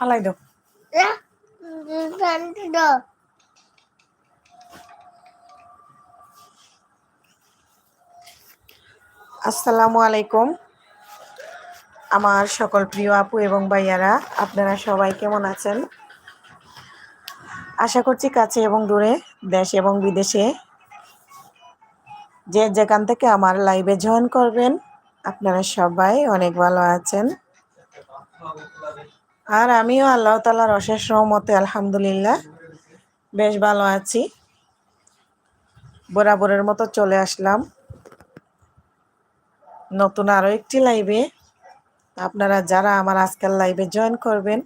ফালাই দাও। আসসালামু আলাইকুম আমার সকল প্রিয় আপু এবং ভাইয়ারা, আপনারা সবাই কেমন আছেন? আশা করছি কাছে এবং দূরে, দেশ এবং বিদেশে যে যেখান থেকে আমার লাইভে জয়েন করবেন, আপনারা সবাই অনেক ভালো আছেন। আর আমিও আল্লাহ তাআলার অশেষ রহমতে আলহামদুলিল্লাহ বেশ ভালো আছি। বরাবরের মতো চলে আসলাম নতুন আরও একটি লাইভে। আপনারা যারা আমার আজকের লাইভে জয়েন করবেন,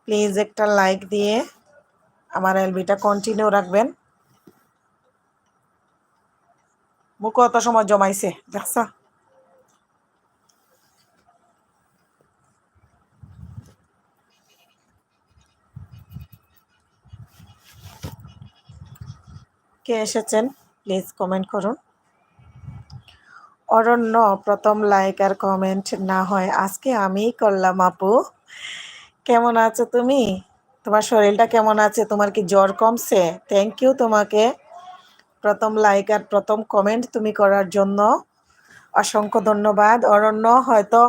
প্লিজ একটা লাইক দিয়ে আমার এলবিটা কন্টিনিউ রাখবেন। মুখ কত সময় জমাইছে দেখছ? কে এসেছেন প্লিজ কমেন্ট করুন। অরণ্য প্রথম লাইক আর কমেন্ট না হয় আজকে আমিই করলাম। আপু কেমন আছো তুমি? তোমার শরীরটা কেমন আছে? তোমার কি জ্বর কমছে? থ্যাংক ইউ তোমাকে প্রথম লাইক আর প্রথম কমেন্ট তুমি করার জন্য অসংখ্য ধন্যবাদ। অরণ্য, হয়তো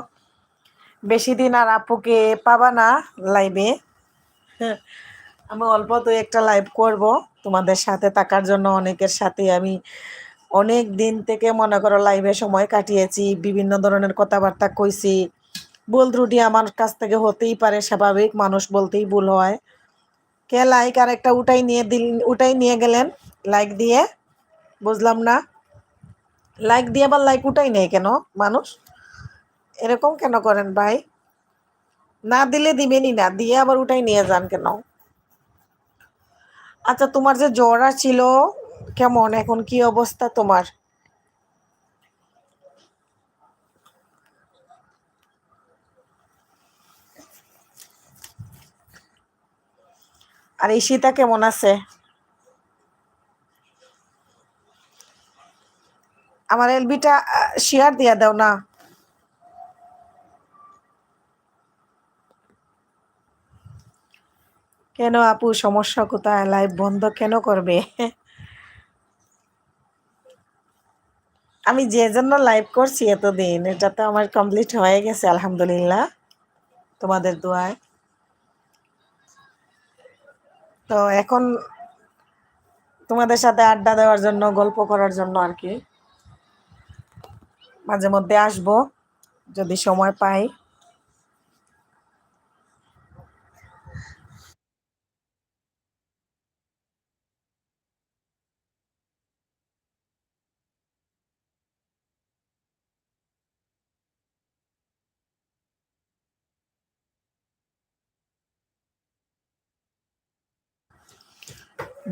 বেশি দিন আর আপুকে পাবা না লাইভে। আমি অল্প তো একটা লাইভ করব তোমাদের সাথে থাকার জন্য। অনেকের সাথে আমি অনেক দিন থেকে মনে করো লাইভে সময় কাটিয়েছি, বিভিন্ন ধরনের কথাবার্তা কইছি। ভুল ত্রুটি আমার কাছ থেকে হতেই পারে, স্বাভাবিক, মানুষ বলতেই ভুল হয়। কে লাইক আর একটা উঠাই নিয়ে গেলেন লাইক দিয়ে? বুঝলাম না, লাইক দিয়ে আবার লাইক উঠাই নেই কেন মানুষ? এরকম কেন করেন ভাই? না দিলে দিবেনই না, দিয়ে আবার উঠাই নিয়ে যান কেন? আচ্ছা, তোমার যে জ্বর ছিল কেমন, এখন কি অবস্থা তোমার? আর ঈশিতা কেমন আছে? আমার এলবিটা শেয়ার দিয়া দাও না। কেন আপু, সমস্যা কোথায়? লাইভ বন্ধ কেন করবে? আমি যে জন্য লাইভ করছি এতদিন, এটা তো আমার কমপ্লিট হয়ে গেছে আলহামদুলিল্লাহ, তোমাদের দোয়ায়। তো এখন তোমাদের সাথে আড্ডা দেওয়ার জন্য, গল্প করার জন্য আর কি মাঝে মধ্যে আসবো যদি সময় পাই।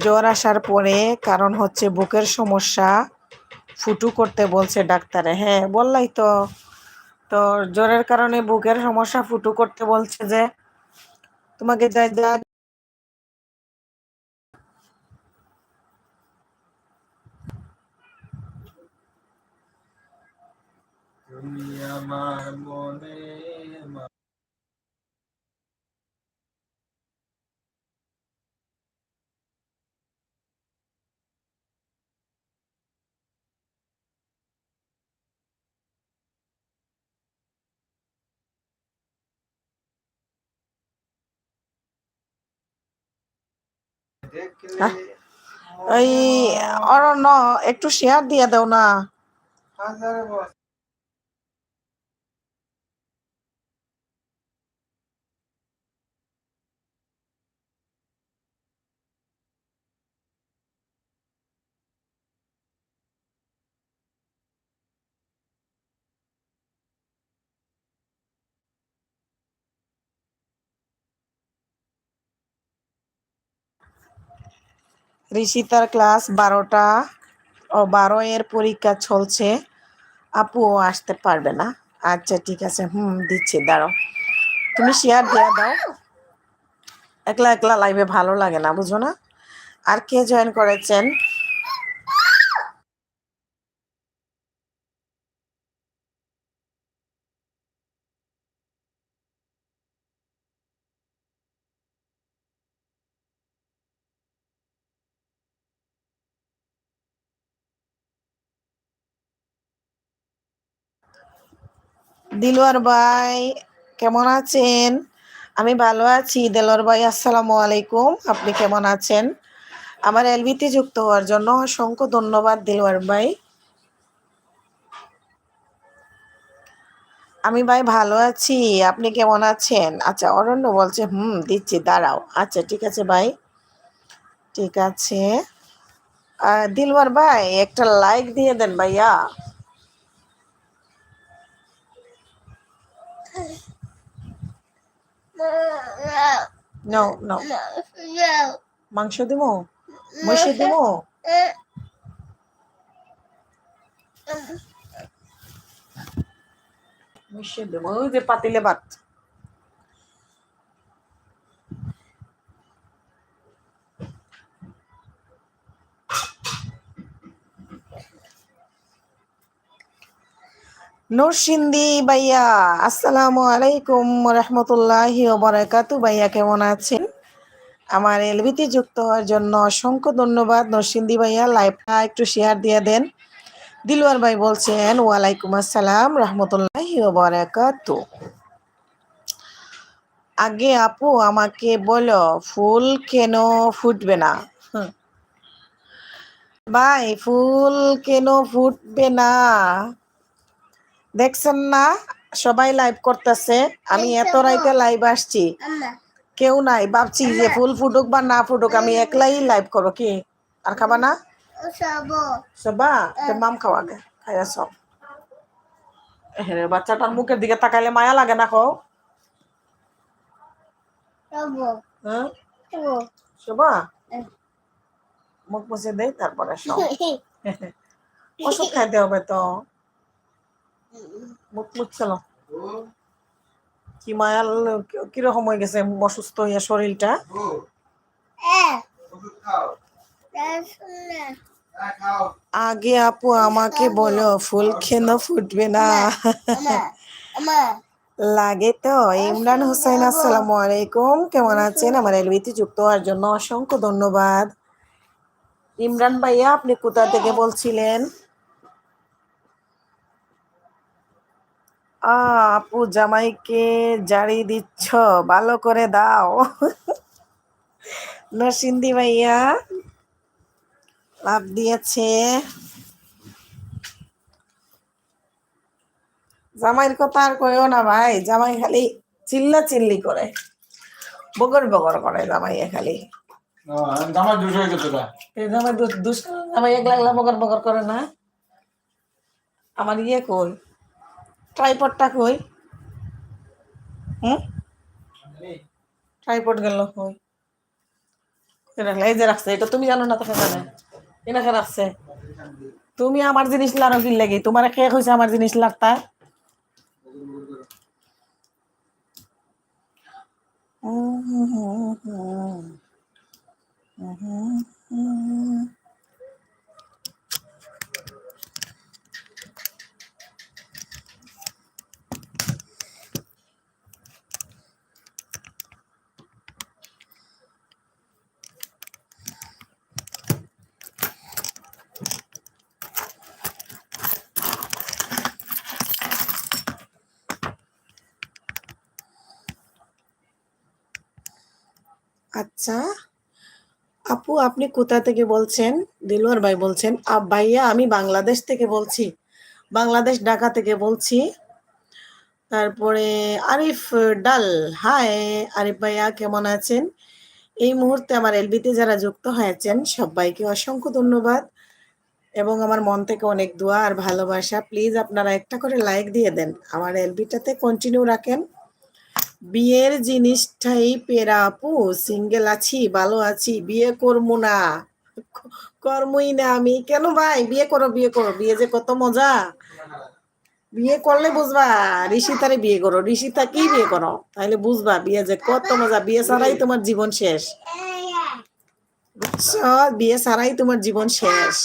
জ্বর আসার পরে কারণ হচ্ছে বুকের সমস্যা, ফুটু করতে বলছে ডাক্তারে। হ্যাঁ বললাই তো। তো জ্বরের কারণে বুকের সমস্যা, ফুটু করতে বলছে যে তোমাকে যা যা আমার মনে। ওই অরণ্য, একটু শেয়ার দিয়ে দাও না। ঋষিতার ক্লাস 12টা, ও 12 এর পরীক্ষা চলছে। আপু আসতে পারবে না। আচ্ছা ঠিক আছে, দিচ্ছি, দাঁড়াও। তুমি শেয়ার দিয়ে দাও। একলা একলা লাইভে ভালো লাগে না, বুঝো না? আর কে জয়েন করেছেন? দিলওয়ার ভাই কেমন আছেন? আমি ভালো আছি দেলোয়ার ভাই, আসসালামু আলাইকুম। আপনি কেমন আছেন? আমার এলবিতে যুক্ত হওয়ার জন্য অসংখ্য ধন্যবাদ দিলওয়ার ভাই। আমি ভাই ভালো আছি, আপনি কেমন আছেন? আচ্ছা, অরণ্য বলছে দিচ্ছি, দাঁড়াও। আচ্ছা ঠিক আছে ভাই, ঠিক আছে। দিলওয়ার ভাই একটা লাইক দিয়ে দেন ভাইয়া। নো নো, মাংস দিব, মহিষের দিব, মহিষের দেব, ওই যে পাতিলে ভাত। নরসিন্দি ভাইয়া, আসসালামু আলাইকুম রহমতুল্লাহি ওবারাকাতু। ভাইয়া কেমন আছেন? আমার এলবিতে যুক্ত হওয়ার জন্য অসংখ্য ধন্যবাদ নরসিন্দি ভাইয়া। লাইভটা একটু শেয়ার দিয়ে দেন। দিলওয়ার ভাই বলছেন ওয়ালাইকুম আসসালাম রহমতুল্লাহি ওবারাকাতু। আগে আপু আমাকে বলো ফুল কেন ফুটবে না? ভাই ফুল কেন ফুটবে না? দেখছেন না সবাই লাইভ করতেছে, আমি এত রাইতে লাইভ আসছি, কেউ নাই। ভাবছি যে ফুল ফুটুক বা না ফুটুক আমি একলাই লাইভ করো। কি আর খাবা না? সবা তো মাম খাওয়া গে, খাইয়া সব। হ্যাঁ, বাচ্চাটার মুখের দিকে তাকাইলে মায়া লাগে না? কো হ্যাঁ সবা মুখ মুছে দেই, তারপরে সব। ওষুধ খাইতে হবে তো, মুখ মুছছিল। কি মায়া, কিরকম হয়ে গেছে অসুস্থ হইয়া শরীরটা। আগে আপু আমাকে বলো ফুল কেন ফুটবে না? লাগে তো। ইমরান হোসেন, আসসালামু আলাইকুম, কেমন আছেন? আমার এলবিতে যুক্ত হওয়ার জন্য অসংখ্য ধন্যবাদ। ইমরান ভাইয়া, আপনি কোথা থেকে বলছিলেন? আপু জামাইকে জারি দিচ্ছ, ভালো করে দাও। নরসিন্দি ভাইয়া লাভ দিয়েছে। জামাইয়ের কথা আর কইও না ভাই, জামাই খালি চিল্লা চিল্লি করে, বগর বগর করে জামাইয়ে খালি। জামাই দুষ হয়ে গেছে, জামাই দুষ, জামাই একলা একলা বগর বগর করে না। আমার ইয়ে কই, ট্রাইপডটা কই? হুম, ট্রাইপড গেল কই? এই যে রাখছে, এটা তুমি জানো না? তোকে জানে এনাকে রাখছে। তুমি আমার জিনিস লারো কি লাগি? তোমার কে কইছে আমার জিনিস লারতা? আচ্ছা আপু, আপনি কোথা থেকে বলছেন? দিলওয়ার ভাই বলছেন ভাইয়া আমি বাংলাদেশ থেকে বলছি, বাংলাদেশ ঢাকা থেকে বলছি। তারপরে আরিফ ডাল, হাই আরিফ ভাইয়া, কেমন আছেন? এই মুহূর্তে আমার এলবিতে যারা যুক্ত হয়েছেন সবাইকে অসংখ্য ধন্যবাদ এবং আমার মন থেকে অনেক দোয়া আর ভালোবাসা। প্লিজ আপনারা একটা করে লাইক দিয়ে দেন, আমার এলবিটাতে কন্টিনিউ রাখেন। বিয়ের জিনিসটাই পেরা আপু, সিঙ্গেল আছি, ভালো আছি, বিয়ে করবো না। কর্মই না আমি। কেন ভাই? বিয়ে করো, বিয়ে করো, বিয়ে যে কত মজা। বিয়ে করলে বুঝবা, ঋষিতারে বিয়ে করো, ঋষিতা কি বিয়ে করো, তাহলে বুঝবা বিয়ে যে কত মজা। বিয়ে ছাড়াই তোমার জীবন শেষ, বুঝছো? বিয়ে ছাড়াই তোমার জীবন শেষ।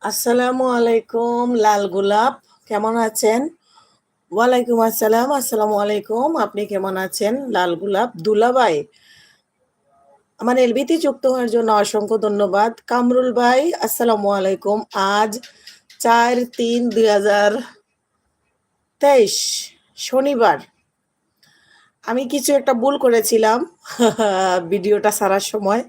আসসালামু আলাইকুম লাল গোলাপ, কেমন আছেন? ওয়ালাইকুম আসসালাম, আসসালামু আলাইকুম। আপনি কেমন আছেন লাল গোলাপ? দুলাভাই, আমার এলবিতে যুক্ত হওয়ার জন্য অসংখ্য ধন্যবাদ। কামরুল ভাই, আসসালামু আলাইকুম। আজ 4/3/2023 শনিবার। আমি কিছু একটা ভুল করেছিলাম ভিডিওটা ছাড়ার সময়,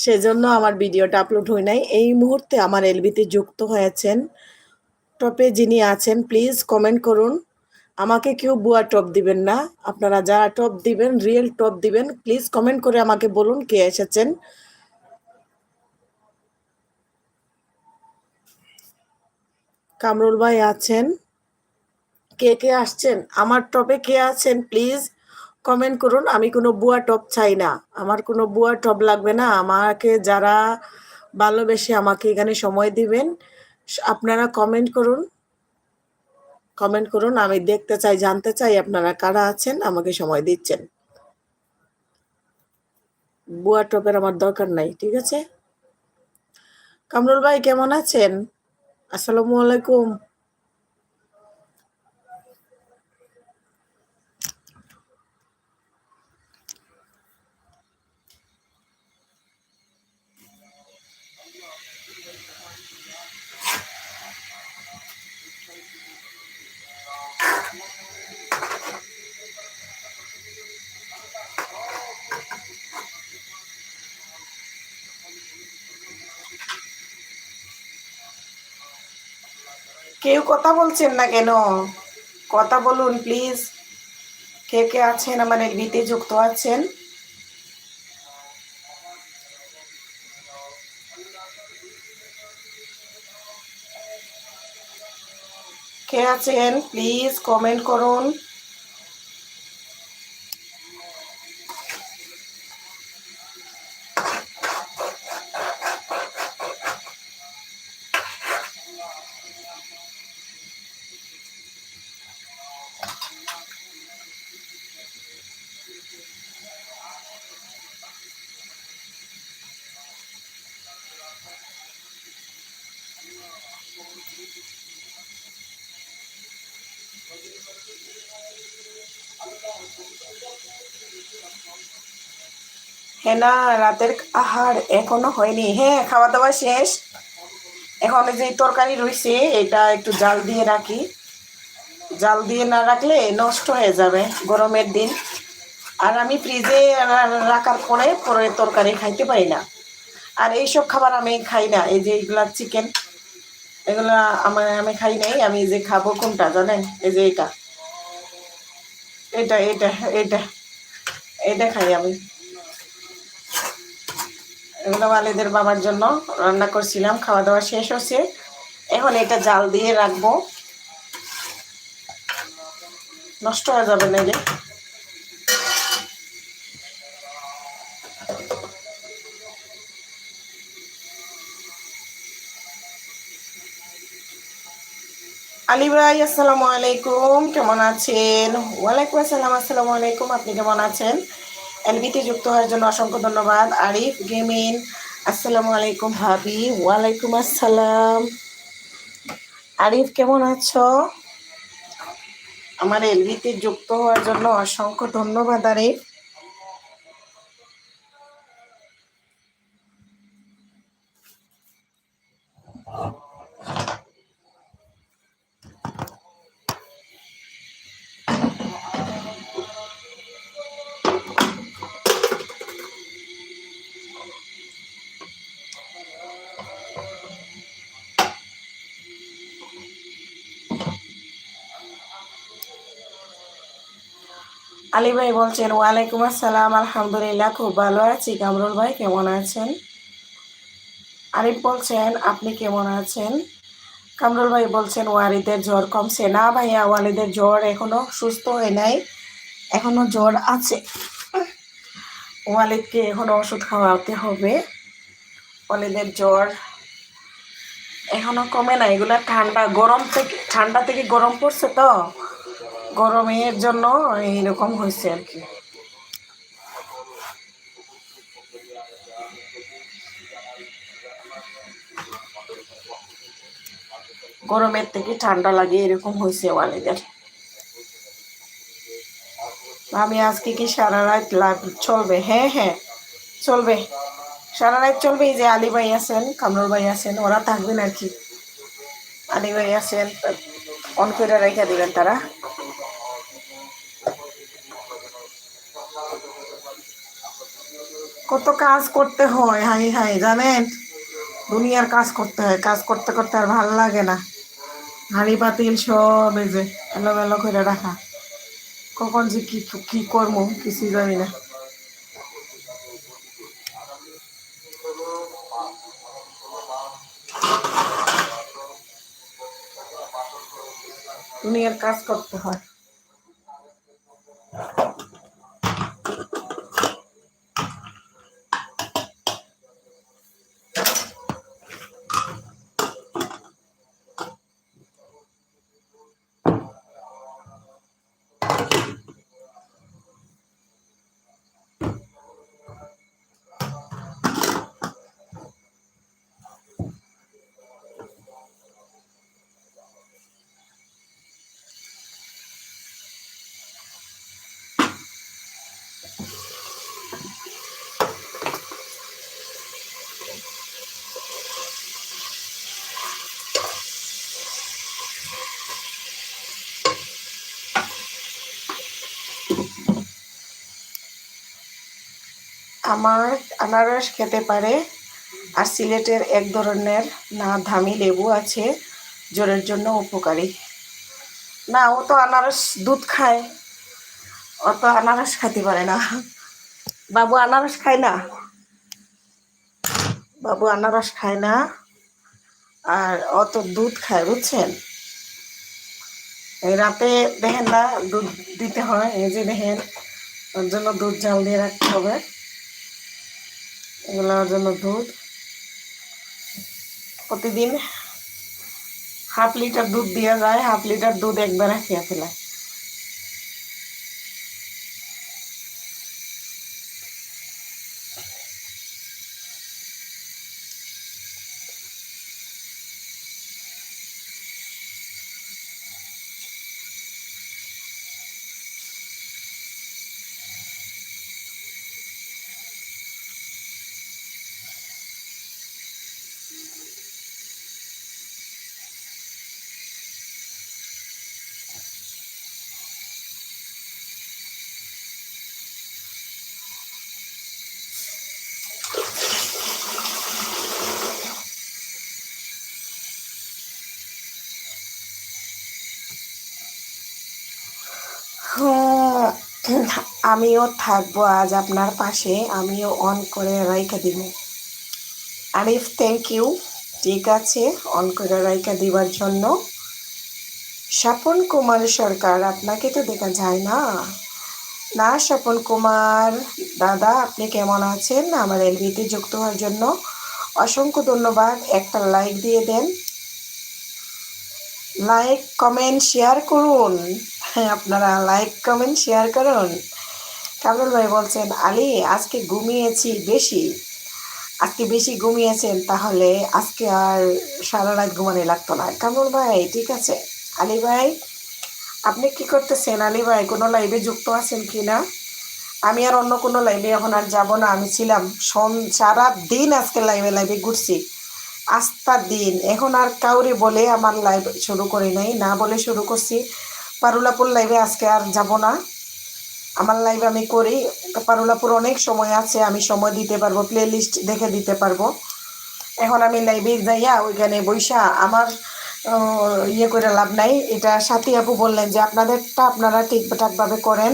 সেজন্য আমার ভিডিওটা আপলোড হয় নাই। এই মুহূর্তে আমার এলবিতে যুক্ত হয়েছেন টপে যিনি আছেন, প্লিজ কমেন্ট করুন। আমাকে কেউ ভুয়া টপ দিবেন না। আপনারা যারা টপ দিবেন, রিয়েল টপ দিবেন, প্লিজ কমেন্ট করে আমাকে বলুন কে এসেছেন। কামরুল ভাই আছেন, কে কে আসছেন আমার টপে, কে আছেন প্লিজ কমেন্ট করুন। আমি কোনো বুয়া টপ চাই না, আমার কোনো বুয়া টপ লাগবে না। আমাকে যারা ভালোবেসে আমাকে এখানে সময় দিবেন, আপনারা কমেন্ট করুন। কমেন্ট করুন, আমি দেখতে চাই, জানতে চাই আপনারা কারা আছেন, আমাকে সময় দিচ্ছেন। বুয়া টপের আমার দরকার নাই, ঠিক আছে? কামরুল ভাই কেমন আছেন? আসসালামু আলাইকুম। কেউ কথা বলছেন না কেন? কথা বলুন প্লিজ। কে কে আছেন আমার এলবিতে যুক্ত আছেন? কে আছেন প্লিজ কমেন্ট করুন। হ্যাঁ না, রাতের আহার এখনো হয়নি। হ্যাঁ, খাওয়া দাওয়া শেষ। এখন যে তরকারি রয়েছে এটা একটু জাল দিয়ে রাখি। জাল দিয়ে না রাখলে নষ্ট হয়ে যাবে গরমের দিন। আর আমি ফ্রিজে রাখার পরে পরে তরকারি খাইতে পারি না। আর এইসব খাবার আমি খাই না, এই যে এগুলা চিকেন, এগুলা আমি খাই নাই। আমি যে খাবো কোনটা জানেন? এই যে এটা, এটা এটা এটা এটা খাই আমি। এগুলো ওয়ালিদের বাবার জন্য রান্না করছিলাম, খাওয়া দাওয়া শেষ হচ্ছে। এখন এটা জাল দিয়ে রাখবো, নষ্ট হয়ে যাবে না রে। আলী ভাই, আসসালামু আলাইকুম, কেমন আছেন? ওয়ালাইকুম আসসালাম, আসসালামু আলাইকুম। আপনি কেমন আছেন? এলবিতে যুক্ত হওয়ার জন্য অসংখ্য ধন্যবাদ। আরিফ গেমিন, আসসালামু আলাইকুম ভাবি। ওয়ালাইকুম আসসালাম। আরিফ কেমন আছো? আমার এলবিতে যুক্ত হওয়ার জন্য অসংখ্য ধন্যবাদ আরিফ। আলী ভাই বলছেন ওয়ালাইকুম আসসালাম, আলহামদুলিল্লাহ খুব ভালো আছি। কামরুল ভাই কেমন আছেন? আরিফ বলছেন আপনি কেমন আছেন? কামরুল ভাই বলছেন ওয়ালিদের জ্বর কমছে না। ভাইয়া, ওয়ালিদের জ্বর এখনো সুস্থ হয় নাই, এখনো জ্বর আছে। ওয়ালিদকে এখনো ওষুধ খাওয়াতে হবে। ওয়ালিদের জ্বর এখনো কমে না। এগুলা ঠান্ডা, গরম থেকে ঠান্ডা থেকে গরম পড়ছে তো, গরমের জন্য এইরকম হয়েছে আর কি। গরমের থেকে ঠান্ডা লাগে এরকম হয়েছে ওয়ালিদের। আমি আজকে কি সারা রাত লাইভ চলবে? হ্যাঁ হ্যাঁ চলবে, সারা রাত চলবে। এই যে আলী ভাই আছেন, কামরুল ভাই আছেন, ওরা থাকবেন আর কি। আলী ভাই আছেন, অন করে রেখে দিবেন তারা। কত কাজ করতে হয়, হাই হাই জানেন, দুনিয়ার কাজ করতে হয়, কাজ করতে করতে আর ভাল লাগে না। হাঁড়ি পাতিল সব এই যে এলোমেলো করে রাখা, কখন যে কি কি করবো কিছু জানি না। দুনিয়ার কাজ করতে হয়। আমার আনারস খেতে পারে, আর সিলেটের এক ধরনের না ধামি লেবু আছে, জ্বরের জন্য উপকারী। না, ও তো আনারস দুধ খায়, ও তো আনারস খাইতে পারে না। বাবু আনারস খায় না, বাবু আনারস খায় না, আর ও তো দুধ খায় বুঝছেন। এই রাতে দেখেন না দুধ দিতে হয়, এই যে দেখেন, ওর জন্য দুধ জাল দিয়ে রাখতে হবে, এগুলো ওর জন্য দুধ। প্রতিদিন 1/2 লিটার দুধ দেওয়া যায়, 1/2 লিটার দুধ একবারে খেয়ে ফেলায়। আমিও থাকবো আজ আপনার পাশে, আমিও অন করে রাইখা দিব। আরিফ থ্যাংক ইউ, ঠিক আছে অন করে রাইখা দিবার জন্য। স্বপন কুমার সরকার, আপনাকে তো দেখা যায় না। না স্বপন কুমার দাদা, আপনি কেমন আছেন? আমার এলবিতে যুক্ত হওয়ার জন্য অসংখ্য ধন্যবাদ। একটা লাইক দিয়ে দেন, লাইক কমেন্ট শেয়ার করুন। হ্যাঁ, আপনারা লাইক কমেন্ট শেয়ার করুন। কামরুল ভাই বলছেন আলী আজকে ঘুমিয়েছি বেশি, আজকে বেশি ঘুমিয়েছেন, তাহলে আজকে আর সারা রাত ঘুমানো লাগতো না। কামরুল ভাই ঠিক আছে। আলী ভাই আপনি কি করতেছেন? আলী ভাই কোনো লাইভে যুক্ত আছেন কি না? আমি আর অন্য কোনো লাইভে এখন আর যাব না। আমি ছিলাম সারা দিন আজকে লাইভে লাইভে ঘুরছি, আস্থা দিন। এখন আর কাউরে বলে আমার লাইভ শুরু করি নাই, না বলে শুরু করছি। পারুলাপুর লাইভে আজকে আর যাব না। আমার লাইভ আমি করি, পারুলাপুর অনেক সময় আছে, আমি সময় দিতে পারবো, প্লে লিস্ট দেখে দিতে পারবো। এখন আমি লাইভে যাইয়া ওইখানে বৈশা আমার ইয়ে করে লাভ নাই। এটা সাথী আপু বললেন যে আপনাদেরটা আপনারা ঠিকঠাকভাবে করেন।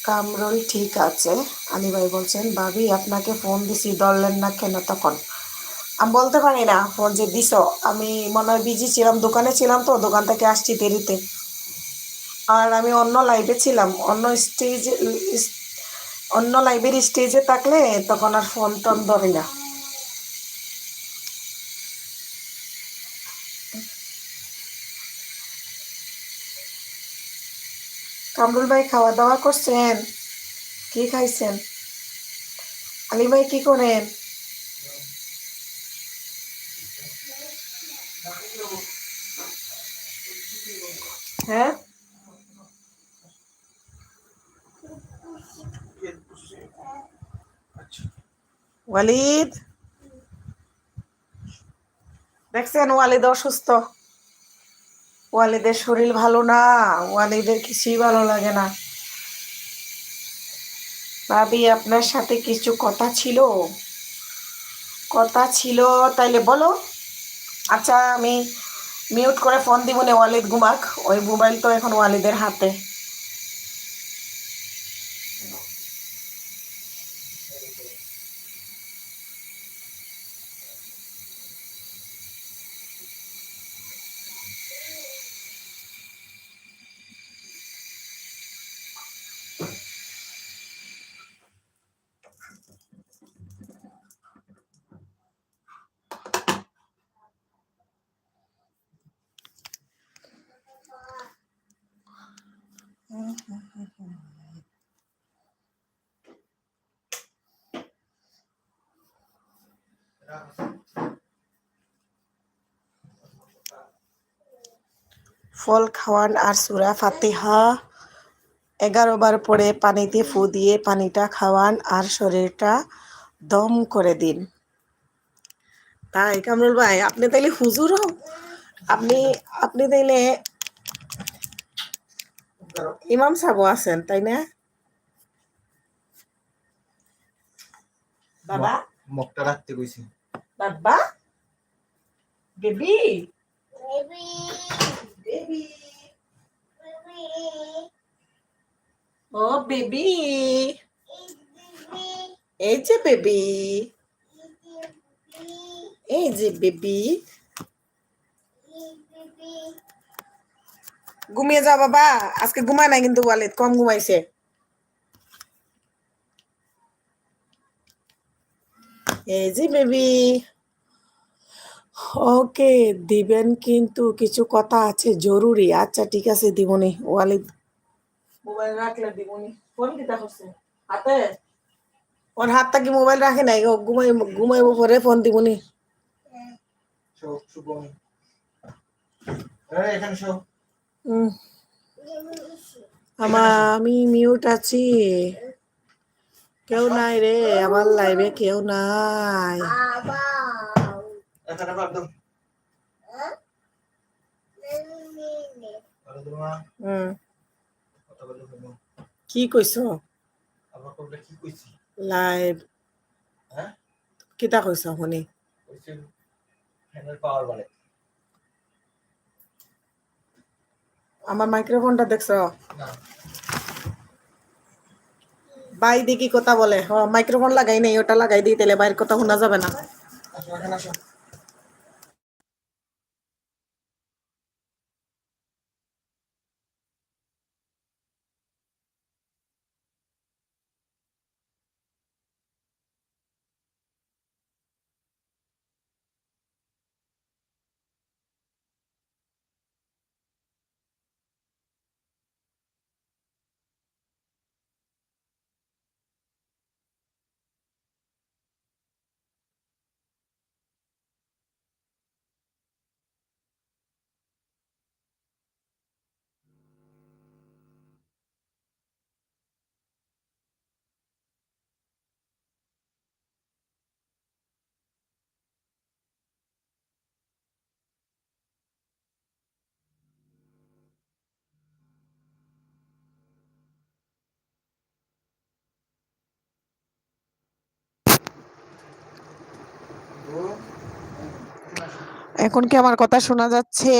কামরুল ঠিক আছে। আলী ভাই বলছেন ভাবি আপনাকে ফোন দিছি ধরলেন না কেন তখন? আমি বলতে পারি না ফোন যে দিছ, আমি মনে হয় বিজি ছিলাম, দোকানে ছিলাম, তো দোকান থেকে আসছি দেরিতে। আর আমি অন্য লাইভে ছিলাম, অন্য লাইভের স্টেজে থাকলে তখন আর ফোন টোন ধরে না। কামরুল ভাই খাওয়া দাওয়া করছেন? কি খাইছেন? আলী ভাই কি করেন? হ্যাঁ, ওয়ালিদ দেখছেন ওয়ালিদ অসুস্থ, ওয়ালিদের শরীর ভালো না, ওয়ালিদের কিছুই ভালো লাগে না। ভাবি আপনার সাথে কিছু কথা ছিল, কথা ছিল তাইলে বলো। আচ্ছা আমি মিউট করে ফোন দিব না, ওয়ালিদ ঘুমাক, ওই মোবাইল তো এখন ওয়ালিদের হাতে। ফল খাওয়ান আর সূরা ফাতিহা 11 বার পরে পানিতে ফু দিয়ে পানিটা খাওয়ান আর শরীরটা দম করে দিন। তাই কামরুল ভাই আপনি তাইলে হুজুরও, আপনি আপনি তাইলে ইমাম সাহেব আছেন তাই না বাবা? মুখটা রাখতে কইছি। বাবা বেবি বেবি বেবি ও বেবি, এই যে বেবি, এই যে বেবি, ঘুমিয়ে যাও বাবা, আজকে ঘুমায় নাই কিন্তু ওয়ালিদ কম ঘুমাইছে। এই যে বেবি, ওকে দিবেন কিন্তু কিছু কথা আছে জরুরি। আচ্ছা ঠিক আছে দিবনি। ওয়ালিদ মোবাইল রাখলে দিবনি। ফোন কিটা করছে হাতে, ওর হাতটা কি মোবাইল রাখে নাই, ও ঘুমাইব পরে ফোন দিবনি। হুম, আমি মিউট আছি, কেউ নাই রে আমার লাইভে, কেউ নাই। হুম, কি কইছ লাইভ, কিতা কইছ শুনি? আমার মাইক্রোফোনটা দেখছ বাই দেখি কথা বলে, মাইক্রোফোন লাগাই নাই, ওটা লাগাই দিই তাহলে বাইরের কথা শোনা যাবে না। এখন কি আমার কথা শোনা যাচ্ছে?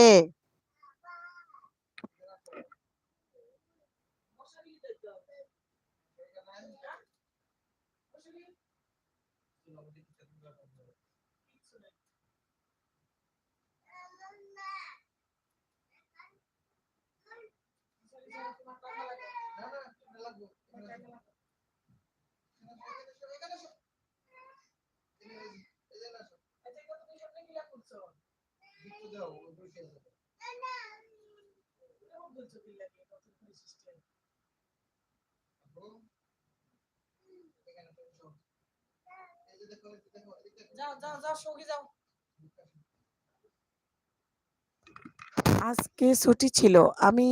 আজকে ছুটি ছিল। আমি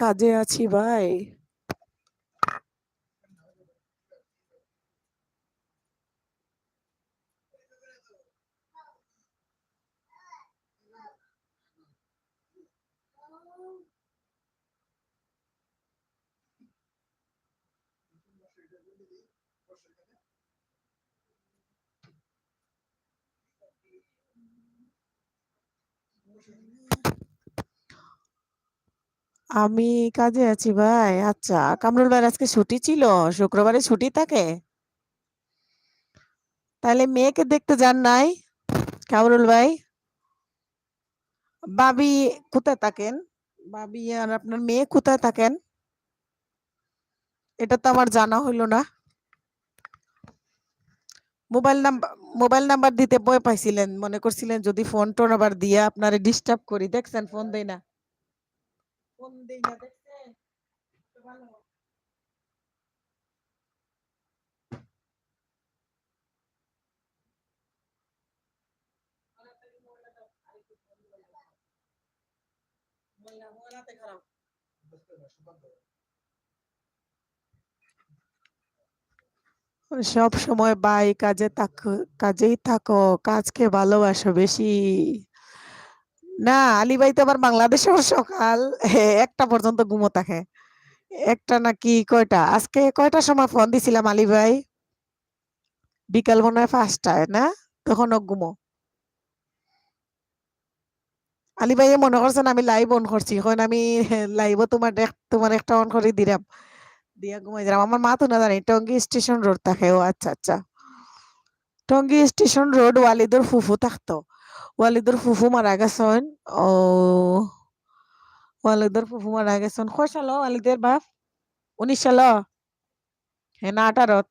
কাজে আছি ভাই। আমি কাজে আছি ভাই। আচ্ছা, কামরুল ভাইয়ের আজকে ছুটি ছিল। শুক্রবারে ছুটি থাকে? তাহলে মেয়েকে দেখতে যান নাই? কামরুল ভাই, ভাবি কোথায় থাকেন? ভাবি আর আপনার মেয়ে কোথায় থাকেন? এটা তো আমার জানা হইল না। মোবাইল নাম্বার মোবাইল নাম্বার দিতে ভয় পাইছিলেন। মনে করছিলেন যদি ফোন টোন আবার দিয়ে আপনারে ডিস্টার্ব করি। দেখছেন ফোন দেই না। ফোন দেই না দেখছেন? তো ভালো। তাড়াতাড়ি মোবাইলটা দাও। আরেকটু ফোন মোবাইল দাও। মোবাইল হাতে খারাপ। সব সময় বাই কাজেই থাকো, কাজকে ভালোবাসো বেশি। না, আলী ভাই তো আবার বাংলাদেশেও সকাল ১টা পর্যন্ত ঘুমো থাকে। একটা নাকি কয়টা? আজকে কয়টার সময় ফোন দিছিলাম আলী ভাই? বিকাল মনে হয় ৫টায় না? তখনও ঘুমো। আলী ভাইয়ে মনে করছেন আমি লাইভ অন করছি। এখন আমি লাইভও তোমার একটা অন করে দিলাম। দিয়া ঘুমাই দিলাম। আমার মা তো না জানি টঙ্গী স্টেশন রোড থাকে। ও আচ্ছা, আচ্ছা। টঙ্গী স্টেশন রোড ওয়ালিদের ফুফু থাকতো। ওয়ালিদের ফুফু মারা গেছেন। ও ওয়ালিদের ফুফু মারা গেছেন। কয় সাল ওয়ালিদের বাপ? ১৯ সাল? হ্যাঁ না ১৮?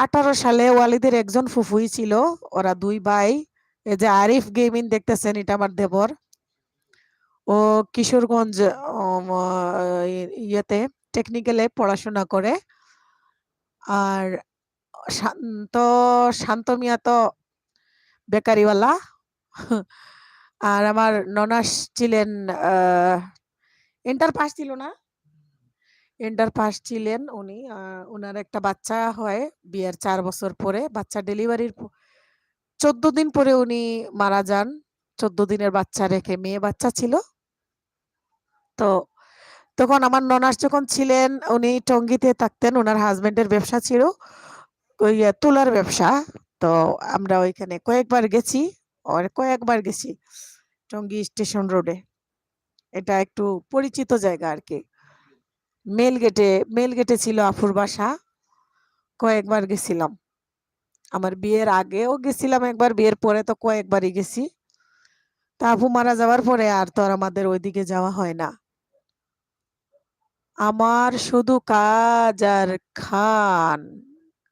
১৮ সালে ওয়ালিদের একজন ফুফুই ছিল। ওরা ২ ভাই। এই যে আরিফ গেমিং দেখতেছেন এটা আমার দেবর। ও কিশোরগঞ্জ অম ইয়েতে টেকনিক্যালে পড়াশোনা করে। আর শান্ত শান্ত মিয়া তো বেকারিওয়ালা। আর আমার ননাস ছিলেন আ ইন্টার পাস ছিল না? ইন্টার পাস ছিলেন উনি। উনার একটা বাচ্চা হয় বিয়ের ৪ বছর পরে। বাচ্চা ডেলিভারির ১৪ দিন পরে উনি মারা যান। ১৪ দিনের বাচ্চা রেখে, মেয়ে বাচ্চা ছিল। তো তখন আমার ননাস যখন ছিলেন উনি টঙ্গীতে থাকতেন। উনার হাসব্যান্ডের ব্যবসা ছিল ওই তুলার ব্যবসা। তো আমরা ওইখানে কয়েকবার গেছি। কয়েকবার গেছি টঙ্গী স্টেশন রোডে। এটা একটু পরিচিত জায়গা আরকি। মেল গেটে ছিল আফুর বাসা। কয়েকবার গেছিলাম। আমার বিয়ের আগেও গেছিলাম একবার, বিয়ের পরে তো কয়েকবারই গেছি। তা আফু মারা যাওয়ার পরে আর তো আর আমাদের ওইদিকে যাওয়া হয় না। আমার শুধু কাজ আর খান।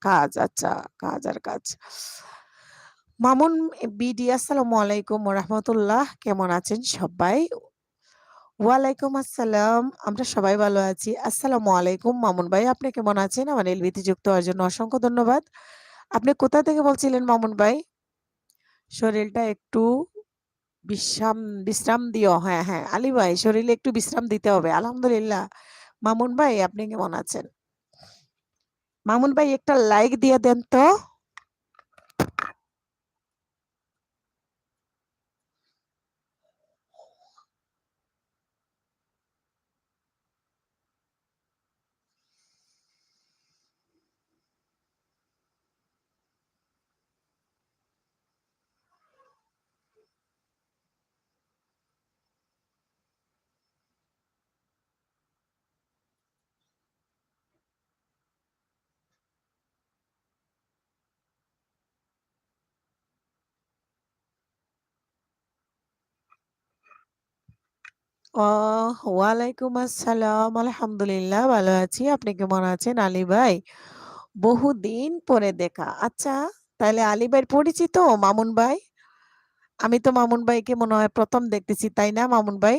কাজ, আচ্ছা, কাজ আর কাজ। মামুন বিডি আসসালামু আলাইকুম ওয়া রাহমাতুল্লাহ। কেমন আছেন সবাই? ওয়ালাইকুম আসসালাম। আমরা সবাই ভালো আছি। আসসালামু আলাইকুম মামুন ভাই। আপনি কেমন আছেন? আমার এলবিতে যুক্ত হওয়ার জন্য অসংখ্য ধন্যবাদ। আপনি কোথা থেকে বলছিলেন মামুন ভাই? শরীরটা একটু বিশ্রাম বিশ্রাম দিও। হ্যাঁ, হ্যাঁ। আলী ভাই শরীরে একটু বিশ্রাম দিতে হবে। আলহামদুলিল্লাহ। মামুন ভাই আপনি কেমন আছেন? মামুন ভাই একটা লাইক দিয়ে দেন তো। ও ওয়ালাইকুম আসসালাম। আলহামদুলিল্লাহ ভালো আছি। আপনি কেমন আছেন আলী ভাই? বহুদিন পরে দেখা। আচ্ছা, তাইলে আলী ভাইয়ের পরিচিত মামুন ভাই? আমি তো মামুন ভাইকে মনে হয় ১ম দেখতেছি, তাই না মামুন ভাই?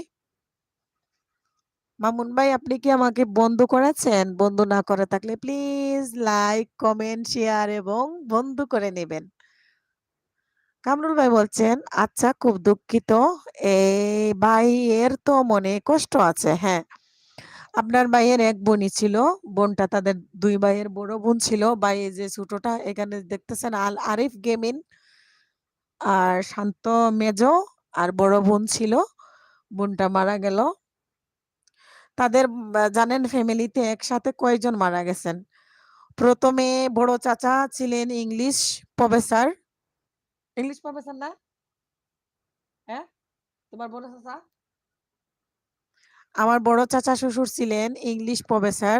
মামুন ভাই আপনি কি আমাকে বন্ধু করেছেন? বন্ধু না করে থাকলে প্লিজ লাইক, কমেন্ট, শেয়ার এবং বন্ধু করে নেবেন। কামরুল ভাই বলছেন, "আচ্ছা খুব দুঃখিত। এই ভাইয়ের তো মনে কষ্ট আছে।" হ্যাঁ, আপনার ভাইয়ের এক বোনই ছিল। বোনটা তাদের ২ ভাইয়ের বড় বোন ছিল। ভাই এই যে ছোটটা এখানে দেখতেছেন আল আরিফ গেমিং আর শান্ত মেজো আর বড় বোন ছিল। বোনটা মারা গেল। তাদের জানেন ফ্যামিলিতে একসাথে কয়জন মারা গেছেন? ১ম এ বড় চাচা ছিলেন ইংলিশ প্রফেসর। ইংলিশ প্রফেসর না? হ্যাঁ? তোমার বড় চাচা? আমার বড় চাচা শ্বশুর ছিলেন ইংলিশ প্রফেসর,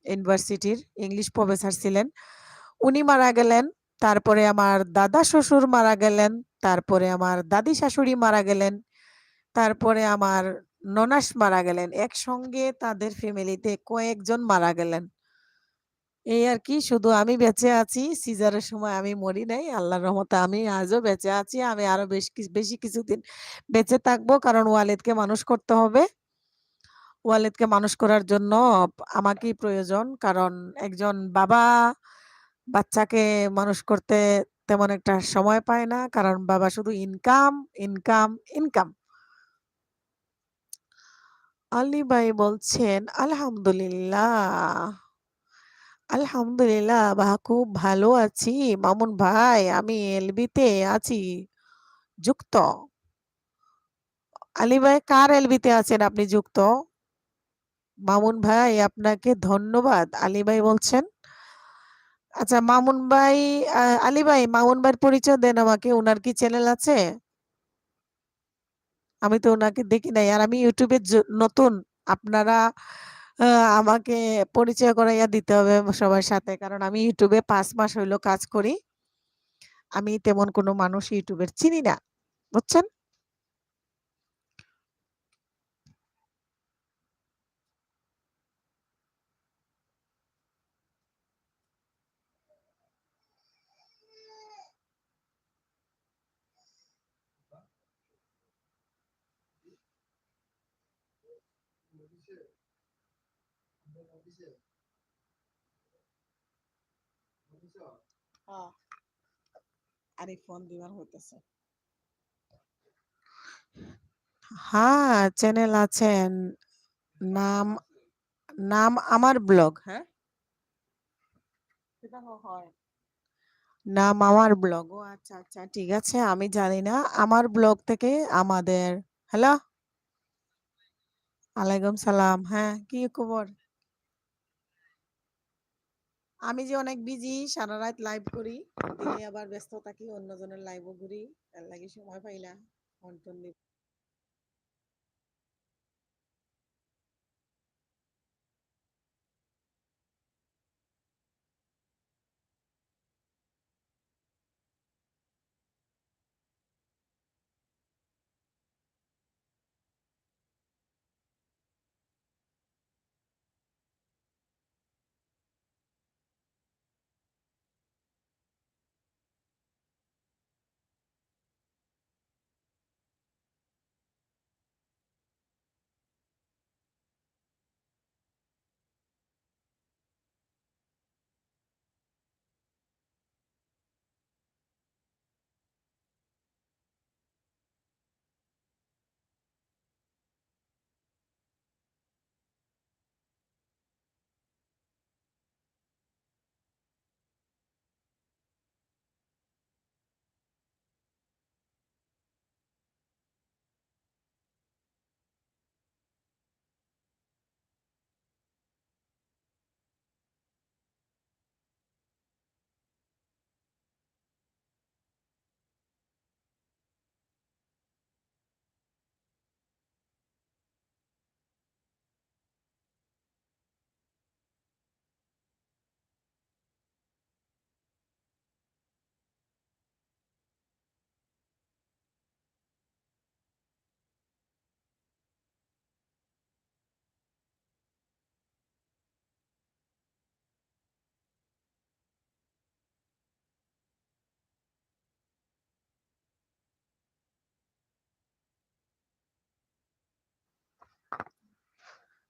ইউনিভার্সিটির ইংলিশ প্রফেসর ছিলেন। উনি মারা গেলেন। তারপরে আমার দাদা শ্বশুর মারা গেলেন। তারপরে আমার দাদি শাশুড়ি মারা গেলেন। তারপরে আমার ননাস মারা গেলেন। একসঙ্গে তাদের ফ্যামিলিতে কয়েকজন মারা গেলেন। এই আরকি শুধু আমি বেঁচে আছি। সিজারের সময় আমি মরি নাই। আল্লাহর রহমতে আমি আজও বেঁচে আছি। আমি আরো বেশি কিছুদিন বেঁচে থাকবো। কারণ ওয়ালিদকে মানুষ করতে হবে। ওয়ালিদকে মানুষ করার জন্য আমাকেই প্রয়োজন। কারণ একজন বাবা বাচ্চাকে মানুষ করতে তেমন একটা সময় পায় না। কারণ বাবা শুধু ইনকাম, ইনকাম, ইনকাম। আলী ভাই বলছেন, "আলহামদুলিল্লাহ, আলহামদুলিল্লাহ খুব ভালো আছি। মামুন ভাই আমি এলবিতে আছি যুক্ত।" আলী ভাই কার এলবিতে আছেন আপনি যুক্ত? মামুন ভাই আপনাকে ধন্যবাদ। আলী ভাই বলছেন। আচ্ছা মামুন ভাই আলী ভাই মামুন ভাইয়ের পরিচয় দেন আমাকে। উনার কি চ্যানেল আছে? আমি তো উনাকে দেখি নাই। আর আমি YouTube এ নতুন। আপনারা আ আমাকে পরিচয় করাইয়া দিতে হবে সবার সাথে। কারণ আমি YouTube এ ৫ মাস হইল কাজ করি। আমি তেমন কোনো মানুষ YouTube এর চিনি না। বুঝছেন? হ্যাঁ, আরে ফোন দিবার হইতেছে। হ্যাঁ, চ্যানেল আছেন। নাম নাম আমার ব্লগ। হ্যাঁ? সেটা হয়। নাম আমার ব্লগ। ও আচ্ছা, আচ্ছা ঠিক আছে। আমি জানি না। আমার ব্লগ থেকে আমাদের হ্যালো? ওয়ালাইকুম সালাম। হ্যাঁ, কি খবর? আমি যে অনেক বিজি সারারাত লাইভ করি। দিনে আবার ব্যস্ত থাকি অন্যজনের লাইভও ঘুরি। এর লাগি সময় পাই না। ফোন টোন দিব।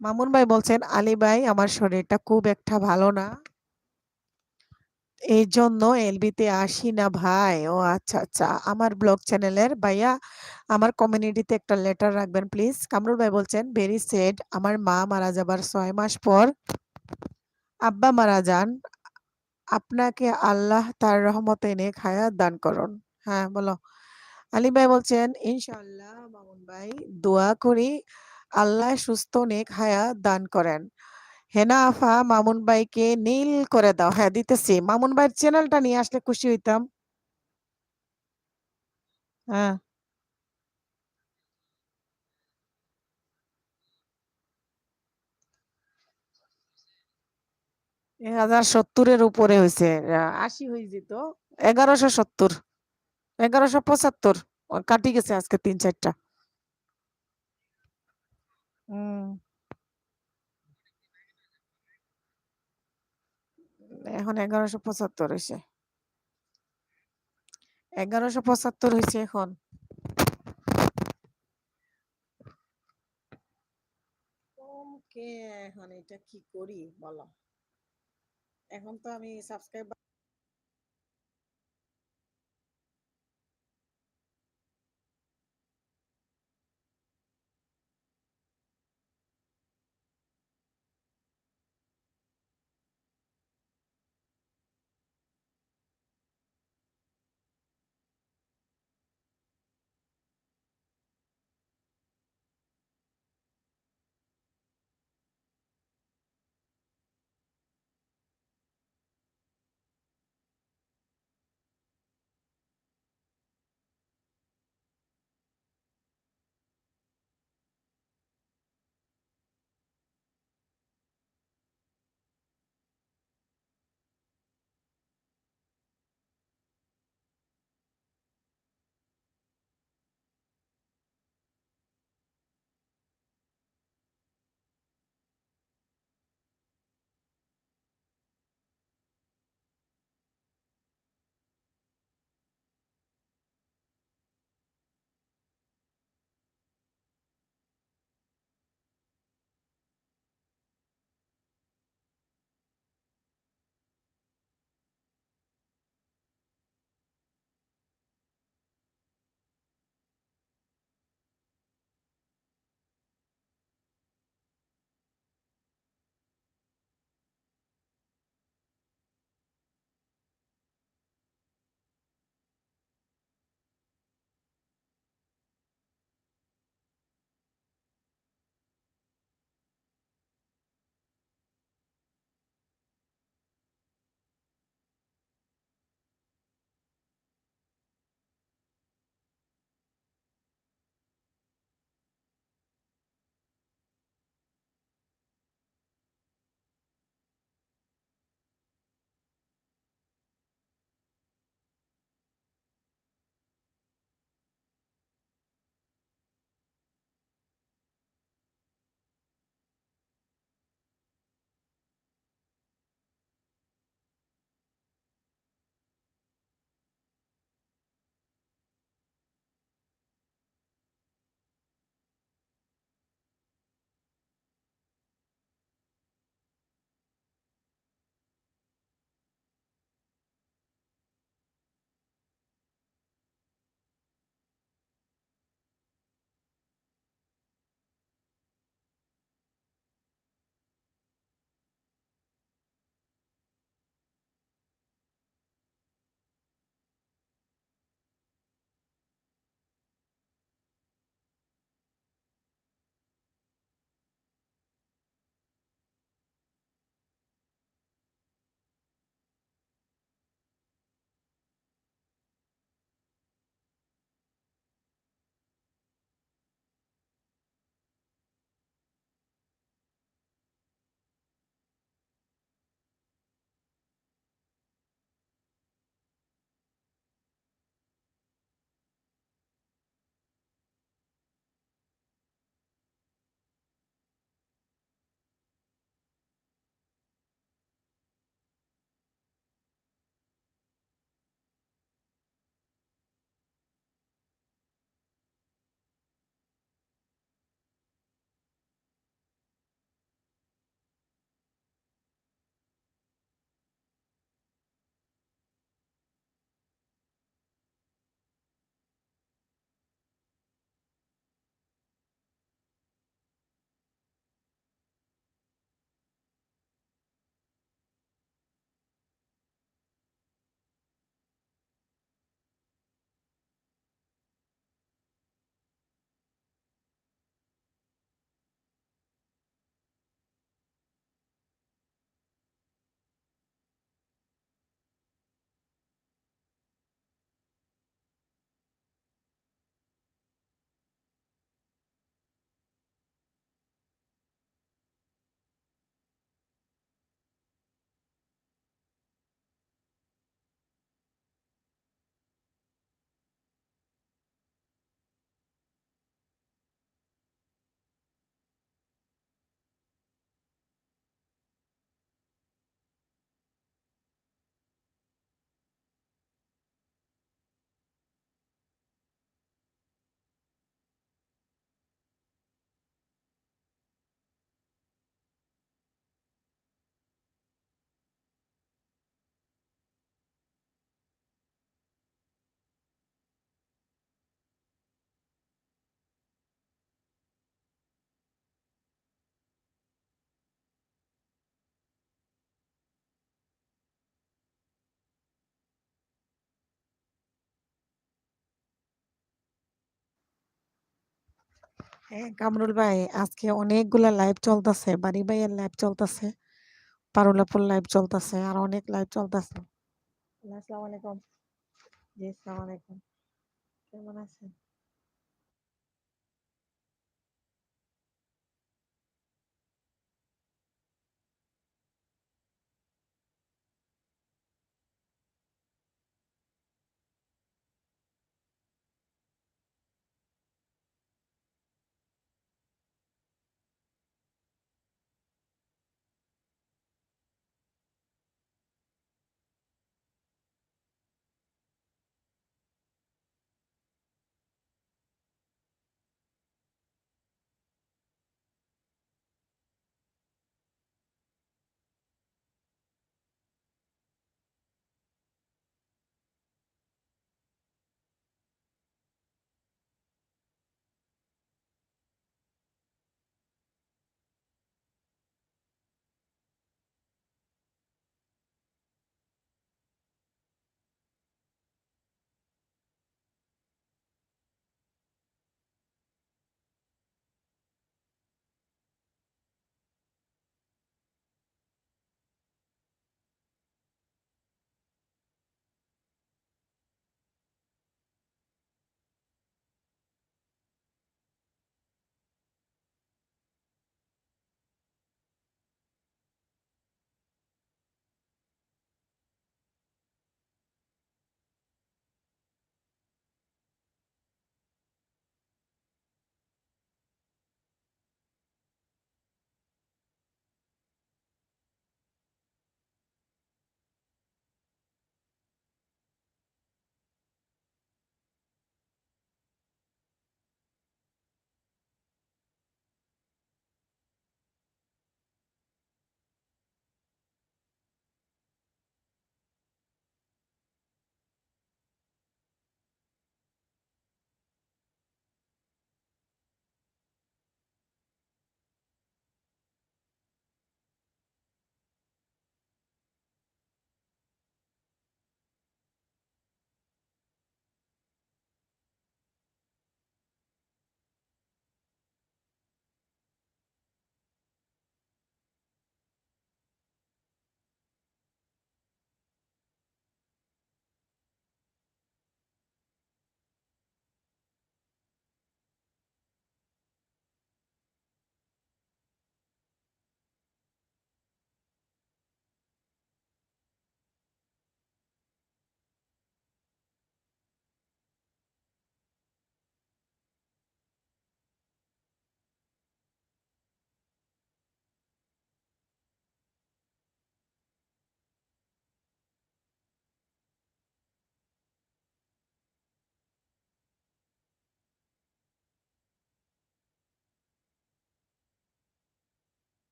মামুন ভাই বলছেন, "আলী ভাই আমার শরীরটা খুব একটা ভালো না। এইজন্য এলবিতে আসি না ভাই। ও আচ্ছা, আচ্ছা। আমার ব্লগ চ্যানেলের ভাইয়া আমার কমিউনিটিতে একটা লেটার রাখবেন প্লিজ। কামরুল ভাই বলছেন, "ভেরি স্যাড আমার মা মারা যাবার ৬ মাস পর আব্বা মারা যান। আপনাকে আল্লাহ তার রহমতে নেক হায়াত দান করুন।" হ্যাঁ, বলো। আলী ভাই বলছেন, "ইনশাআল্লাহ মামুন ভাই দোয়া করি আল্লাহ সুস্থ নেক হায়াত দান করেন।" হেনা আফা মামুন ভাইকে নীল করে দাও। হ্যাঁ, দিতেছি। মামুন ভাইয়ের চ্যানেলটা নিয়ে আসলে খুশি হইতাম। হ্যাঁ, ১০৭০ এর উপরে হইছে। ৮০ হয়ে যেত। ১১৭০, ১১৭৫। কাটি গেছে আজকে ৩-৪ টা। হুম, এখন ১১৭৫ হইছে। ১১৭৫ হইছে এখন। ওকে, এখন এটা কি করি বলো? এখন তো আমি সাবস্ক্রাইব হ্যাঁ, কামরুল ভাই আজকে অনেকগুলা লাইভ চলতেছে। বাড়ি ভাইয়ের লাইভ চলতেছে, পারুল আপুর লাইভ চলতেছে, আর অনেক লাইভ চলতেছে। আসসালামু আলাইকুম। জি, আসসালামু আলাইকুম। কেমন আছেন?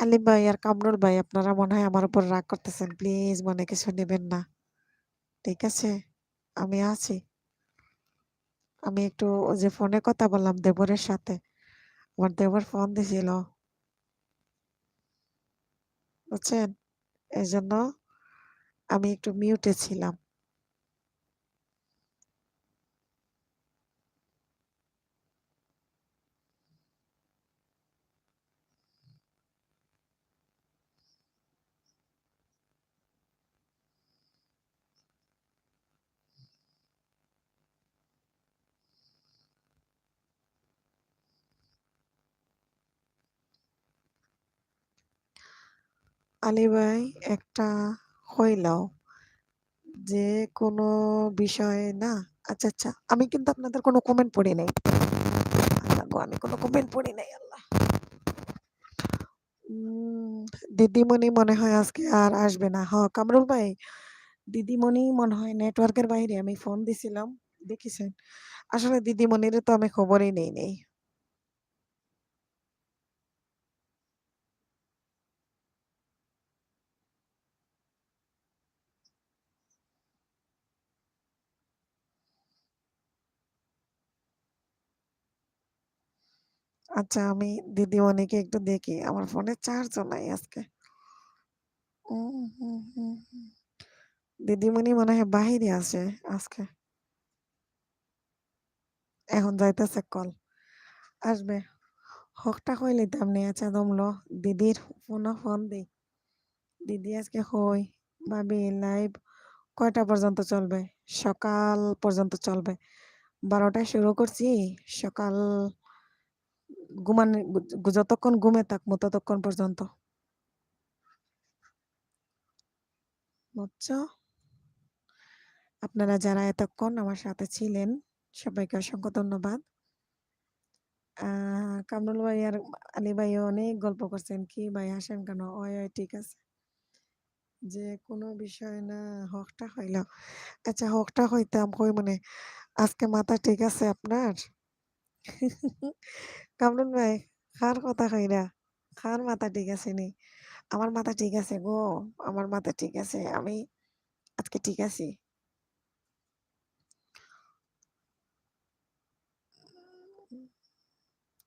আলিম ভাই আর কামরুল ভাই আপনারা মনে হয় আমার উপর রাগ করতেছেন। প্লিজ মনে কিছু নেবেন না। ঠিক আছে? আমি আছি। আমি একটু ওই যে ফোনে কথা বললাম দেবরের সাথে। আমার দেবর ফোন দিছিল। বুঝছেন? এজন্য আমি একটু মিউটে ছিলাম। আলী ভাই একটা হইলাও যে কোনো বিষয়ে না আচ্ছা, আচ্ছা। আমি কিন্তু আপনাদের কোনো কমেন্ট পড়ি নাই। আল্লাহ গো! আমি কোনো কমেন্ট পড়ি নাই আল্লাহ। উম দিদিমণি মনে হয় আজকে আর আসবে না। কামরুল ভাই, দিদিমণি মনে হয় নেটওয়ার্কের বাইরে। আমি ফোন দিছিলাম। দেখিছেন? আসলে দিদিমণিরে তো আমি খবরই নেই নাই। আচ্ছা আমি দিদিমণিকে একটু দেখি। আমার ফোনে চার্জও নাই আজকে। হুম, হুম, হুম, হুম। দিদিমণি মনে হয় বাহিরে আছে আজকে। এখন যাইতেছে কল। আসবে। হকটা কই লইতাম নে আচ্ছা দমলো। দিদির ফোন দেই। দিদি আজকে কই? ভাবি লাইভ কয়টা পর্যন্ত চলবে? সকাল পর্যন্ত চলবে। ১২টায় শুরু করছি। সকাল ঘুমানো যতক্ষণ ঘুমে থাকবো ততক্ষণ পর্যন্ত। বুঝছো? আপনারা যারা এতক্ষণ আমার সাথে ছিলেন সবাইকে অসংখ্য ধন্যবাদ। আ কামরুল ভাই আর আলী ভাইও অনেক গল্প করছেন। কি ভাই হাসেন কেন? ওই, ওই ঠিক আছে। যে কোনো বিষয় না হকটা হইল। আচ্ছা হকটা হইতাম কই মানে আজকে মাথা ঠিক আছে আপনার? কামরুল ভাই কার কথা কইরা? কার মাথা ঠিক আছে নি? আমার মাথা ঠিক আছে গো। আমার মাথা ঠিক আছে। আমি আজকে ঠিক আছি।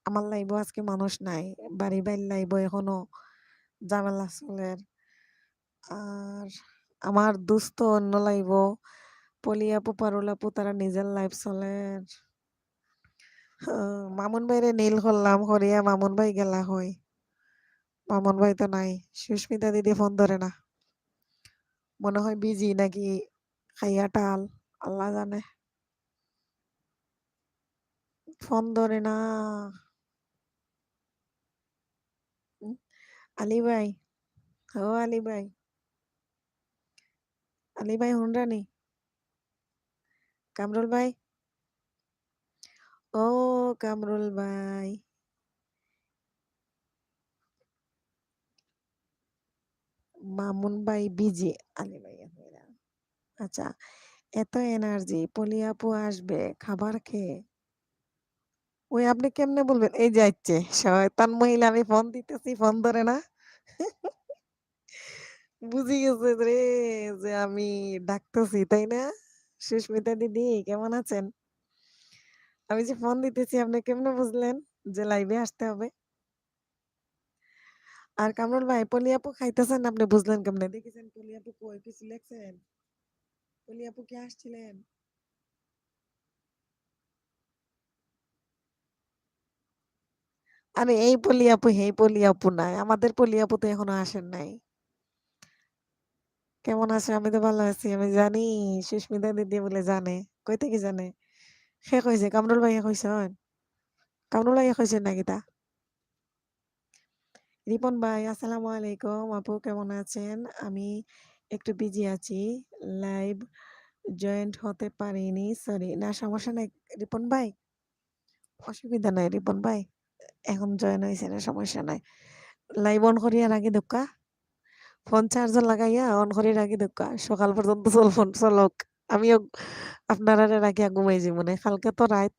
আমার লাইভেও আজকে মানুষ নাই। বাড়ি বাইর লাইভও এখনো ঝামেলা চলের। আর আমার দোস্ত অন্য লাইভও পলি আপু, পারুল আপু তারা নিজের লাইভ চলের। মামুন ভাইরে নীল করলাম করিয়া মামুন ভাই গেলা হয়। মামুন ভাই তো নাই। সুস্মিতা দিদি ফোন ধরে না। মনে হয় বিজি নাকি খাইয়া টাল। আল্লাহ জানে। ফোন ধরে না। উম, আলী ভাই, ও আলী ভাই, আলী ভাই হুনরানি, কামরুল ভাই, ও কামরুল ভাই, মামুন ভাই বিজি, আলী ভাই এখন না। আচ্ছা, এত এনার্জি, পলি আপু আসবে খাবার খেয়ে। ওই আপনি কেমনে বলবেন? এই যে আইছে, শয়তান মহিলা আমি ফোন দিতেছি, ফোন ধরে না। বুঝি গেছে রে যে আমি ডাকতেছি, তাই না? সুস্মিতা দিদি কেমন আছেন? আমি যে ফোন দিতেছি আপনি কেমনে বুঝলেন যে লাইভে আসতে হবে? আর কামরুল ভাই পলি আপু খাইতেছেন আপনি বুঝলেন কেমনে? দেখেছেন পলি আপু কই কিছু লেখছেন? পলি আপু কি আসছিলেন? আরে এই পলি আপু সেই পলি আপু নাই। আমাদের পলি আপু তো এখনো আসেন নাই। কেমন আছে? আমি তো ভালো আছি। আমি জানি সুস্মিতা দিদি বলে জানে। কই থেকে জানে? সে কইছে কামরুল ভাইয়া কইছন? কামরুল ভাইয়া কইছেন নাকি তা? রিপন ভাই আসসালামু আলাইকুম। আপু কেমন আছেন? আমি একটু বিজি আছি। লাইভ জয়েন্ট হতে পারিনি। সরি। না সমস্যা নাই রিপন ভাই। অসুবিধা নাই রিপন ভাই। এখন জয়েন হইছেন সমস্যা নাই। লাইভ অন করিয়া রাখি দোক্কা। ফোন চার্জার লাগাইয়া অন করে রাখি দোক্কা। সকাল পর্যন্ত ফোন চলক। আমিও আপনারা রাখিয়া ঘুমাই যাই মনে। কালকে তো রাত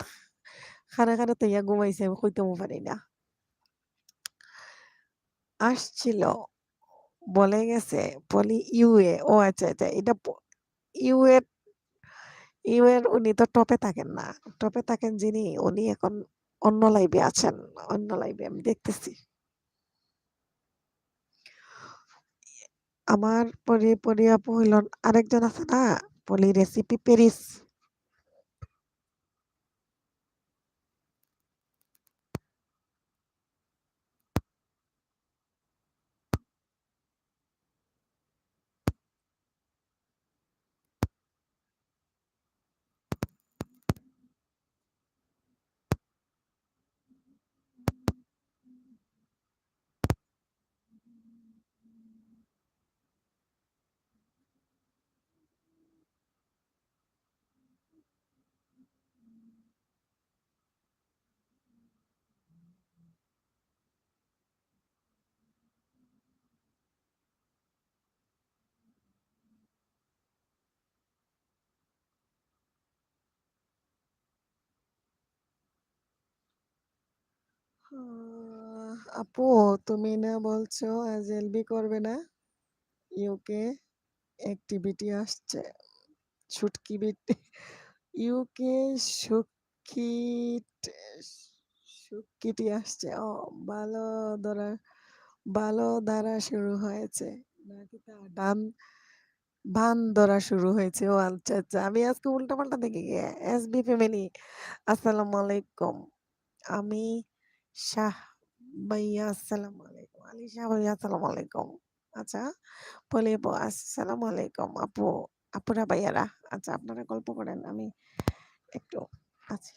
খারে খারে তৈয়া ঘুমাইছে আমি কইতেও পারি না। আসছিল, বলে গেছে, বলি ইউএ। ও আচ্ছা, আচ্ছা। এটা ইউ এর ইউ এর উনি তো টপে থাকেন না। টপে থাকেন যিনি, উনি এখন অন্য লাইভে আছেন। অন্য লাইভে আমি দেখতেছি। আমার পরি আপু হইল আরেকজন আছে না? পলি রেসিপি প্যারিস। আপু, তুমি না বলছো আজ এলবি করবে না? ইউকে অ্যাক্টিভিটি আসছে। শুটকি বিট ইউকে সুটকিট সুটকিটি আসছে। ও, ভালো ধরা ভালো ধারা শুরু হয়েছে। নাকি তা ভান ধরা শুরু হয়েছে। ও আচ্ছা, আচ্ছা। আমি আজকে উল্টাপাল্টা দেখে গিয়ে এসবি ফ্যামিলি। আসসালামু আলাইকুম। আমি শাহ ভাইয়া, আসসালামু আলাইকুম। আলী শাহ ভাইয়া, আসসালামু আলাইকুম। আচ্ছা, বলে আপু, আসসালামু আলাইকুম আপু, আপুরা ভাইয়ারা। আচ্ছা, আপনারা গল্প করেন, আমি একটু আছি।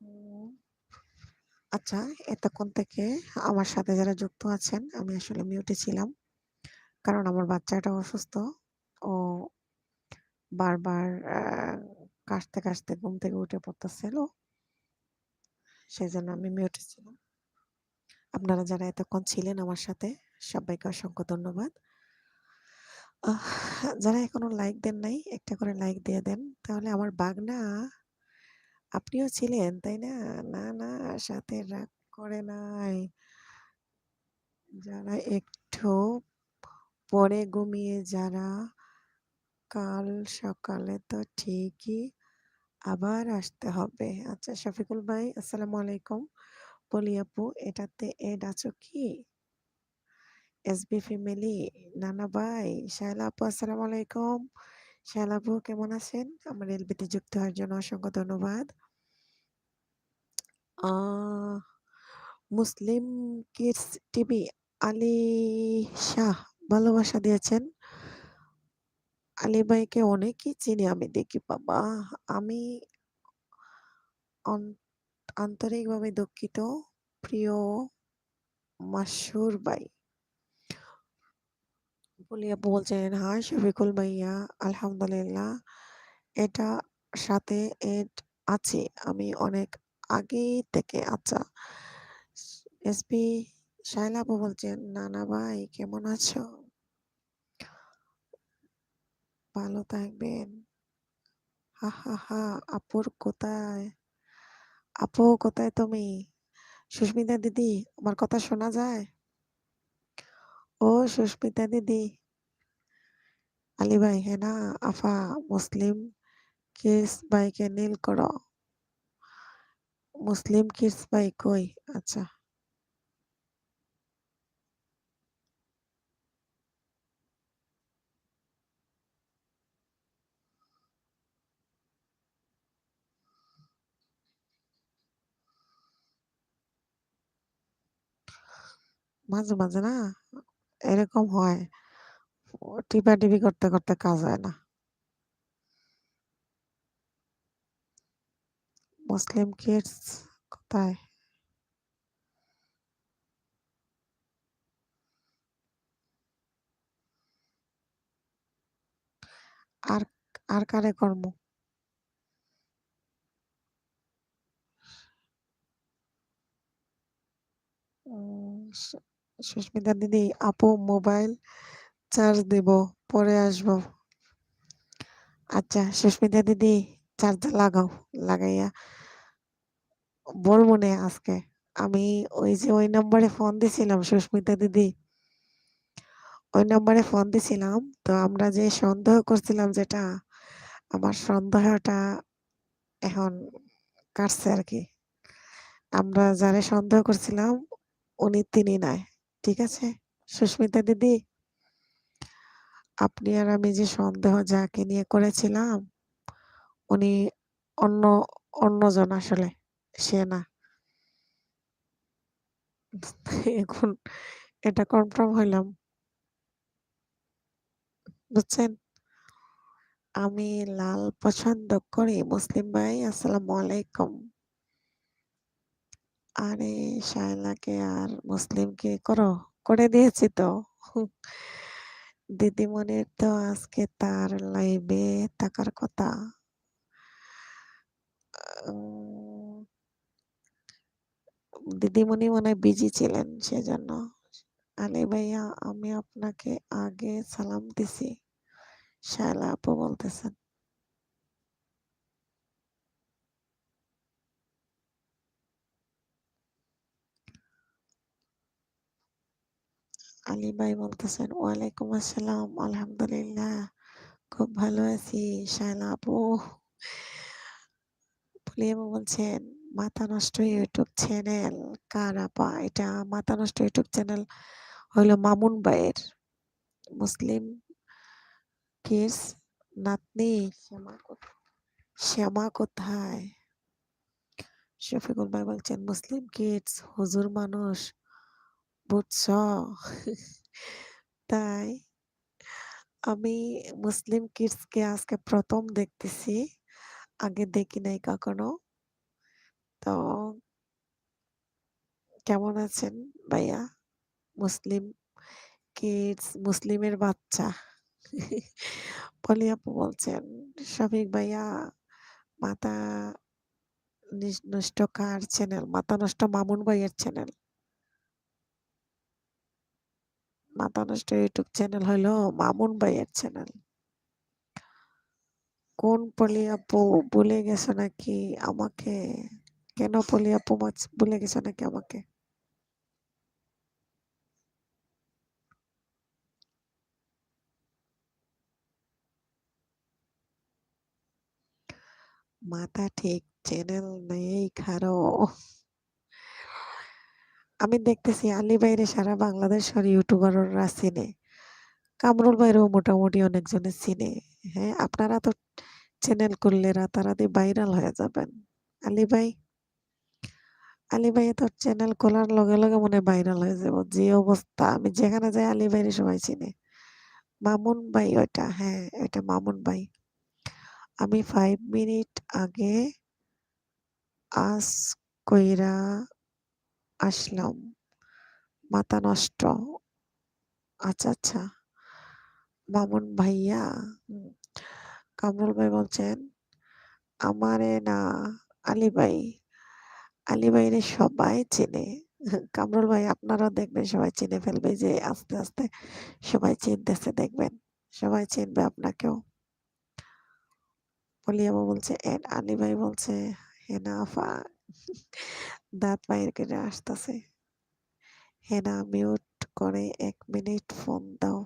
উম আচ্ছা, এতক্ষণ থেকে আমার সাথে যারা যুক্ত আছেন, আমি আসলে মিউটে ছিলাম। কারণ আমার বাচ্চাটা অসুস্থ। ও বারবার কাশতে ঘুম থেকে উঠে পড়তেছিল। সেজন্য আমি মিউটে ছিলাম। আপনারা যারা এতক্ষণ ছিলেন আমার সাথে, সবাইকে অসংখ্য ধন্যবাদ। আহ যারা এখনো লাইক দেন নাই, একটা করে লাইক দিয়ে দেন। তাহলে আমার বাগনা, আপনিও ছিলেন, তাই না? না, না, সাথে রাগ করে নাই। যারা একটু পরে ঘুমিয়ে যারা কাল সকালে তো ঠিকই আবার আসতে হবে। আচ্ছা শফিকুল ভাই, আসসালামু আলাইকুম। পলি আপু, এটাতে এড আছো কি? এসবি ফ্যামিলি, নানা ভাই, শায়লা আপু, আসসালামু আলাইকুম। শায়লা আপু কেমন আছেন? আমার এলবিতে যুক্ত হওয়ার জন্য অসংখ্য ধন্যবাদ। আহ মুসলিম কিডস টিভি, আলী শাহ ভালোবাসা দিয়েছেন। আলী ভাইকে অনেকই চিনি আমি, দেখি বাবা। আমি আন্তরিকভাবে দুঃখিত, প্রিয় মাসুর ভাই। বলি আপু বলছেন, হাই শফিকুল ভাইয়া, আলহামদুলিল্লাহ। এটা সাথে এড আছে, আমি অনেক আগে থেকে। আচ্ছা, এসপি শায়লা আপু বলছেন, নানা ভাই কেমন আছো? ভালো থাকবেন। হা হা হা। আপুর কোথায়? আপু কোথায় তুমি? সুস্মিতা দিদি, আমার কথা শোনা যায়? ও সুস্মিতা দিদি, আলী ভাই, হ্যাঁ না? আফা, মুসলিম কিডস ভাইকে নীল করো। মুসলিম কিডস ভাই কই? আচ্ছা, মাঝে মাঝে না এরকম হয়, টিপাটিপি করতে করতে কাজ হয় না। মুসলিম কিডস কোথায়? আর আর কারে কর্ম? সুস্মিতা দিদি, আপু মোবাইল চার্জ দিব, পরে আসবো। আচ্ছা সুস্মিতা দিদি, চার্জার লাগাও, লাগাইয়া বলবো নে আজকে। আমি ওই যে ওই নম্বরে ফোন দিছিলাম সুস্মিতা দিদি, ওই নম্বরে ফোন দিছিলাম। তো আমরা যে সন্দেহ করছিলাম যেটা, আমার সন্দেহটা এখন কাটছে আর কি। আমরা যারে সন্দেহ করছিলাম তিনি নয়। ঠিক আছে সুস্মিতা দিদি, আপনি আর আমি যে সন্দেহ যাকে নিয়ে করেছিলাম, উনি অন্য অন্যজন আসলে, সে না। এখন এটা কনফার্ম হইলাম, বুঝছেন? আমি লাল পছন্দ করি। মুসলিম ভাই, আসসালামু আলাইকুম। আরে শায়লাকে আর মুসলিমকে করো, করে দিয়েছি তো। দিদিমণির তো আজকে তার লাইভে থাকার কথা। উম, দিদিমণি মনে হয় বিজি ছিলেন সেজন্য। আলী ভাইয়া, আমি আপনাকে আগে সালাম দিছি, শায়লা আপু বলতেছেন। আলী ভাই বলতেছেন, ওয়ালাইকুম আসসালাম, আলহামদুলিল্লাহ, খুব ভালো আছি। শায়লা আপু, ফুলিয়া বলছেন, মাথা নষ্ট ইউটিউব চ্যানেল কার আপা? এটা মাথা নষ্ট ইউটিউব চ্যানেল হইলো মামুন ভাইয়ের। মুসলিম কিডস নাতনি শ্যামা কোথায়? শফিকুল ভাই বলছেন, মুসলিম কিডস হুজুর মানুষ, বুঝছ? তাই আমি মুসলিম কিডস কে আজকে প্রথম দেখতেছি, আগে দেখি নাই কখনো। তো কেমন আছেন ভাইয়া? মুসলিম কিডস, মুসলিমের বাচ্চা। পলি আপু বলছেন, শফিক ভাইয়া মাথা নষ্ট কার চ্যানেল? মাথা নষ্ট মামুন ভাইয়ের চ্যানেল। মাথা নষ্ট ইউটিউব চ্যানেল হইলো মামুন ভাইয়ের চ্যানেল। কোন পলি আপু ভুলে গেছো নাকি আমাকে? কেন পলি আপু ভুলে গেছো নাকি আমাকে? মাথা ঠিক চ্যানেল নেই কারো। আমি দেখতেছি আলী ভাইরে সারা বাংলাদেশের ইউটিউবাররা চিনে। কামরুল ভাইরেও মোটামুটি অনেকজনে চিনে। হ্যাঁ, আপনারা তো চ্যানেল করলে রাতারাতি ভাইরাল হয়ে যাবেন। আলী ভাই, আলী ভাই তো চ্যানেল খোলার লগে লগে মনে ভাইরাল হয়ে যাব। যে অবস্থা, আমি যেখানে যাই আলী ভাইরে সবাই চিনে। মামুন ভাই ওইটা, হ্যাঁ এটা মামুন ভাই। আমি 5 মিনিট আগে আস কইরা আসলাম। মাথা নষ্ট। আচ্ছা, আচ্ছা। মামুন ভাইয়া? হুম। কামরুল ভাই বলছেন, আমারে না আলী ভাই। আলী ভাইরে সবাই চেনে। কামরুল ভাই আপনারাও দেখবেন সবাই চিনে ফেলবে যে আস্তে, আস্তে সবাই চিনতেছে দেখবেন। সবাই চিনবে আপনাকেও। পলি আপু বলছে আলী ভাই বলছে হেনা আফা দাঁত বাইর করে আসতেছে। হেনা মিউট করে 1 মিনিট ফোন দাও।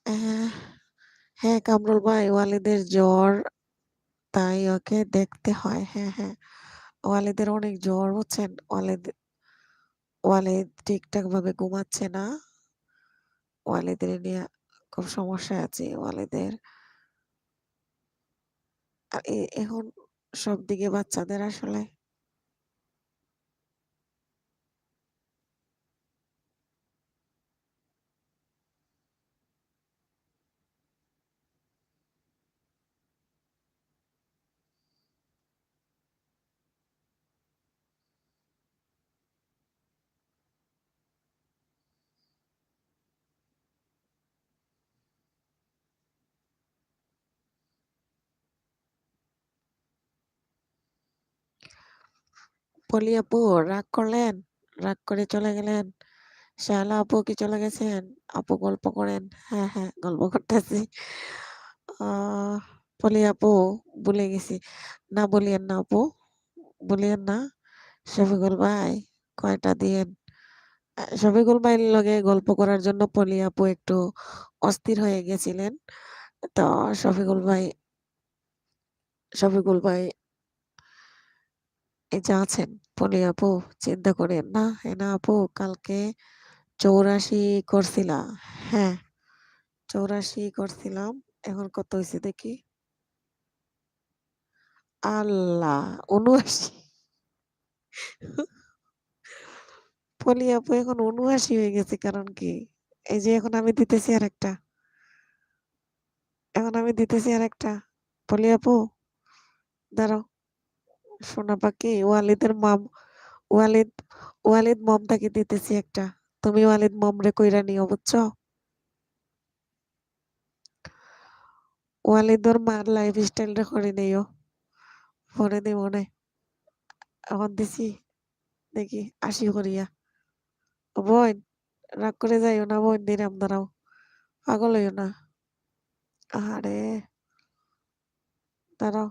হ্যাঁ, হ্যাঁ, কামরুল ভাই ওয়ালিদের জ্বর, তাই ওকে দেখতে হয়। হ্যাঁ, হ্যাঁ। ওয়ালিদের অনেক জ্বর বুঝছেন? ওয়ালিদ ঠিকঠাক ভাবে ঘুমাচ্ছে না। ওয়ালিদের নিয়ে খুব সমস্যায় আছি। ওয়ালিদের এখন সবদিকে বাচ্চাদের আসলে পলি আপু রাগ করলেন? রাগ করে চলে গেলেন? শায়লা আপু কি চলে গেছেন? আপু গল্প করেন। হ্যাঁ, হ্যাঁ, গল্প করতেছি। আহ পলি আপু ভুলে গেছি। না বলিয়েন না আপু। বলিয়েন না। শফিকুল ভাই কয়টা দিয়েন। শফিকুল ভাইয়ের লগে গল্প করার জন্য পলি আপু একটু অস্থির হয়ে গেছিলেন। তো শফিকুল ভাই এই যে আছেন পলি আপু, চিন্তা করেন না। হেনা আপু কালকে 84 করছিলা। হ্যাঁ, 84 করছিলাম। এখন কত হইছে দেখি। আল্লাহ! ৭৯। পলি আপু এখন ৭৯ হয়ে গেছে, কারণ কি? এই যে এখন আমি দিতেছি আরেকটা। এখন আমি দিতেছি আরেকটা। পলি আপু দাঁড়াও। সোনা পাখি ওয়ালিদ ওয়ালিদ মমতাকে দিতেছি একটা। তুমি ওয়ালিদ মমরে কইরা নিও বুঝছো? ওয়ালিদর মার লাইফ স্টাইলটা করে নিও। পরে দিবনে। এখন দিছি। দেখি ৮০ করিয়া। বোন রাগ করে যাইও না বোন, দিলাম দাঁড়াও। পাগল হইও না। আহারে দাঁড়াও।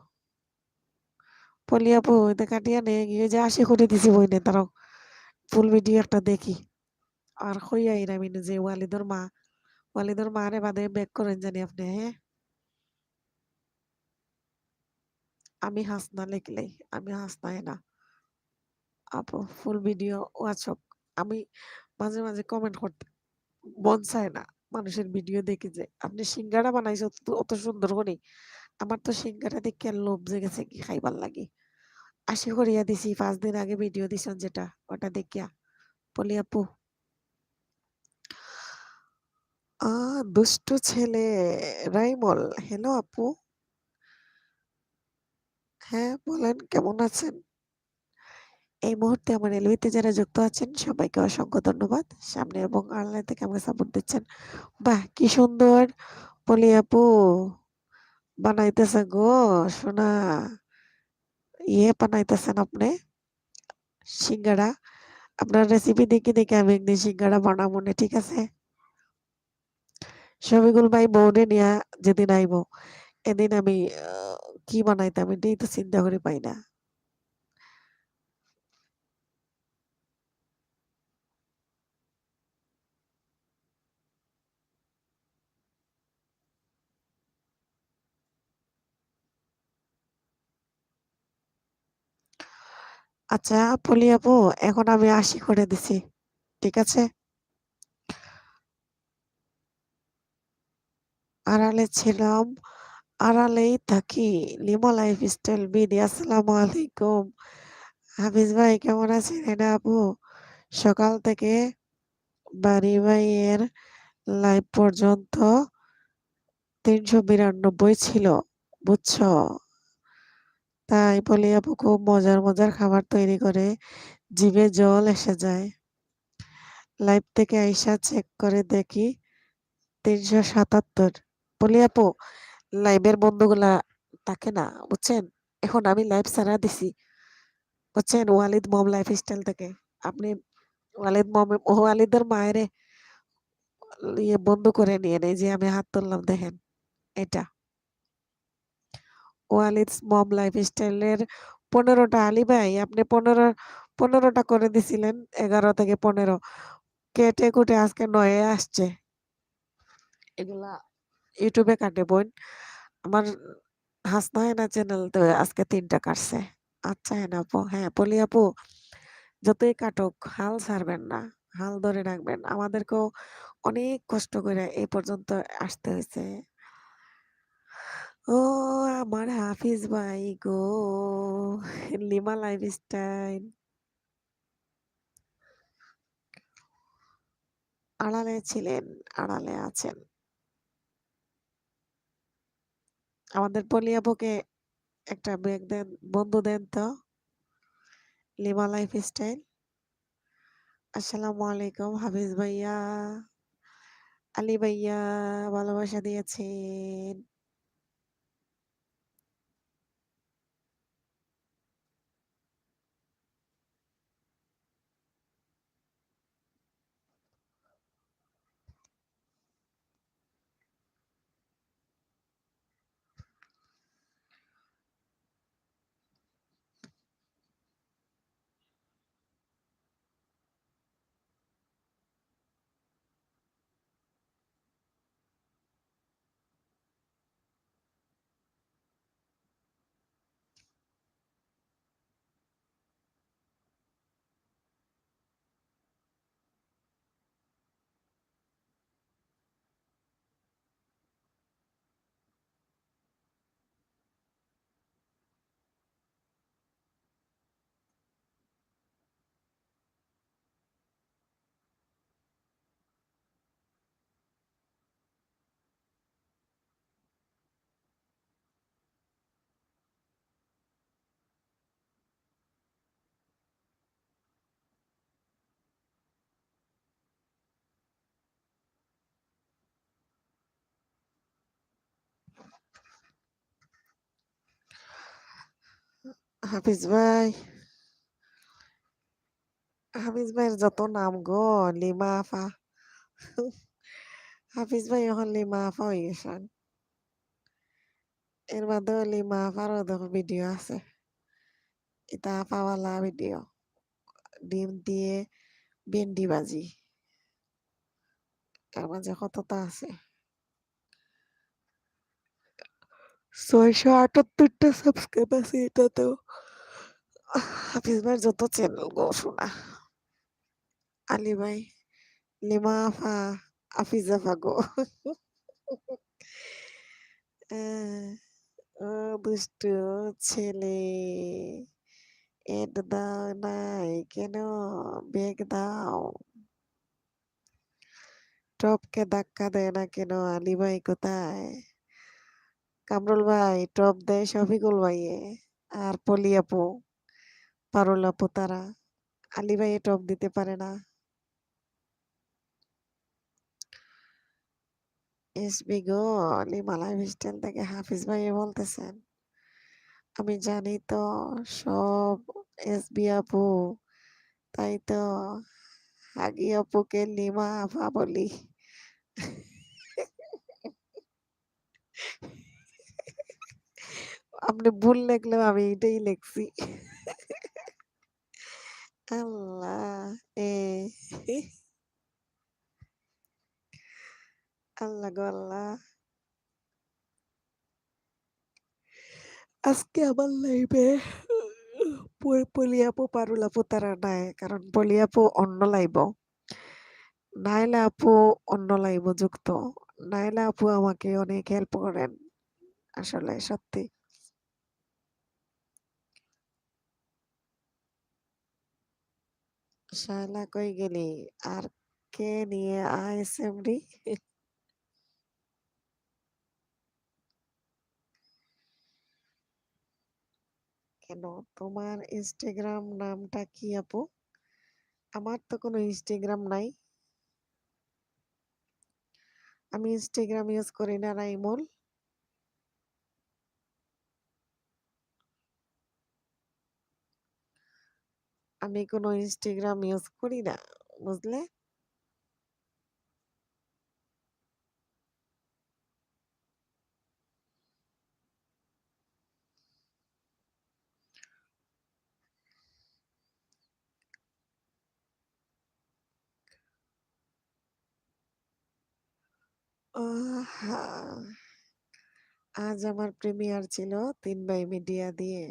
পলি আপু এটা কাটিয়া নে গিয়ে যে ৮০ করে দিছি বইনে, দাঁড়াও। ফুল ভিডিও একটা দেখি। আর কইয়াই না আমি যে ওয়ালিদর মারে বাদে ব্যাক করেন জানি আপনি, হ্যাঁ? আমি হাসনা লিখলেই, আমি হাসনা না আপু ফুল ভিডিও ওয়াচক। আমি মাঝে মাঝে কমেন্ট করতে মন চায় না। মানুষের ভিডিও দেখি যে আপনি সিঙ্গারা বানাইছো অত সুন্দর করে। আমার তো সিঙ্গারা দেখে লোভ জেগেছে, কি খাইবার লাগে। ৮০ করিয়া দিছি ৫ দিন আগে ভিডিও দিছেন যেটা, ওটা দেখিয়া। বলি আপু দুষ্টু ছেলে রাইমল, হ্যালো আপু। হ্যাঁ বলেন, কেমন আছেন? এই মুহূর্তে আমার এলবিতে যারা যুক্ত আছেন সবাইকে অসংখ্য ধন্যবাদ। সামনে এবং অনলাইন থেকে আমাকে সাপোর্ট দিচ্ছেন। বাহ কি সুন্দর বলি আপু বানাইতেছে গো সোনা। বানাইতেছেন আপনি সিঙ্গারা। আপনার রেসিপি দেখে দেখে আমি একদিন সিঙ্গারা বানাবো না, ঠিক আছে? শফিকুল ভাই বউরে নিয়া যেদিন আইব এদিন আমি কি বানাইতাম এটাই তো চিন্তা করে পাই না। আচ্ছা পলি আপু, এখন আমি ৮০ করে দিছি, ঠিক আছে? আড়ালে ছিলাম, আড়ালেই থাকি। লিমা লাইফস্টাইল বিডি, আসসালামু আলাইকুম। হাফিজ ভাই কেমন আছেন? এটা আপু সকাল থেকে বাড়ি ভাইয়ের লাইভ পর্যন্ত ৩৯২ ছিল বুঝছো? তাই বলি আপু খুব মজার মজার খাবার তৈরি করে, জিভে জল এসে যায়। লাইভ থেকে আইসা চেক করে দেখি ৩৭৭। বলি আপু লাইভের বন্ধুগুলা থাকে না বুঝছেন? এখন আমি লাইভ ছাড়া দিছি বুঝছেন, ওয়ালিদ মম লাইফ স্টাইল থেকে। আপনি ওয়ালিদের মায়েরে বন্ধ করে নিয়ে নেই যে আমি হাত তুললাম, দেখেন এটা ওয়ালিদ মম লাইফ স্টাইলের ১৫টা। আলী ভাই আপনি ১৫টা করে দিছিলেন, ১১ থেকে ১৫ কেটে কুটে আজকে ৯ আসছে। এগুলা ইউটিউবে কাটে বোন। আমার হাসনা হেনা চ্যানেল তো আজকে ৩ টা কাটছে। আচ্ছা হেনা আপু, হ্যাঁ, পলি আপু যতই কাটুক হাল ছাড়বেন না। হাল ধরে রাখবেন। আমাদেরকেও অনেক কষ্ট করে এই পর্যন্ত আসতে হইছে। ও আমার হাফিজ ভাই গো! Lima lifestyle. আড়ালে ছিলেন, আড়ালে আছেন। আমাদের পলি আপুকে একটা ব্রেক দেন, বন্ধু দেন তো। Lima lifestyle. আসসালামু আলাইকুম হাফিজ ভাইয়া, আলী ভাইয়া ভালোবাসা দিয়েছেন। হাফিজ ভাই, হাফিজ ভাইয়ের যত নাম গো, লিমা আফা। হাফিজ ভাই এখন লিমা আফা হয়ে গেছেন। এর মধ্যেও লিমা আফারও দেখো ভিডিও আছে। এটা আফাওয়ালা ভিডিও। ডিম দিয়ে ভেন্ডি ভাজি। এর মাঝে কতটা আছে। ৬৭৮টা সাবস্ক্রাইব আছে এটাতেও। হাফিজ ভাইয়ের যত চ্যানেল গো শোনা। আলী ভাই, লিমা আফা, আফিজ আফা গো। আহ, ও দুষ্টু ছেলে। এড দাও নাই কেন? বেগ দাও। টপকে ধাক্কা দেয় না কেন? আলী ভাই কোথায়? কামরুল ভাই টপ দেয় শফিকুল ভাইয়ে আর পলি আপু, পারুল আপু তারা। আলী ভাই টপ দিতে পারে না। এসবি গো, লিমালা হোস্টেল থেকে হাফিজ ভাই বলতেছেন। আমি জানি তো সব এসবি আপু, তাই তো হাগি আপুকে লিমা আফা বলি। আপনি ভুল লিখলেও আমি এটাই লিখছি। আল্লাহ এ আল্লাহ গো আল্লাহ। আজকে আমার লাইভে পলি আপু, পারুল আপু তারা নাই, কারণ পলি আপু অন্য লাইভ, নাইলা আপু অন্য লাইভ যুক্ত। নাইলা আপু আমাকে অনেক হেল্প করেন, আসলে সত্যি। শায়লা কই গেলি? আর কে নিয়ে আইসেমরি? কেন? তোমার ইনস্টাগ্রাম নামটা কি আপু? আমার তো কোনো ইনস্টাগ্রাম নাই। আমি ইনস্টাগ্রাম ইউজ করি না রাইমুল। আমি কোনো ইনস্টাগ্রাম ইউজ করি না, বুঝলে? হা আজ আমার প্রিমিয়ার ছিল ৩ বাই মিডিয়া দিয়ে।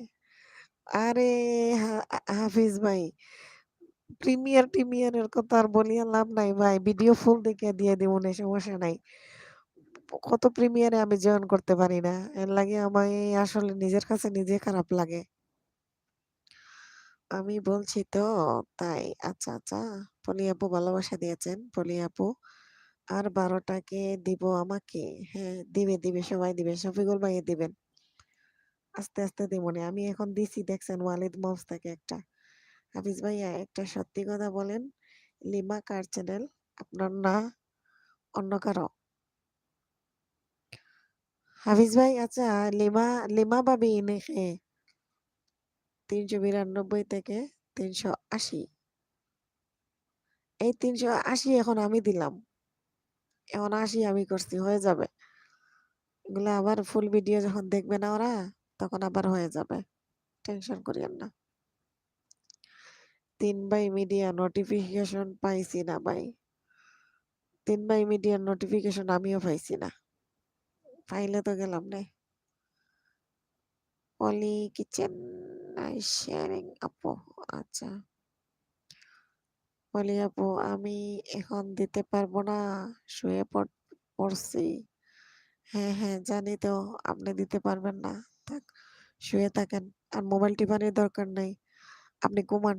আরে হাফিজ ভাই, প্রিমিয়ারের কথা আর বলিয়া লাভ নাই ভাই। ভিডিও ফুল দেখিয়া দিয়ে দিমুনে, সমস্যা নাই। কত প্রিমিয়ারে আমি জয়েন করতে পারি না। এর লাগে আমায় আসলে নিজের কাছে নিজে খারাপ লাগে। আমি বলছি তো তাই। আচ্ছা, আচ্ছা। পলি আপু ভালোবাসা দিয়েছেন। পলি আপু আর ১২ টা কে দিব আমাকে? হ্যাঁ, দিবে সবাই দিবে। শফিকুল ভাইয়া দিবেন। আস্তে, আস্তে দিবনে। আমি এখন দিছি দেখছেন ওয়ালিদ মবস থেকে একটা। হাফিজ ভাইয়া একটা সত্যি কথা বলেন, লিমা কার চ্যানেল? আপনার না অন্য কারো? হাফিজ ভাই আচ্ছা লিমা ভাবি নাকি ৩৯২ থেকে ৩৮০? এই ৩৮০ এখন আমি দিলাম। এখন ৮০ আমি করছি, হয়ে যাবে। এগুলা আবার ফুল ভিডিও যখন দেখবে না ওরা, তখন আবার হয়ে যাবে। টেনশন করিয়েন না। ৩ বাই মিডিয়া নোটিফিকেশন পাইছি না ভাই। ৩ বাই মিডিয়ার নোটিফিকেশন আমিও পাইছি না। পাইলে তো গেলাম নে। পলি কিচেন নাইস শেয়ারিং আপু। আচ্ছা। পলি আপু আমি এখন দিতে পারবো না। শুয়ে পড়ছি। হ্যাঁ, হ্যাঁ জানি তো আপনি দিতে পারবেন না। থাক, শুয়ে থাকেন। আর মোবাইল টিপানোর দরকার নাই। আপনি ঘুমান।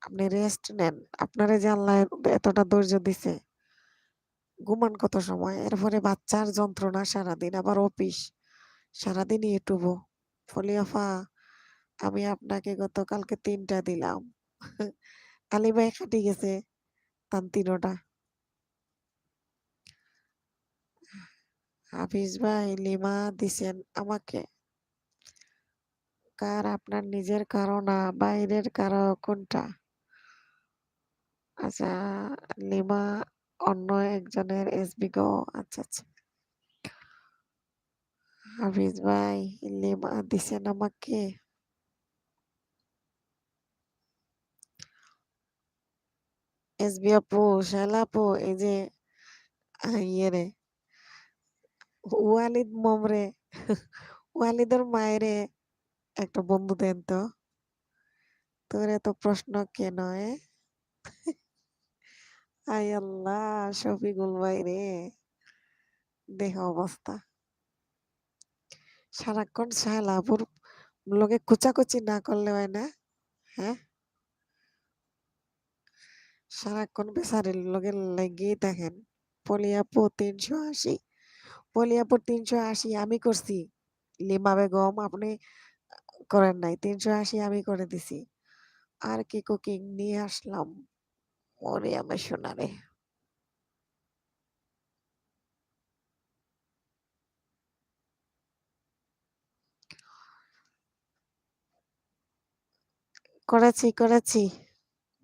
আপনি রেস্ট নেন। আপনারে যে আল্লাহ এতটা ধৈর্য দিছে, ঘুমান কত সময়। এরপরে বাচ্চার যন্ত্রণা সারাদিন, আবার অফিস। সারাদিন ইউটিউবও। ফলি আফা আমি আপনাকে গতকালকে ৩ টা দিলাম। আলী ভাই খাটি গেছে তান ৩ টা। হাফিজ ভাই লিমা দিছেন আমাকে। কার আপনার নিজের কারো না বাইরের কারো কোনটা? আচ্ছা, লিমা অন্য একজনের এসবি গো। আচ্ছা, আচ্ছা। হাফিজ ভাই লিমা দিছেন আমাকে। এসবি আপু, শালা আপু এই যে ইয়ে রে ওয়ালিদ মমরে ওয়ালিদের মায়েরে একটা বন্ধু দেন তো। তোর এত প্রশ্ন কেন এ? আয় আল্লাহ, শফিকুল ভাই রে, দেহ অবস্থা। সারাক্ষণ শাহলাপুর লোকে কুচাকুচি না করলে হয় না? হ্যাঁ, সারাক্ষণ বেচারির লোকে লেগেই থাকেন। পলিয়াপু ৩৮০। পলিয়াপুর ৩৮০ আমি করছি। লিমা বেগম আপনি করেন নাই। ৩৮০ আমি করে দিছি। আর কি কুকিং নিয়ে আসলাম। ওরে আমার সোনারে। করেছি।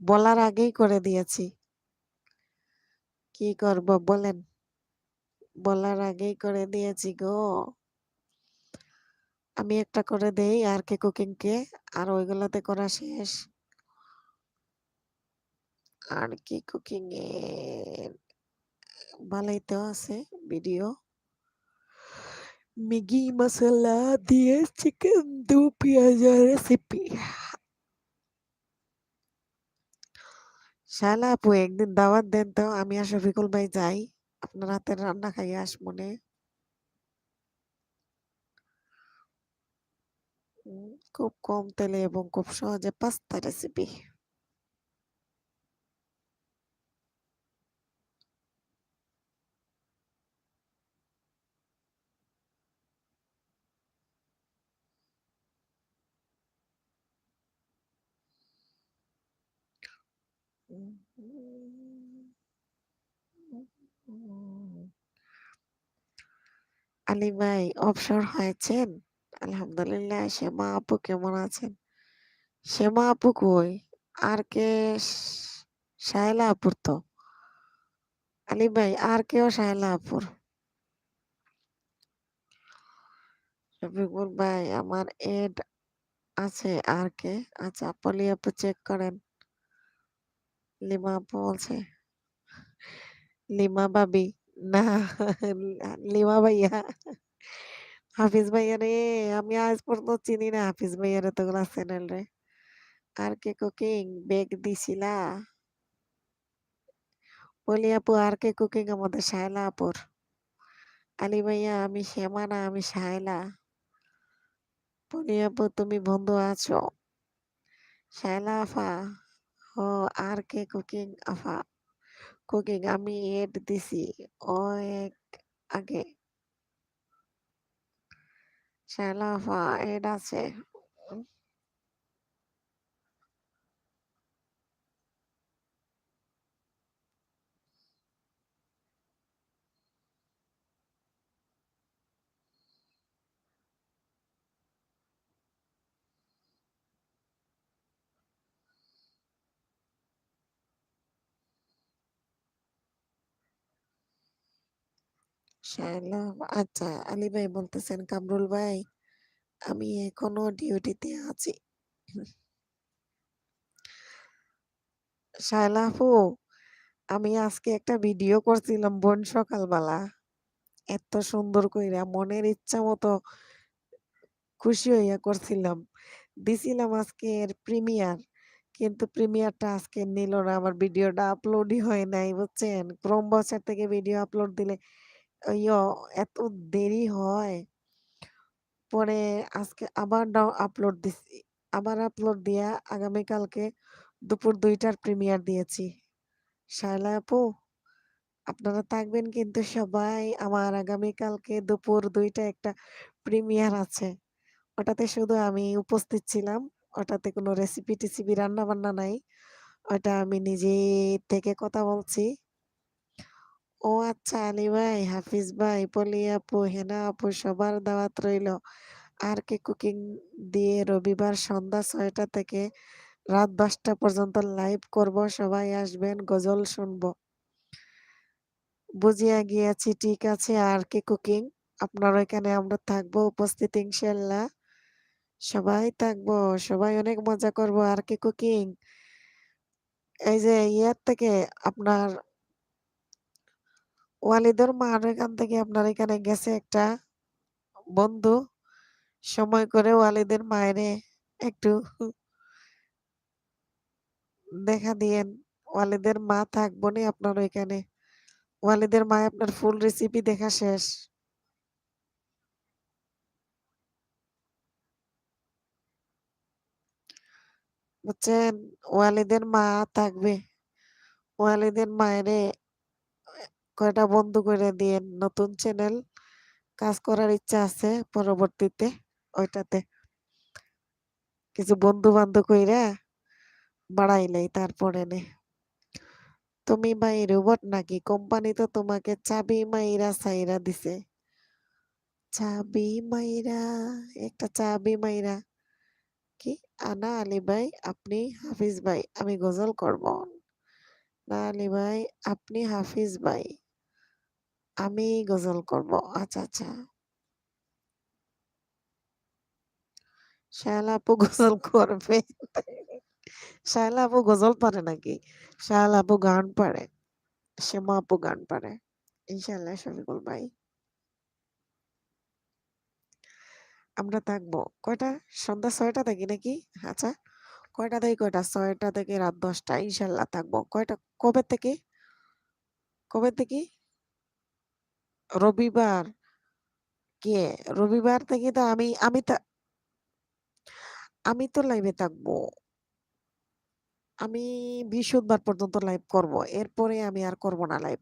বলার আগেই করে দিয়েছি। কি করব বলেন? বলার আগেই করে দিয়েছি গো। আমি একটা করে দেই আর কে কুকিং কে, আর ওইগুলাতে করা শেষ। আর কি কুকিং এর ভালোই তো আছে ভিডিও। ম্যাগি মশলা দিয়ে চিকেন দু পেঁয়াজের রেসিপি। শালা আপু একদিন দাওয়াত দেন তো, আমি আর শফিকুল ভাই যাই। আপনার হাতের রান্না খাইয়ে আসমনে। খুব কম তেলে এবং খুব সহজে পাস্তা রেসিপি। আলী ভাই অবসর হয়েছেন? আলহামদুলিল্লাহ। শ্যামা আপু কেমন আছেন? শ্যামা আপু কই? আর কে? শায়লা আপুর তো। আলী ভাই আর কেও শায়লা আপুর। শফিকুল ভাই আমার এড আছে আর কে? আচ্ছা পলি আপু চেক করেন। লিমা আপু বলছে। লিমা ভাবি না লিমা ভাইয়া, হাফিজ ভাইয়া রে আমি আজ পর্যন্ত চিনি না হাফিজ ভাইয়ার এতগুলা চ্যানেল রে। আর কে কুকিং বেগ দিছিলা? বলি আপু আর কে কুকিং আমাদের শায়লা আপুর। আলী ভাইয়া আমি শ্যামা না আমি শায়লা। বলি আপু তুমি বন্ধু আছো? শায়লা আফা ও আর কে কুকিং আফা। কুকিং আমি এড দিছি ও এক আগে। শায়লা আফা এড আছে। শায়লা আচ্ছা আলী ভাই বলতেছেন কামরুল ভাই আমি এখনো ডিউটিতে আছি। শায়লা আপু আমি আজকে একটা ভিডিও করছিলাম বোন সকালবেলা। এত সুন্দর কইরা মনের ইচ্ছা মতো খুশি হইয়া করছিলাম। দিছিলাম আজকের প্রিমিয়ার। কিন্তু প্রিমিয়ারটা আজকে নিল না। আমার ভিডিওটা আপলোডই হয় নাই বুঝছেন? ক্রোম ব্রাউজার থেকে ভিডিও আপলোড দিলে এত দেরি হয়। পরে আজকে আবার আপলোড দিছি। আবার আপলোড দিয়া আগামীকালকে দুপুর ২ টার প্রিমিয়ার দিয়েছি। শায়লা আপু আপনারা থাকবেন কিন্তু সবাই। আমার আগামীকালকে দুপুর ২ টায় একটা প্রিমিয়ার আছে। ওটাতে শুধু আমি উপস্থিত ছিলাম। ওটাতে কোনো রেসিপি-টেসিপি রান্না-বান্না নাই। ওটা আমি নিজে থেকে কথা বলছি। ও আচ্ছা আলী ভাই, হাফিজ ভাই, পলি আপু, হেনা আপু সবার দাওয়াত রইলো। আর কে কুকিং দিয়ে রবিবার সন্ধ্যা ৬টা থেকে রাত ১০টা পর্যন্ত লাইভ করব। সবাই আসবেন, গজল শুনবো। বুঝিয়া গিয়াছি ঠিক আছে আর কে কুকিং। আপনার ওইখানে আমরা থাকবো উপস্থিত ইনশাল্লাহ। সবাই থাকবো, সবাই অনেক মজা করব। আর কে কুকিং এই যে ইয়ার থেকে আপনার ওয়ালিদের মার এখান থেকে আপনার এখানে গেছে একটা বন্ধু। সময় করে ওয়ালিদের মায়েরে একটু দেখা দিয়েন। ওয়ালিদের মা থাকবো নি আপনার ওইখানে। ওয়ালিদের মায় আপনার ফুল রেসিপি দেখা শেষ। বুঝছেন? ওয়ালিদের মা থাকবে। ওয়ালিদের মায়েরে কয়টা বন্ধু করে দিয়েন। নতুন চ্যানেল কাজ করার ইচ্ছা আছে পরবর্তীতে ওইটাতে। কিছু বন্ধু-বান্ধব কইরা বাড়াইলেই তারপরে নে। তুমি ভাই রোবট নাকি? কোম্পানি তো তোমাকে চাবি মাইরা ছাইরা দিছে। চাবি মাইরা একটা চাবি মাইরা কি? না আলী ভাই, আপনি হাফিজ ভাই। আমি গজল করব। না আলী ভাই, আপনি হাফিজ ভাই। আমি গজল করব। আচ্ছা, আচ্ছা। শায়লা আপু গজল করবে। শায়লা আপু গজল পারে নাকি? শায়লা আপু গান পারে। শ্যামা আপু গান পারে। ইনশাআল্লাহ শফিকুল ভাই। আমরা থাকবো। কয়টা? সন্ধ্যা ৬টা থেকে নাকি? আচ্ছা। কয়টা থেকে কয়টা? ৬টা থেকে রাত ১০টা ইনশাআল্লাহ থাকবো। কয়টা কবে থেকে? কবে থেকে? রবিবার। কে? রবিবার থেকে তো আমি তো লাইভে থাকবো। আমি বৃহস্পতিবার পর্যন্ত লাইভ করব। এরপরে আমি আর করব না লাইভ।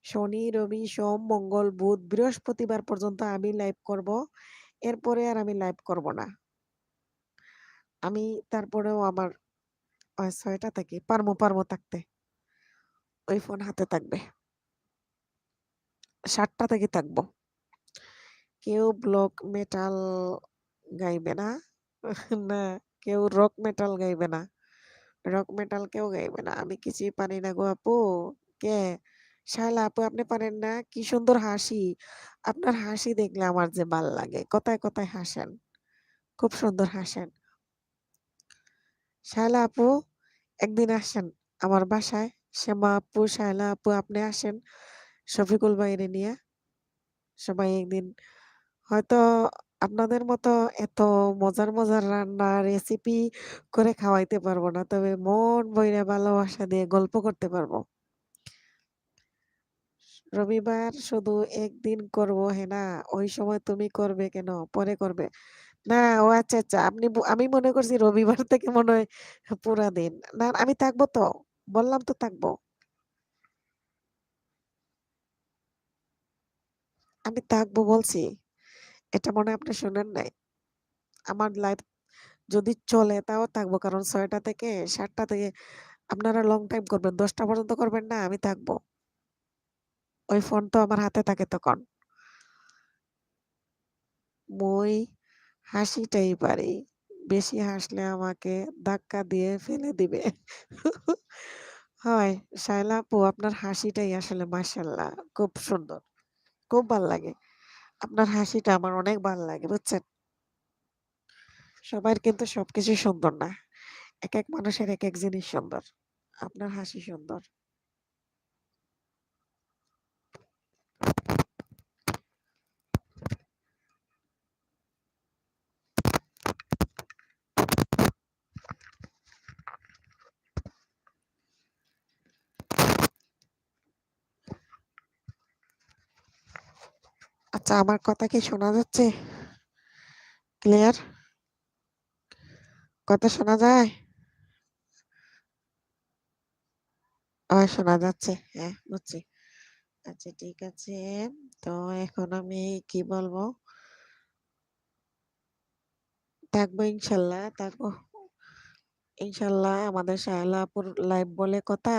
শনি, রবি, সোম, মঙ্গল, বুধ, বৃহস্পতিবার পর্যন্ত আমি লাইভ করব। এরপরে আর আমি লাইভ করব না। আমি তারপরেও আমার ৬টা থেকে পারমু থাকতে। ওই ফোন হাতে থাকবে। ৭টা থেকে থাকবো। কেউ ব্লক মেটাল গাইবে না। না, কেউ রক মেটাল গাইবে না। রক মেটাল কেউ গাইবে না। আমি কিছুই পারি না গো আপু। কে? শায়লা আপু আপনি পারেন না? কি সুন্দর হাসি। আপনার হাসি দেখলে আমার যে ভাল লাগে। কথায়, কথায় হাসেন। খুব সুন্দর হাসেন। শায়লা আপু একদিন আসেন আমার বাসায়। শ্যামা আপু, শায়লা আপু আপনি আসেন শফিকুল ভাইরে নিয়ে। সবাই একদিন হয়তো আপনাদের মতো এত মজার, মজার রান্না রেসিপি করে খাওয়াইতে পারবো না। তবে মন ভইরা ভালোবাসা দিয়ে গল্প করতে পারবো। রবিবার শুধু একদিন করবো হেনা, ওই সময় তুমি করবে কেন? পরে করবে। না, ও আচ্ছা, আচ্ছা। আমি মনে করছি রবিবার থেকে মনে হয় পুরা দিন। না, আমি থাকবো তো। বললাম তো থাকবো। আমি থাকবো বলছি। এটা মনে হয় আপনি শোনেন নাই। আমার লাইফ যদি চলে তাও থাকবো। কারণ ৬টা থেকে ৭টা থেকে আপনারা লং টাইম করবেন। ১০টা পর্যন্ত করবেন না, আমি থাকবো। ওই ফোন তো আমার হাতে থাকে তখন। মই হাসিটাই পারি। বেশি হাসলে আমাকে ধাক্কা দিয়ে ফেলে দিবে। হয়, শায়লা আপু আপনার হাসিটাই আসলে মাশাআল্লাহ খুব সুন্দর। খুব ভাল লাগে। আপনার হাসিটা আমার অনেক ভাল লাগে, বুঝছেন? সবার কিন্তু সবকিছু সুন্দর না। একেক মানুষের একেক জিনিস সুন্দর। আপনার হাসি সুন্দর। আচ্ছা, আমার কথা কি শোনা যাচ্ছে? ক্লিয়ার? কথা শোনা যায়? শোনা যাচ্ছে। হ্যাঁ, বুঝছি। আচ্ছা ঠিক আছে। তো এখন আমি কি বলবো? থাকবো ইনশাল্লাহ, থাকবো। ইনশাল্লাহ আমাদের শায়লা আপুর লাইভ বলে কথা।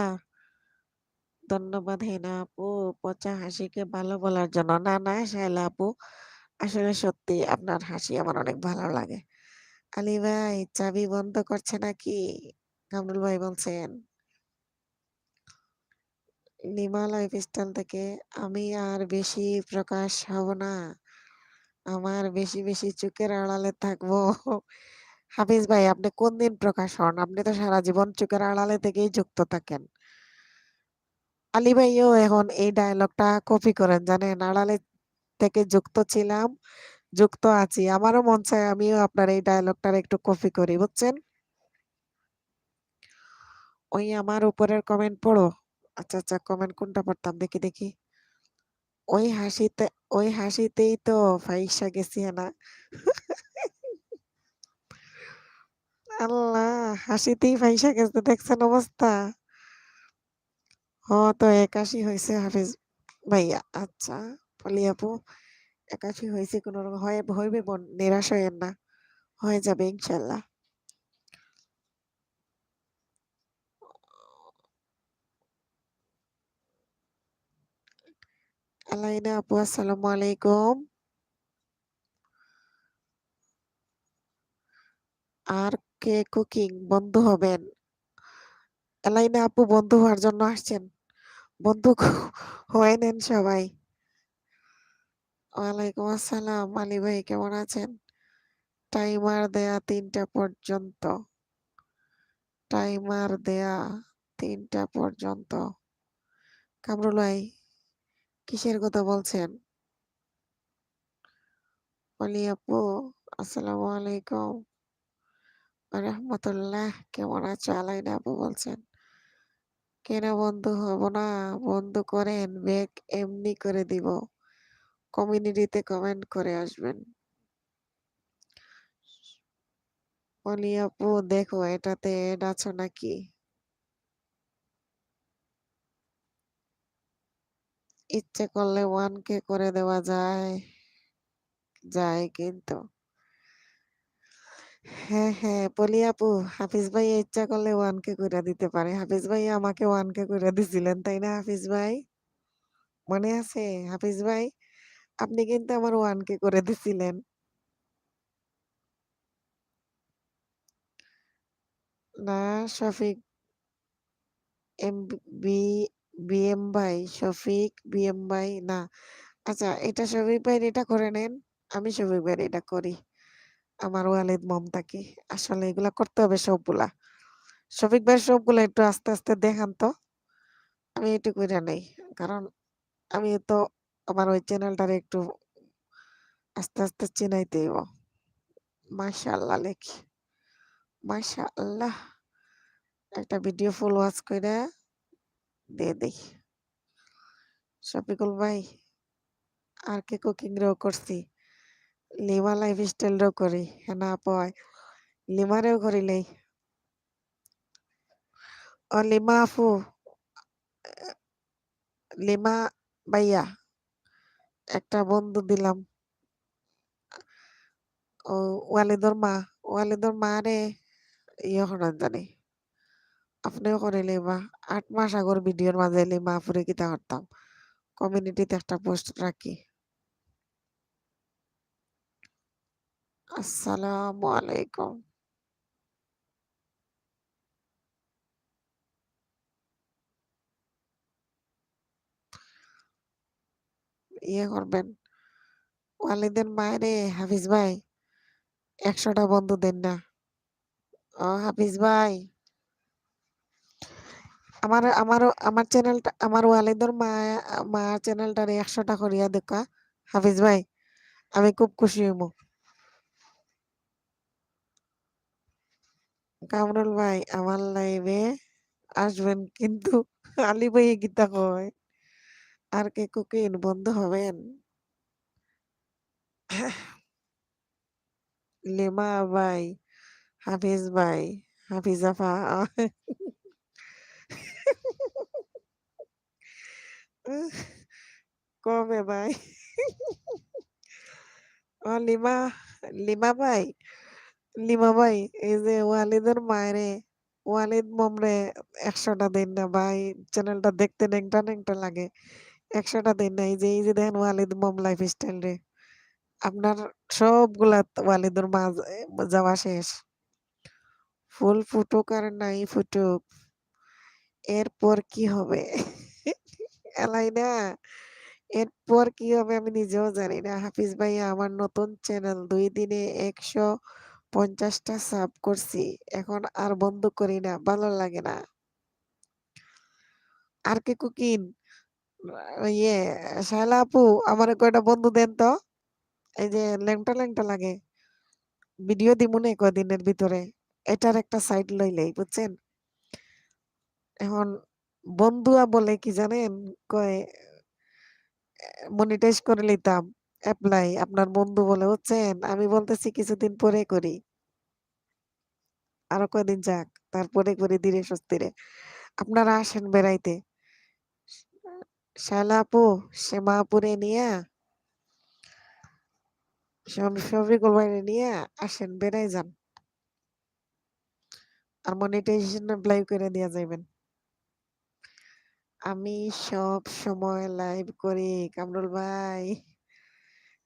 ধন্যবাদ হেনা আপু পচা হাসিকে ভালো বলার জন্য। না, না শায়লা আপু, আসলে সত্যি আপনার হাসি আমার অনেক ভালো লাগে। আলী ভাই চাবি বন্ধ করছে নাকি? কামরুল ভাই বলছেন। লিমা লাইফস্টাইল থেকে আমি আর বেশি প্রকাশ হব না। আমার বেশি, বেশি চোখের আড়ালে থাকবো। হাফিজ ভাই আপনি কোন দিন প্রকাশ হন? আপনি তো সারা জীবন চোখের আড়ালে থেকেই যুক্ত থাকেন। আলী ভাইও এখন এই ডায়ালগটা কপি করেন জানেন? আড়ালে থেকে যুক্ত ছিলাম, যুক্ত আছি। আমারও মন চায় আমিও আপনার এই ডায়ালগটার একটু কপি করি, বুঝছেন? ওই আমার উপরের কমেন্ট পড়ো। আচ্ছা, আচ্ছা কমেন্ট কোনটা পড়তাম দেখি, দেখি। ওই হাসিতে ওই হাসিতেই তো ফাইসা গেছি না। আল্লাহ! হাসিতেই ফাইসা গেছে দেখছেন অবস্থা? তো ৮১ হইছে হাফিজ ভাইয়া। আচ্ছা, পলি আপু ৮১ হইছে কোনরকম হইবে বোন নিরাশ হইয়েন না। হয়ে যাবে ইনশাল্লাহ। আলাইনা আপু আসসালামু আলাইকুম। আর কে কুকিং বন্ধু হবেন? এলাইনা আপু বন্ধু হওয়ার জন্য আসছেন? বন্ধু হয়ে নেন সবাই। ওয়ালাইকুম আসসালাম আলী ভাই কেমন আছেন? টাইমার দেয়া ৩টা পর্যন্ত। টাইমার দেয়া ৩টা পর্যন্ত। কামরুল ভাই কিসের কথা বলছেন? অলি আপু আসসালামু আলাইকুম রাহমাতুল্লাহ কেমন আছো? আলাইনা আপু বলছেন। কেন বন্ধু হব না? বন্ধু করেন ব্যাক এমনি করে দিব। কমিউনিটিতে কমেন্ট করে আসবেন। অলি আপু দেখো এটাতে এড আছো নাকি? ইচ্ছে করলে 1K করে দেওয়া যায়। যায় কিন্তু। হ্যাঁ, হ্যাঁ, বলি আপু হাফিজ ভাই ইচ্ছা করলে 1K কইরা দিতে পারে। হাফিজ ভাই আমাকে 1K কইরা দিছিলেন, তাই না হাফিজ ভাই? মনে আছে হাফিজ ভাই? আপনি কিন্তু আমার 1K করে দিছিলেন। না শফিক এম বি বিএম ভাই, শফিক বিএম ভাই না। আচ্ছা এটা শফিক ভাইয়ের এটা করে নেন। আমি শফিক ভাইয়ের এটা করি। আমার ওয়ালিদ মমতাকি। আসলে এগুলা করতে হবে সবগুলা। শফিক ভাইয়ের সবগুলা একটু আস্তে, আস্তে দেখান তো। আমি এটা কইরা নেই। কারণ আমি তো আমার ওই চ্যানেলটারে একটু আস্তে চিনাইতে হইব। মাশাআল্লাহ লেখি। মাশাআল্লাহ একটা ভিডিও ফুল ওয়াচ কইরা দিয়ে দেই। শফিকুল ভাই আর কে কুকিং রেও করছি। লিমা লাইফস্টাইল রেও করি। হেনা আপু আয়। লিমারেও করিলাই। ও লিমা আপু, লিমা ভাইয়া একটা বন্ধু দিলাম। ও ওয়ালিদর মারে হরান জানি। আপনিও করে লিমা। ৮ মাস আগর ভিডিওর মাঝে লিমা আপুরে কিতা করতাম। কমিউনিটিতে একটা পোস্ট রাখি। আসসালামু আলাইকুম। করবেন। ওয়ালিদের মায়েরে হাফিজ ভাই ১০০ টা বন্ধু দেন না। ও হাফিজ ভাই আমার চ্যানেলটা আমার ওয়ালিদের মার চ্যানেলটারে ১০০ টা করিয়া দেখা। হাফিজ ভাই আমি খুব খুশি হইমু। কামরুল ভাই আমার লাইভে আসবেন কিন্তু আলী ভাই গীতা কয় আর কে কুকিন বন্ধু হবেন? লিমা ভাই, হাফিজ ভাই, হাফিজ আপা কবে ভাই? ও লিমা ভাই এই যে ওয়ালিদের মায়েরে ওয়ালিদ মমরে ১০০ টা দেন না ভাই চ্যানেলটা দেখতে ন্যাংটা লাগে। ১০০ টা দেন না এই যে দেখেন ওয়ালিদ মম লাইফস্টাইল রে। আপনার সবগুলা ওয়ালিদের মা যাওয়া শেষ। ফুল ফুটুক আর নাই ফুটুক এরপর কি হবে? এলাই না এরপর কি হবে আমি নিজেও জানি না। হাফিজ ভাইয়া আমার নতুন চ্যানেল ২ দিনে ১৫০ টা সাব করছি। এখন আর বন্ধ করি না। ভালো লাগে না। আর কে কুকিন ইয়ে শায়লা আপু আমারে কয়টা বন্ধু দেন তো। এই যে ল্যাংটা লাগে। ভিডিও দিমুনে কয়দিনের ভিতরে। এটার একটা সাইড লইলেই বুঝছেন? এখন বন্ধুয়া বলে কি জানেন? কয় মনিটাইজ করে লিতাম। এপ্লাই আপনার বন্ধু বলে বুঝছেন? আমি বলতেছি কিছুদিন পরে করি। আরো কয়দিন যাক। তারপরে করি ধীরে সুস্থিরে। আপনারা আসেন বেড়াইতে। শায়লা আপু, শ্যামা আপুরে নিয়া শফিকুল ভাইরে নিয়া আসেন বেড়াই যান। আর মনিটাইজেশন এপ্লাই করে দিয়া যাইবেন। আমি সব সময় লাইভ করি কামরুল ভাই।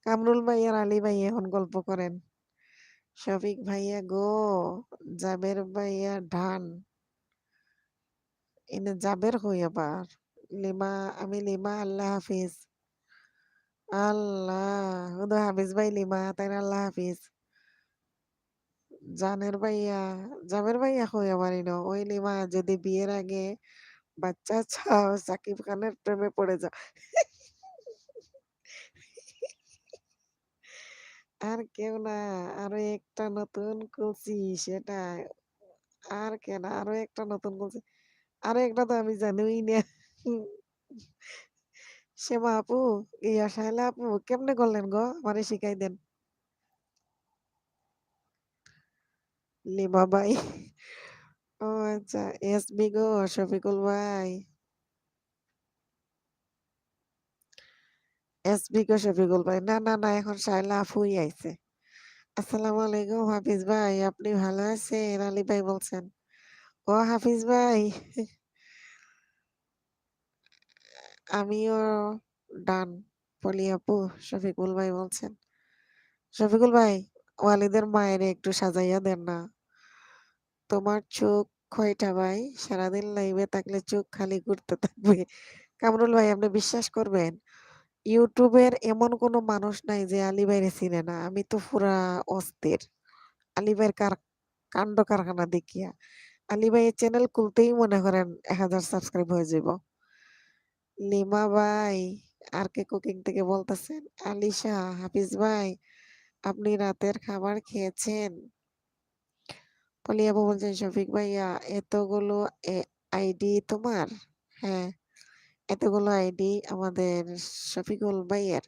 কামরুল ভাই আর আলী ভাই এখন গল্প করেন। শফিক ভাইয়া গো, জাবের ভাইয়া ঢান। ইনে জাবের হই আবার। আমি লিমা আল্লাহ হাফিজ। আল্লাহ! শুধু হাফিজ ভাই লিমা তাই না আল্লাহ হাফিজ। জাবের ভাইয়া কই আবার ইনো। ওই লিমা যদি বিয়ের আগে বাচ্চা চাও সাকিব খানের প্রেমে পড়ে যাও। আর কেউ না আরো একটা নতুন খুলছি সেটা আর কেন আরো একটা নতুন খুলছি। আরো একটা তো আমি জানিই না। সেমা আপু, শায়লা আপু কেমনে করলেন গো? আমারে শিখাই দেন। লিমা ভাই। ও আচ্ছা, এসবি গো শফিকুল ভাই। এসবি গো শফিকুল ভাই। না এখন শায়লা আপুই আইছে। আসসালামু আলাইকুম হাফিজ ভাই। আপনি ভালো আছেন? আলী ভাই বলছেন। ও হাফিজ ভাই, আমিও ডান। পলি আপু, শফিকুল ভাই বলছেন। শফিকুল ভাই, ওয়ালিদের মায়েরে একটু সাজাইয়া দেন না। তোমার চোখ কয়টা ভাই? সারাদিন লাইভে থাকলে চোখ খালি ঘুরতে থাকবে। কামরুল ভাই আপনি বিশ্বাস করবেন? ইউটিউবের এমন কোনো মানুষ নাই যে আলী ভাইরে চিনে না। আমি তো পুরা অস্থির। আলী ভাইয়ের কাণ্ড কারখানা দেখিয়া। আলী ভাইয়ের চ্যানেল খুলতেই মনে করেন ১,০০০ সাবস্ক্রাইব হয়ে যাইব। লিমা ভাই, আর কে কুকিং থেকে বলতেছেন? আলিশা, হাফিজ ভাই, আপনি রাতের খাবার খেয়েছেন? পলি আপু বলছেন, শফিক ভাইয়া এতগুলো এ আইডি তোমার? হ্যাঁ, এতগুলো আইডি আমাদের শফিকুল ভাইয়ের।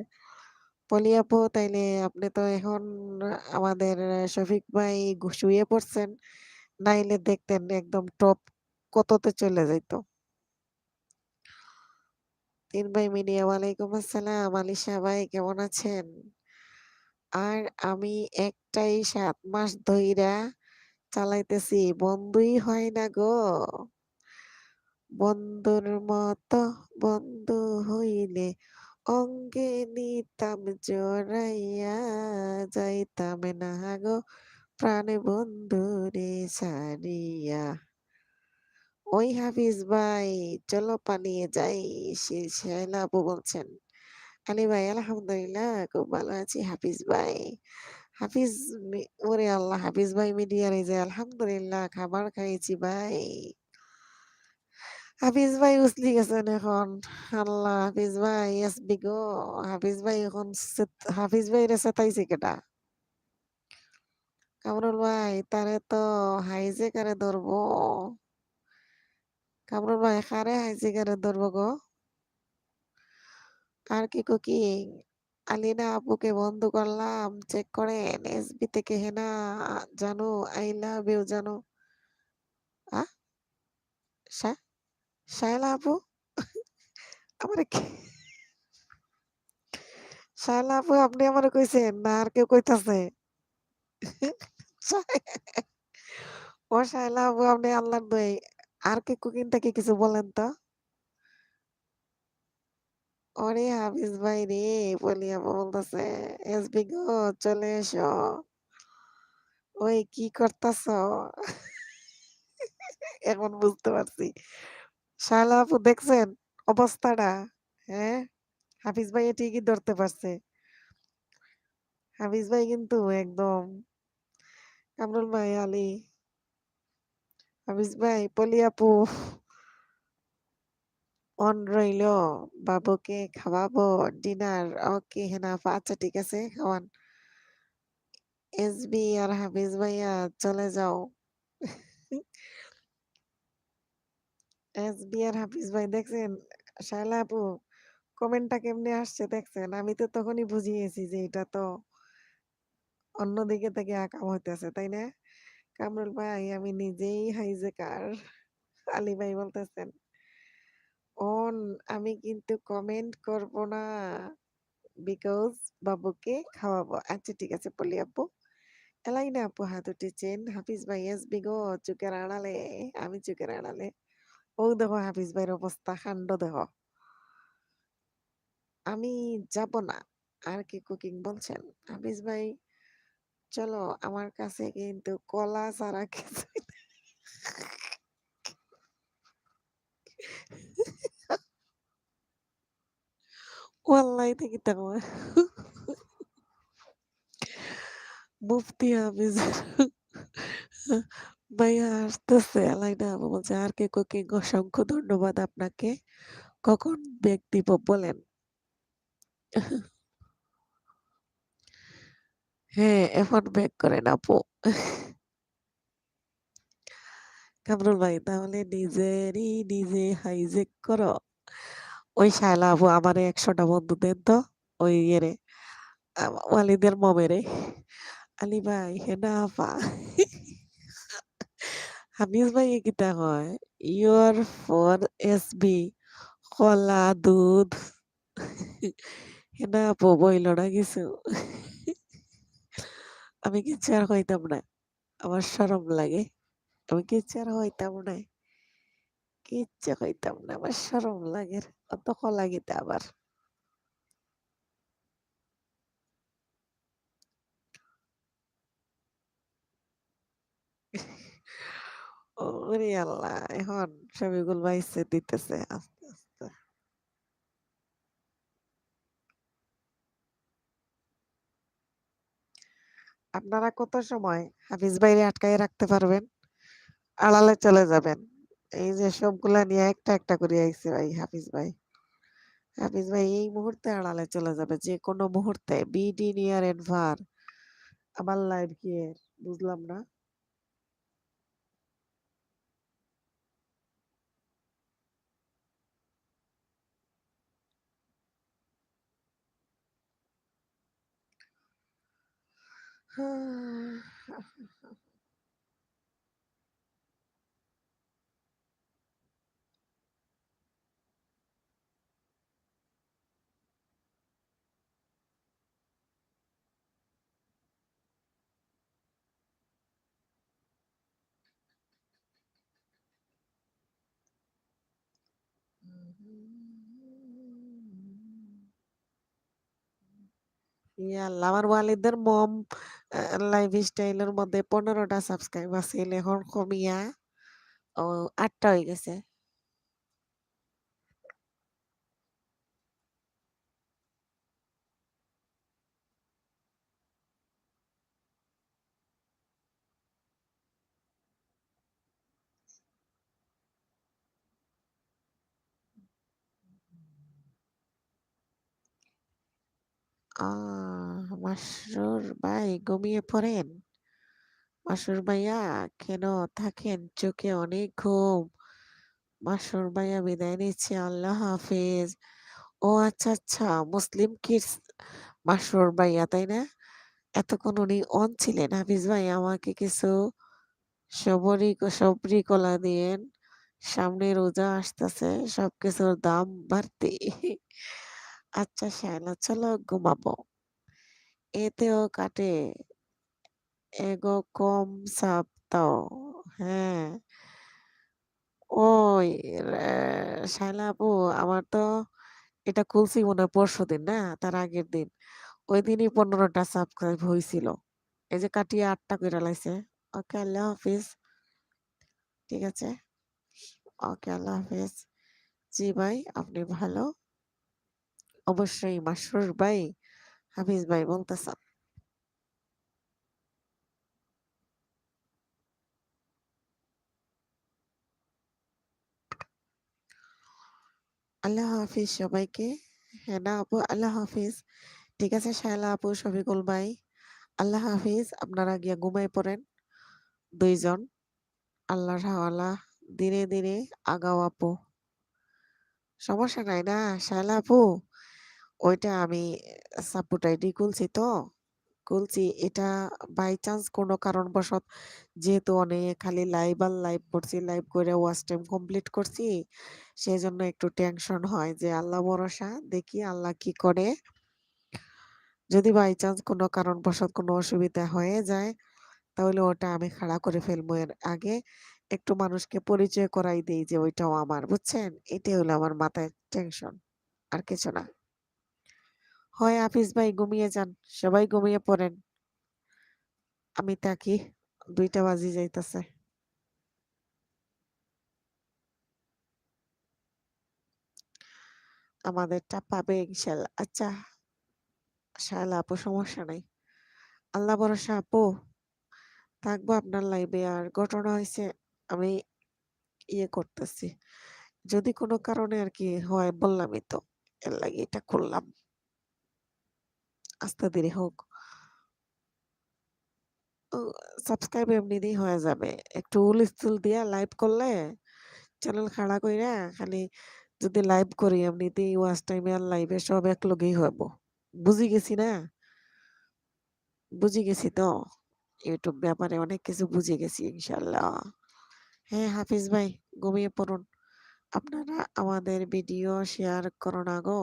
পলি আপু তাইলে আপনি তো এখন আমাদের শফিক ভাই শুয়ে পড়ছেন। নাইলে দেখতেন একদম টপ কততে চলে যাইত। ৩ ভাই মিডিয়া ওয়ালাইকুম আসসালাম। আলিশা ভাই কেমন আছেন? আর আমি একটাই ৭ মাস ধইরা চালাইতেছি। বন্ধুই হয় না গো। বন্ধুর মতো বন্ধু হইলে অঙ্গে নিতাম জড়াইয়া যাইতাম না গো প্রাণে বন্ধুরে ছাড়িয়া। ওই হাফিজ ভাই চলো পালিয়ে যাই। শায়লা আপু বলছেন। আলী ভাই আলহামদুলিল্লাহ খুব ভালো আছি হাফিজ ভাই। হাফিজ ওরে আল্লাহ হাফিজ ভাই মিডিয়ার এই যে আলহামদুলিল্লাহ খাবার খাইছি ভাই। হাফিজ ভাই উছলি গেছেন এখন। আল্লাহ হাফিজ ভাই এসবি গো। হাফিজ ভাই এখন হাফিজ ভাই রে সেতাইছে কেডা? কামরুল ভাই তারে তো হাইজেকারে ধরবো। কামরুল ভাই কারে হাইজেকারে ধরবো গো? আর কি কুকিং? আলিনা আপুকে বন্ধ করলাম চেক করেন। এসবি থেকে হেনা জানু আই লাভ ইউ জানু। আ শা শায়লা আপু আমারে কি শায়লা আপু আপনি আমারে কইছেন না আর কেউ কইতাছে? ও শায়লা আপু আপনি আল্লাহর দোহাই আর কে কুকিং থেকে কিছু বলেন তো? ওরে হাফিজ ভাই রে বলি আপু বলতেছে এসবি গো চলে এসো। ওই কি করতাছ? এখন বুঝতে পারছি। শায়লা আপু দেখছেন অবস্থাটা? হ্যাঁ? হাফিজ ভাইয়া ঠিকই ধরতে পারছে। হাফিজ ভাই কিন্তু একদম কামরুল ভাই, আলী, হাফিজ ভাই, পলি আপু অন রইলো। বাবুকে খাওয়াবো ডিনার। ওকে হেনাফা আচ্ছা ঠিক আছে খাওয়ান। এসবি আর হাফিজ ভাইয়া চলে যাও। এসবি আর হাফিজ ভাই দেখছেন? শায়লা আপু কমেন্টটা কেমনে আসছে দেখছেন? আমি তো তখনই বুঝিয়ে গেছি যে এটা তো অন্যদিকে থেকে আকাম হইতেছে, তাই না? কামরুল ভাই আমি নিজেই হাইজ্যাকার। আলী ভাই বলতেছেন, "ওন আমি কিন্তু কমেন্ট করব না বিকজ বাবুকে খাওয়াবো।" আচ্ছা ঠিক আছে পলি আপু। এলাইনা আপু হাত উঠেছেন। হাফিজ ভাই এসবি গো চোখের আড়ালে। আমি চোখের আড়ালে। ও দেখো হাফিজ ভাইয়ের অবস্থা কাণ্ড দেখো। আমি যাব না। আর কি কুকিং বলছেন? হাফিজ ভাই চলো আমার কাছে কিন্তু কলা ছাড়া কিছুই নাই। ওয়াল্লাহি থেকে দেখো মুফতি হাফিজ ভাইয়া আসতেছে। আলাইনা আপু বলছে আর কে কুকিং অসংখ্য ধন্যবাদ আপনাকে। কখন ব্যাগ দিব বলেন? হ্যাঁ, এখন ব্যাক করেন আপু। কামরুল ভাই তাহলে নিজে হাইজ্যাক করো। ওই শায়লা আপু আমারে ১০০ টা বন্ধু দেন তো। ওই ইয়েরে ওয়ালিদের মমেরে। আলী ভাই হেনা আপা। হাফিজ ভাই কিতা কয়? ইউর ফর এসবি কলা দুধ। হেনা আপু বইল না কিছু। আমি কিচ্ছু আর কইতাম না। আমার শরম লাগে। আমি কিচ্ছু আর হইতাম না। কিচ্ছু কইতাম না। আমার শরম লাগে। অত কলা গিতা আবার। ওরে আল্লাহ! এখন শফিকুল ভাই দিতেছে আস্তে, আস্তে। আপনারা কত সময় হাফিজ ভাইরে আটকায় রাখতে পারবেন? আড়ালে চলে যাবেন। এই যে সবগুলা নিয়ে একটা, একটা করে আইছে ভাই হাফিজ ভাই। হাফিজ ভাই এই মুহূর্তে আড়ালে চলে যাবে। যেকোনো মুহূর্তে। BD near and far. আমার লাইভ কি এর? বুঝলাম না। ইয়া আল্লাহ! আমার ওয়ালিদের মম লাইফস্টাইল এর মধ্যে ১৫ টা সাবস্ক্রাইবার ছিল। এখন কমিয়া ৮ টা হয়ে গেছে। আ মাসরুর ভাই ঘুমিয়ে পড়েন। মাসুর ভাইয়া কেন থাকেন? চোখে অনেক ঘুম। মাসুর ভাইয়া বিদায় নিচ্ছে। আল্লাহ হাফেজ। ও আচ্ছা, আচ্ছা। মুসলিম কিডস মাসুর ভাইয়া, তাই না? এতক্ষণ উনি অন ছিলেন। হাফিজ ভাই আমাকে কিছু সবরি কলা দিয়েন। সামনে রোজা আসতেছে। সবকিছুর দাম বাড়তি। আচ্ছা শায়লা চলো ঘুমাবো। এতেও কাটে। এগো কম চাপ দাও। হ্যাঁ। ওই রে শায়লা আপু আমার তো এটা খুলছি মনে হয় পরশুদিন না? তার আগের দিন। ঐদিনই ১৫ টা সাবস্ক্রাইব হইছিল। এই যে কাটিয়ে ৮ টা কইরা লাইছে। ওকে আল্লাহ হাফিজ। ঠিক আছে? ওকে আল্লাহ হাফেজ। জি ভাই, আপনি ভালো? অবশ্যই মাসরুর ভাই, হাফিজ ভাই বলতেছেন। আল্লাহ হাফিজ সবাইকে। হেনা আপু আল্লাহ হাফিজ। ঠিক আছে শায়লা আপু, শফিকুল ভাই আল্লাহ হাফিজ। আপনারা গিয়া ঘুমায় পড়েন ২ জন। আল্লাহর হাওয়ালা। ধীরে, ধীরে আগাও আপু। সমস্যা নাই না শায়লা আপু? ওইটা আমি সাপোর্ট আইডি খুলছি তো। খুলছি এটা বাই চান্স কোনো কারণবশত যেহেতু অনেক খালি লাইভ আর লাইভ করছি, লাইভ করে ওয়াচ টাইম কমপ্লিট করছি। সেজন্য একটু টেনশন হয় যে আল্লাহ ভরসা দেখি আল্লাহ কি করে। যদি বাই চান্স কোনো কারণবশত কোনো অসুবিধা হয়ে যায় তাহলে ওটা আমি খাড়া করে ফেলবো। এর আগে একটু মানুষকে পরিচয় করাই দেই যে ওইটাও আমার, বুঝছেন? এটাই হলো আমার মাথায় টেনশন। আর কিছু না। হয় হাফিজ ভাই ঘুমিয়ে যান। সবাই ঘুমিয়ে পড়েন। আমি থাকি। ২ টা বাজি যাইতাছে। আমাদেরটা পাবে ইনশাল্লাহ। আচ্ছা শায়লা আপু সমস্যা নাই। আল্লাহ ভরসা আপু। থাকবো আপনার লাইভে। আর ঘটনা হইছে আমি করতেছি। যদি কোনো কারণে আরকি হয় বললামই তো। এর লাগি এটা করলাম। আস্তে ধীরে হোক। ও সাবস্ক্রাইব এমনিতেই হয়ে যাবে। একটু হুলস্থুল দিয়া লাইভ করলে চ্যানেল খাড়া কইরা খালি যদি লাইভ করি এমনিতেই ওয়াচ টাইম আর লাইভে সব একলগেই হইব। বুঝি গেছি না? বুঝে গেছি তো। ইউটিউব ব্যাপারে অনেক কিছু বুঝে গেছি ইনশাআল্লাহ। হ্যাঁ, হাফিজ ভাই ঘুমিয়ে পড়ুন। আপনারা আমাদের ভিডিও শেয়ার করো না গো।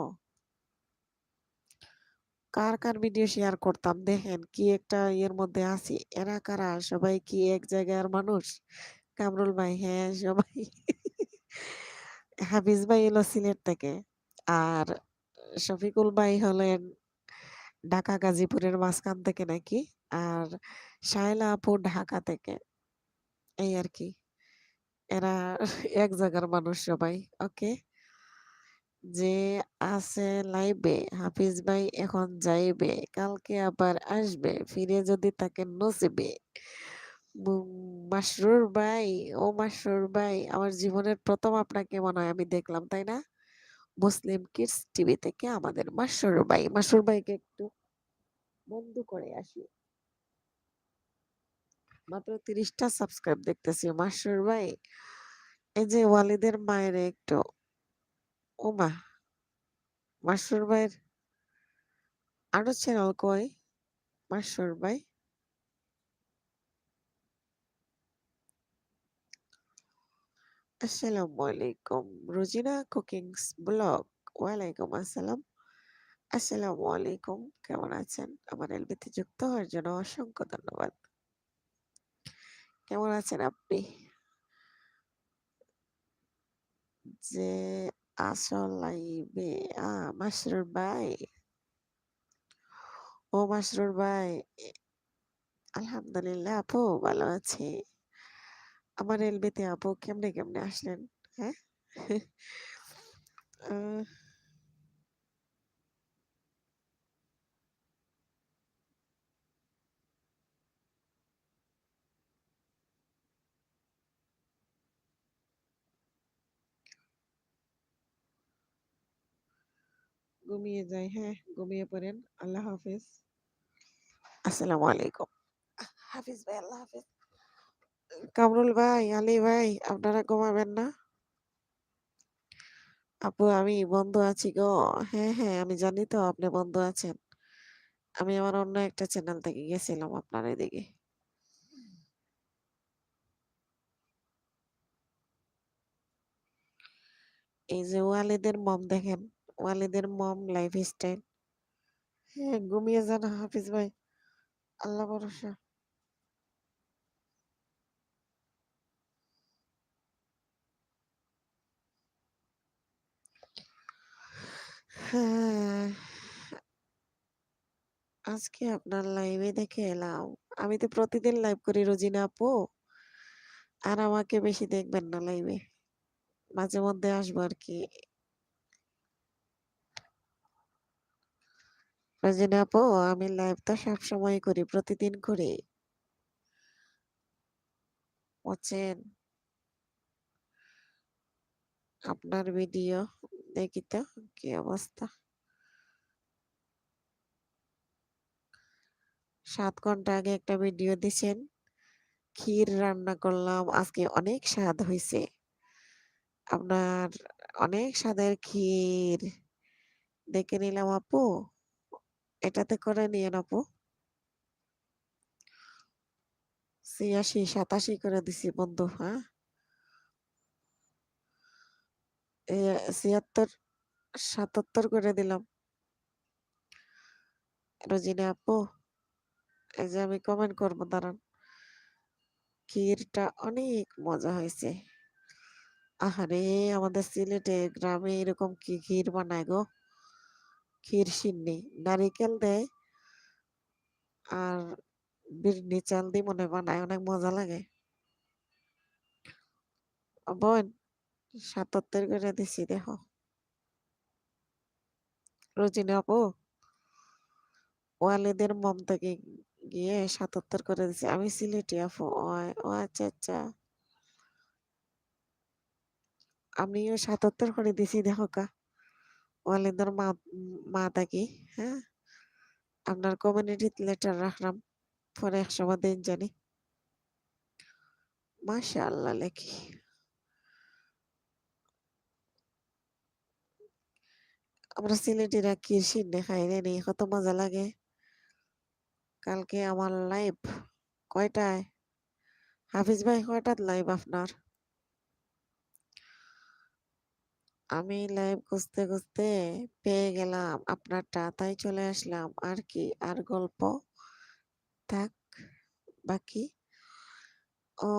কার ভিডিও শেয়ার করতাম দেখেন কি একটা ইয়ের মধ্যে আছি। এরা কারা? সবাই কি এক জায়গার মানুষ? কামরুল ভাই হ্যাঁ, সবাই হাফিজ ভাই এলো সিলেট থেকে। আর শফিকুল ভাই হলেন ঢাকা গাজীপুরের মাঝখান থেকে নাকি। আর শায়লা আপু ঢাকা থেকে। এই আরকি। এরা এক জায়গার মানুষ সবাই। ওকে। যে আছে লাইভে হাফিজ ভাই এখন যাইবে। কালকে আবার আসবে। ফিরে যদি থাকে নসিবে। বুম মাসরুর ভাই, ও মাসরুর ভাই আমার জীবনের ১ম আপনাকে মনে হয় আমি দেখলাম, তাই না? মুসলিম কিডস টিভি থেকে আমাদের মাসুর ভাই। মাসুর ভাইকে একটু বন্ধ করে আসি। মাত্র ৩০টা সাবস্ক্রাইব দেখতেছি। মাসুর ভাই, এই যে ওয়ালিদের মায়ের একটু ওমা! মাসুর ভাইয়ের আরো চ্যানেল কই? মাসুর ভাই? আসসালামু আলাইকুম। Rozina cooking's blog. ওয়ালাইকুম আসসালাম। আসসালামু আলাইকুম। কেমন আছেন? আমার এলবিতে যুক্ত হওয়ার জন্য অসংখ্য ধন্যবাদ। কেমন আছেন আপনি? যে আসল লাইভে মাসরুর ভাই। ও মাসরুর ভাই, এ আলহামদুলিল্লাহ আপু ভালো আছি। আমার এলবিতে আপু কেমনে আসলেন? হ্যাঁ? আহ ঘুমিয়ে যাই। হ্যাঁ, ঘুমিয়ে পড়েন। আল্লাহ হাফেজ। আসসালামু আলাইকুম। হাফিজ ভাই, আল্লাহ হাফেজ। কামরুল ভাই, আলী ভাই, আপনারা ঘুমাবেন না? আপু আমি বন্ধ আছি গো। হ্যাঁ, আমি জানি তো আপনি বন্ধ আছেন। আমি আমার অন্য একটা চ্যানেল থেকে গেছিলাম আপনার এদিকে। এই যে ওয়ালিদের মম দেখেন, ওয়ালিদের মম লাইফস্টাইল। হ্যাঁ, ঘুমিয়ে যান হাফিজ ভাই। আল্লাহ ভরসা। হ্যাঁ, আজকে আপনার লাইভে দেখে এলাম। আমি তো প্রতিদিন লাইভ করি রোজিনা আপু। আর আমাকে বেশি দেখবেন না লাইভে। মাঝে মধ্যে আসবো আরকি। রোজিনা আপু, আমি লাইভ তো সবসময় করি, প্রতিদিন করি। বুঝছেন? আপনার ভিডিও দেখি তো কি অবস্থা। ৭ ঘন্টা আগে একটা ভিডিও দিছেন। ক্ষীর রান্না করলাম। আজকে অনেক স্বাদ হইছে। আপনার অনেক স্বাদের ক্ষীর। দেখে নিলাম আপু। এটাতে করে নিয়েন আপু। ৮৬, ৮৭ করে দিছি বন্ধু, হ্যাঁ? এ ৭৬, ৭৭ করে দিলাম। রোজিনা আপু, এই যে আমি কমেন্ট করব দাঁড়ান। ক্ষীরটা অনেক মজা হয়েছে। আহারে! আমাদের সিলেটে গ্রামে এরকম কি ক্ষীর বানায় গো? ক্ষীর সিন্নি। নারিকেল দেয় আর বিরিনি চাল দিয়ে মনে হয় বানায়। অনেক মজা লাগে। বোন ৭৭ করে দিছি দেখো। রোজিনা আপু, ওয়ালিদের মম থেকে গিয়ে ৭৭ করে দিছি। আমি সিলেটি আপু। ও আচ্ছা। আমিও ৭৭ করে দিছি দেখোকা। ওয়ালিদের মা থাকি, হ্যাঁ? আপনার কমিউনিটি লেটার রাখলাম। পরে একসময় দিন জানি। মাশাআল্লাহ লেখি। আমরা সিলেটিরা ক্ষীর সিন্নি খাই রে কত মজা লাগে। কালকে আমার লাইভ কয়টায়? হাফিজ ভাই কয়টাত লাইভ আপনার? আমি লাইভ খুঁজতে পেয়ে গেলাম আপনারটা, তাই চলে আসলাম আর কি। আর গল্প থাক বাকি। ও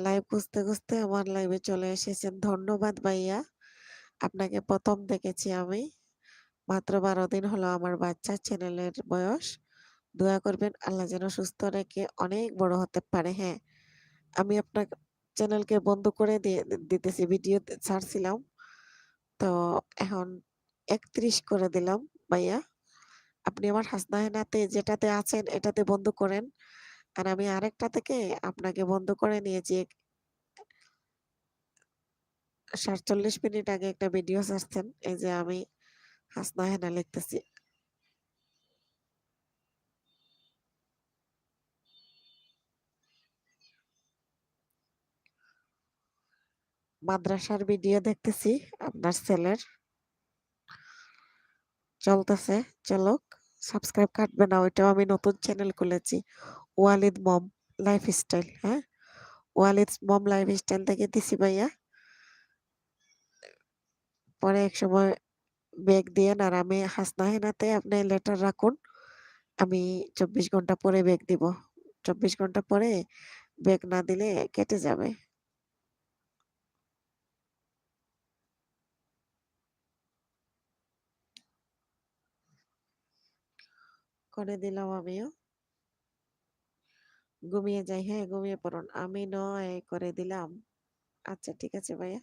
লাইভ খুঁজতে আমার লাইভে চলে এসেছেন। ধন্যবাদ ভাইয়া। আপনাকে ১ম দেখেছি আমি। মাত্র ১২ দিন হলো আমার বাচ্চার চ্যানেলের বয়স। দোয়া করবেন আল্লাহ যেন সুস্থ রেখে অনেক বড় হতে পারে। হ্যাঁ, আমি আপনার চ্যানেলকে বন্ধ করে দিতেছি। ভিডিও ছাড়ছিলাম। তো এখন ৩১ করে দিলাম ভাইয়া। আপনি আমার হাসনাহেনাতে যেটাতে আছেন এটাতে বন্ধ করেন। আর আমি আরেকটা থেকে আপনাকে বন্ধ করে নিয়েছি। ৪৭ মিনিট আগে একটা ভিডিও ছাড়ছেন। এই যে আমি হাসনা হেনা লিখতেছি। মাদ্রাসার ভিডিও দেখতেছি আপনার ছেলের। চলতেছে, চলুক। সাবস্ক্রাইব কাটবে না, ওইটাও আমি নতুন চ্যানেল খুলেছি। ওয়ালিদ মম লাইফস্টাইল, হ্যাঁ? ওয়ালিদ মম লাইফস্টাইল থেকে দিছি ভাইয়া। পরে একসময় ব্যাগ দিয়েন, আর আমি হাসনা হেনাতে আপনি লেটার রাখুন। আমি ২৪ ঘন্টা পরে ব্যাগ দিব। ২৪ ঘন্টা পরে ব্যাগ না দিলে কেটে যাবে। করে দিলাম আমিও। ঘুমিয়ে যাই, হ্যাঁ ঘুমিয়ে পড়ুন। আমি নয় করে দিলাম। আচ্ছা ঠিক আছে ভাইয়া।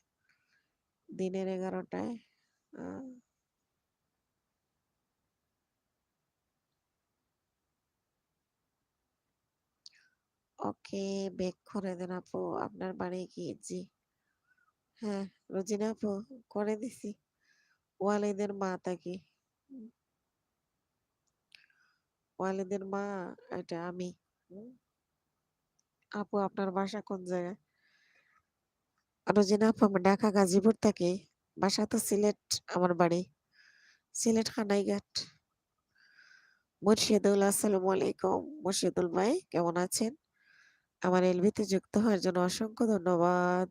দিনের ১১টায়। ওকে, ব্যাক করে দেন আপু। আপনার বাড়ি কি? জি। হ্যাঁ, রোজিনা আপু করে দিছি। ওয়ালিদের মা তাকি। ওয়ালিদের মা এটা আমি। হুম, আপু আপনার বাসা কোন জায়গায়? রোজিনা আপু আমি ঢাকা গাজীপুর থাকি। বাসা তো সিলেট, আমার বাড়ি সিলেট খানাইঘাট। মুর্শিদুল, আসসালামু আলাইকুম। মুর্শিদুল ভাই কেমন আছেন? আমার এলবিতে যুক্ত হওয়ার জন্য অসংখ্য ধন্যবাদ।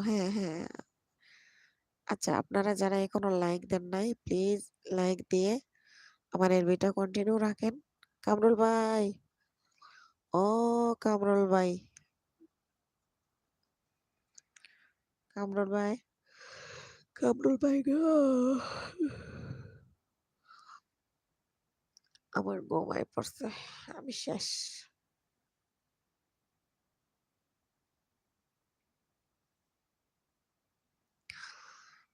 হ্যাঁ, হ্যাঁ। আচ্ছা, আপনারা যারা এখনো লাইক দেন নাই, প্লিজ লাইক দিয়ে আমার এলবিটা কন্টিনিউ রাখেন। কামরুল ভাই, ও কামরুল ভাই, কামরুল ভাই, কামরুল ভাই গো, আমার ঘুমায় পড়ছে, আমি শেষ।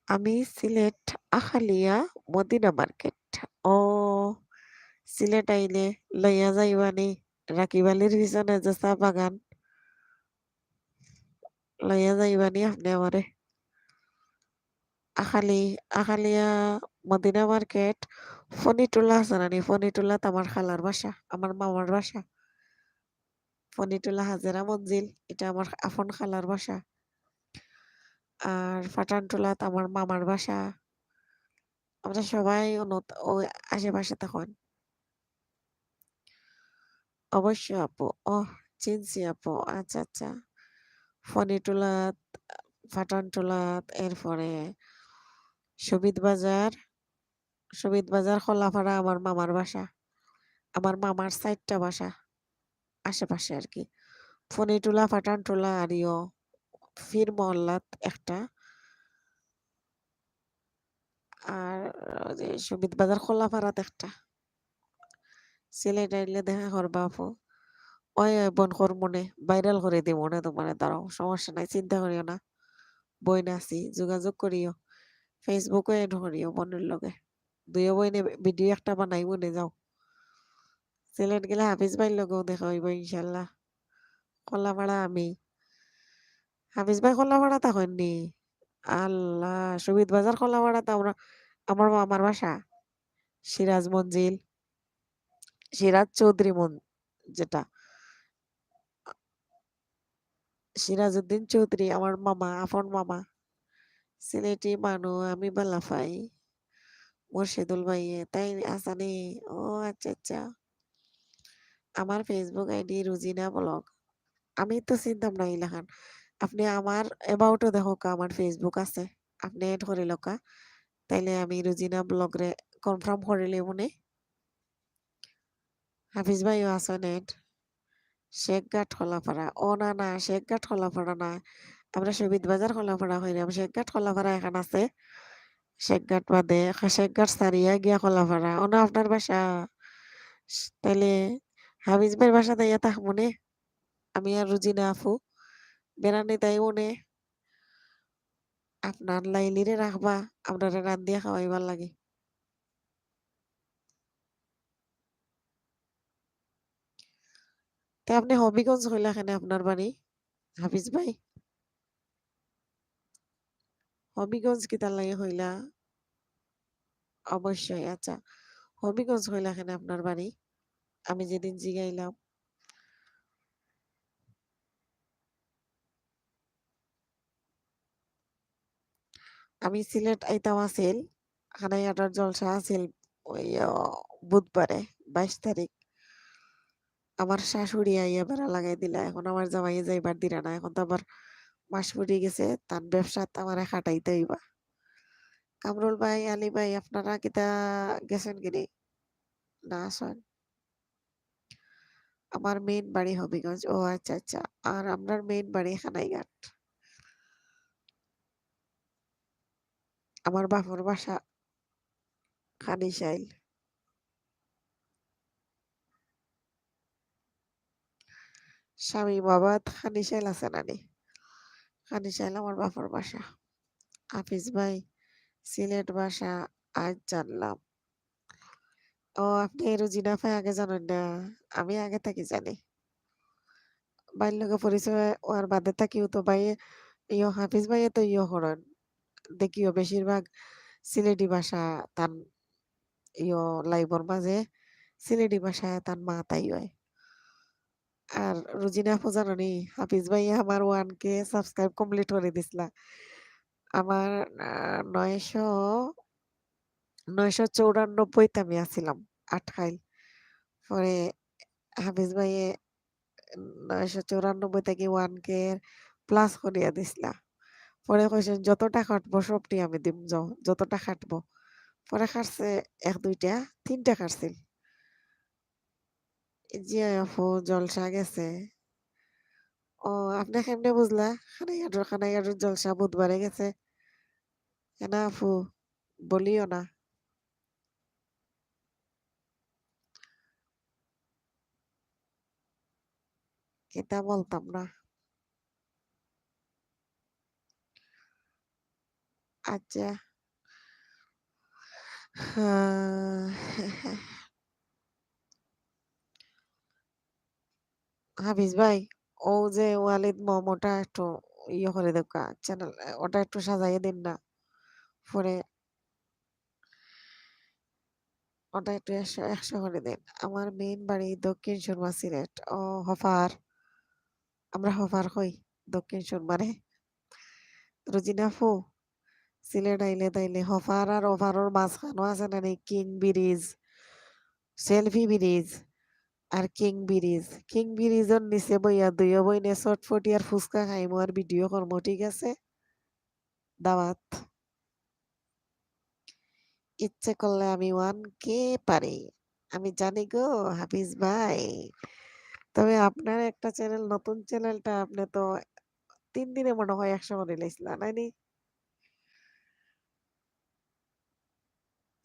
আমি সিলেট আখালিয়া মদিনা মার্কেট। ও সিলেট আইলে লইয়া যাইবানি রাকিব আলীর পিছনে যে চা বাগান, লইয়া যাইবানি আপনি আমারে। আখালিয়া মদিনা মার্কেট ফণিটোলা আছে নানি? ফণিটোলাত আমার খালার বাসা, আমার মামার বাসা। ফণিটোলা হাজেরা মঞ্জিল, এটা আমার আপন খালার বাসা। আর ফাটানটোলাত আমার মামার বাসা। আমরা সবাই ওই আশেপাশে তখন। অবশ্যই আপু। ওহ, চিনছি আপু। আচ্ছা আচ্ছা। ফণিটোলাত, ফাটানটোলাত, এরপরে শহীদ বাজার, শহীদ বাজার খোলাপাড়া আমার মামার বাসা। আমার মামার ৪টা বাসা আশেপাশে আর কি। ফণিটোলা, ফাটানটোলা আর ফির মহল্লাত একটা। আর যে শহীদ বাজার খোলাপাড়াত একটা। সিলেট আইলে দেখা করবা আপু। ওই বোন কর মনে ভাইরাল করে দিব মনে, তোমার দাঁড়াও, সমস্যা নাই, চিন্তা করিও না। বইন আছি, যোগাযোগ করিও। ফেসবুকে এড করিও বোনের লগে। দুইও বইনে ভিডিও একটা বানাই বনে যাও। সিলেট গেলে হাফিজ ভাইয়ের লগেও দেখা হইব ইনশাল্লাহ। কলাপাড়া আমি। হাফিজ ভাই কলাপাড়া তখননি। আল্লাহ, শহীদ বাজার কলাপাড়াতে আমরা, আমার মামার বাসা। সিরাজ মঞ্জিল, সিরাজ চৌধুরী যেটা, সিরাজউদ্দিন চৌধুরী আমার মামা, আপন মামা। সিলেটি মানু আমি বালাফাই। মুর্শিদুল ভাইয়ে তাই আসানি? ও আচ্ছা আচ্ছা। আমার ফেসবুক আইডি রুজিনা ব্লগ। আমি তো চিনতাম না ইলাখান। আপনি আমার এবাউটও দেখো কা, আমার ফেসবুক আছে। আপনি এড করে লকা, তাইলে আমি রুজিনা ব্লগ রে কনফার্ম করিলে মনে। হাফিজ ভাইও আছেন এড। শেখঘাট খোলাপাড়া, ও না না, শেখঘাট খোলাপাড়া না। আমরা শহীদ বাজার খোলাপাড়া হইলাম, শেখঘাট খোলাপাড়া এখান আছে। শেখঘাট বাদে, শেখঘাট সারিয়া গিয়া খোলাপাড়া, ও না আপনার বাসা? তাইলে হাফিজ ভাইয়ের বাসা তাইয়া থাক মনে। আমি আর রুজিনা আফু বেড়ানি তাই মনে। আপনার লাইলিরে রাখবা, আপনারা রান্ধিয়া খাওয়াইবার লাগে। তা আপনি হবিগঞ্জ হইলা কেন আপনার বাড়ি, হাফিজ ভাই? হবিগঞ্জ কিতার লাগে হইলা? অবশ্যই, আচ্ছা। হবিগঞ্জ হইলা কেন আপনার বাড়ি? আমি যেদিন জিগাইলাম। আমি সিলেট আইতাম আছিল, খানাইয়াটার জলসা আছিল ওই বুধবারে ২২ তারিখ। আমার শাশুড়ি আইয়া বেড়া লাগাই দিলা। এখন আমার জামাইয়ে যাইবার দিলা না। এখন তো আবার মাস ফুরিয়ে গেছে। তার ব্যবসাত আমারে খাটাইতে হইবা। কামরুল ভাই, আলী ভাই আপনারা কিতা গেছেন কিনি? না আসেন? আমার মেইন বাড়ি হবিগঞ্জ। ও আচ্ছা, আচ্ছা। আর আপনার মেইন বাড়ি খানাইঘাট। আমার বাপর বাসা খানিশাইল। শামীমাবাদ খানিশাইল আছে নানি? খানিশাইল আমার বাপর বাসা। হাফিজ ভাই সিলেট বাসা আজ জানলাম। ও আপনি রুজিনা ভাই আগে জানেন না? আমি আগে থেকে জানি। ভাইয়ের লগে পরিচয় হওয়ার বাদে থাকিও তো ভাই হাফিজ ভাইয়ে তো করেন। দেখিও বেশিরভাগ সিলেটি ভাষা তান লাইভর মাঝে সিলেটি ভাষায় তার মা তাই হয়। আর রুজিনা আপু জানো হাফিজ ভাই আমার 1K সাবস্ক্রাইব কমপ্লিট করে দিছিলা। আমার 994 তে আমি আছিলাম আটকাইল। পরে হাফিজ ভাইয়ে 994 থেকে 1K প্লাস করিয়া দিছিলা। পরে কইছেন যতটা খাটবো সবটি আমি দিম যাও, যতটা খাটবো। পরে খাটছে 1-2টা, 3টা খাটছিল। জি আপু জলসা গেছে। ও আপনি কেমনে বুঝলা? খানাইয়াটোর জলসা বুধবারে গেছে। কেন আপু বলিও না। এটা বলতাম না। আচ্ছা। হাফিজ ভাই, ও যে ওয়ালিদ মোমোটা একটু করে দেখা চ্যানেল, ওটা একটু সাজাইয়ে দিন না। পরে ওটা একটু 100 করে দিন। আমার মেইন বাড়ি দক্ষিণ সুরমা সিলেট। ও হফার, আমরা হফার কই দক্ষিণ সুরমারে। রুজিনা আপু সিলেট আইলে তাইলে হফার আর ওভারোর মাঝখানো আছে না কিং ব্রিজ, সেলফি ব্রিজ আর কিং ব্রিজ। কিং ব্রিজের নিচে বইয়া দুইও বইনে চটফটি আর ফুচকা খাইমু আর ভিডিও করবো, ঠিক আছে? দাওয়াত। ইচ্ছে করলে আমি 1K পারি। আমি জানি গো হাফিজ ভাই। তবে আপনার একটা চ্যানেল, নতুন চ্যানেলটা আপনি তো 3 দিনে মনে হয় 100 করে লাইছিলেন, নাইনি?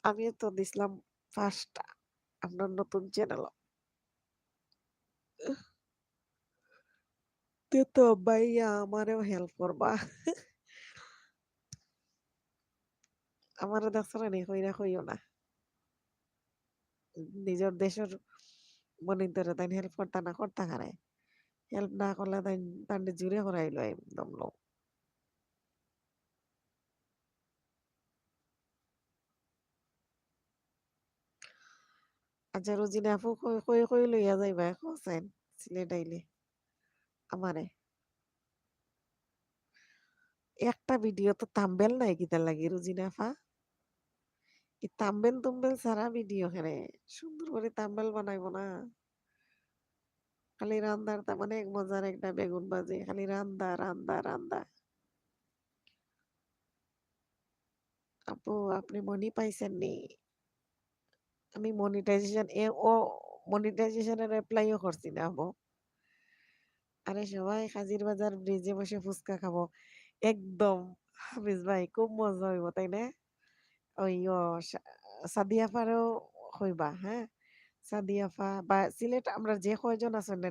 আমিও তো দিছিলাম 5টা আপনার নতুন চ্যানেল। তে তো ভাইয়া আমারেও হেল্প করবা। আমারও দেখছো না নি কইরা কইও না। নিজের দেশের মনিটরে তাই হেল্প করতা না করতা কারে? হেল্প না করলে তাই তান্ডে জুড়ে করাইলো একদম লোক। আচ্ছা রোজিনা আপু কই কই কই লইয়া যাইবা কছেন সিলেট আইলে আমারে? একটা ভিডিও তো থাম্বনেল নাই কিতা লাগি রোজিনা আপা? এই থাম্বনেল তুম্বেল ছাড়া ভিডিও হেরে সুন্দর করে থাম্বনেল বানাইবো না? খালি রান্দার তার মানে এক মজার একটা বেগুন ভাজি, খালি রান্দা রান্দা রান্দা। আপু আপনি মনি পাইছেন নি? আমি মনিটাইজেশন ও মনিটাইজেশনের অ্যাপ্লাইও করছি না আপু। আরে সবাই কাজীর বাজার ব্রিজে বসে ফুচকা খাবো একদম। হাফিজ ভাই খুব মজা হইব তাই না? ওই সাদিয়াফারও হইবা, হ্যাঁ? সাদিয়াফা বা সিলেট আমরা যে কয়জন আছেন না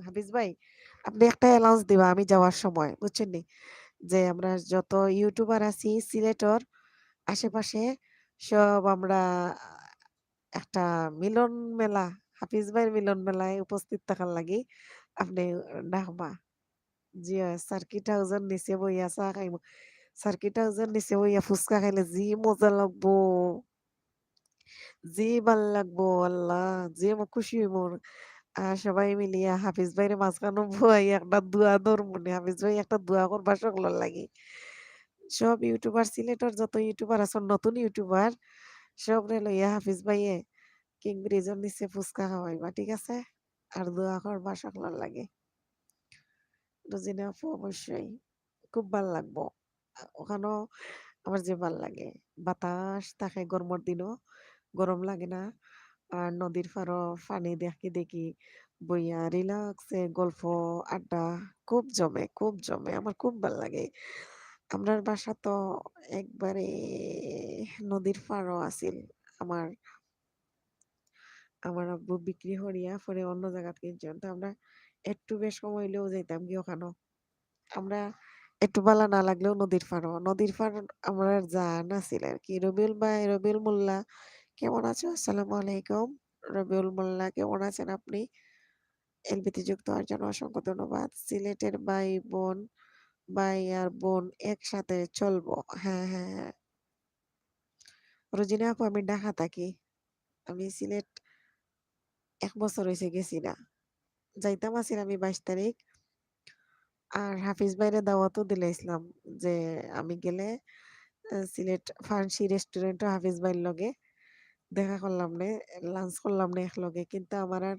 হাফিজ ভাই, আপনি একটা অ্যালাউন্স দিবা আমি যাওয়ার সময়, বুঝছেন নি? যে আমরা যত ইউটিউবার আছি সিলেটর আশেপাশে সব আমরা একটা মিলন মেলা, হাফিজ ভাইয়ের মিলন মেলায় উপস্থিত থাকার লাগি আপনি ডাকবা। জি সার্কিট হাউসের নিচে বইয়া চা খাইমু। সার্কিট হাউসের নিচে বইয়া ফুচকা খাইলে জি মজা লাগবো, জি ভাল লাগবো আল্লাহ! যে খুশি হইমু। সবাই মিলিয়া হাফিজ ভাইরে মাঝখানে বহাইয়া একটা দোয়া ধরমুনে। হাফিজ ভাই একটা দোয়া করবা সকলের লাগি। সব ইউটিউবার সিলেটের যত ইউটিউবার আছেন নতুন ইউটিউবার সবরে লইয়া হাফিজ ভাইয়ে কিং ব্রিজের নিচে ফুচকা খাওয়াইবা, ঠিক আছে? আর দোয়া করবা সকলের লাগি। রোজিনা আপু অবশ্যই। খুব ভাল লাগবো। ওখানেও আমার যে ভাল লাগে। বাতাস থাকে গরমের দিনও, গরম লাগে না। আর নদীর পাড়ও পানি দেখি দেখি বইয়া রিল্যাক্সে গল্প, আড্ডা খুব জমে, খুব জমে। আমার খুব ভাল লাগে। আমরার বাসা তো একবারে নদীর পাড়ও আছিল। আমার আমার আব্বু বিক্রি করিয়া পরে অন্য জায়গা কিনছেন। তো আমরা একটু বেশ সময় হইলেও যাইতাম গিয়ে ওখানেও। আমরা একটু ভালো না লাগলেও নদীর পাড়ও। নদীর পাড় আমার জান আছিল আরকি। রবিউল ভাই, রবিউল মোল্লা কেমন আছো? আসসালামু আলাইকুম। রবিউল মোল্লা কেমন আছেন আপনি? এলবিতে যুক্ত হওয়ার জন্য অসংখ্য ধন্যবাদ। সিলেটের ভাই আর বোন একসাথে চলবো। হ্যাঁ, হ্যাঁ, হ্যাঁ। রোজিনা আপু আমি ঢাকা থাকি। আমি সিলেট ১ বছর হইছে গেছি না। যাইতাম আছিল আমি ২২ তারিখ। আর হাফিজ ভাইরে দাওয়াতও দিলাইছিলাম যে আমি গেলে সিলেট ফার্সি রেস্টুরেন্টও হাফিজ ভাইর লগে দেখা করলাম নে, লাঞ্চ করলাম না একলগে। কিন্তু আমার আর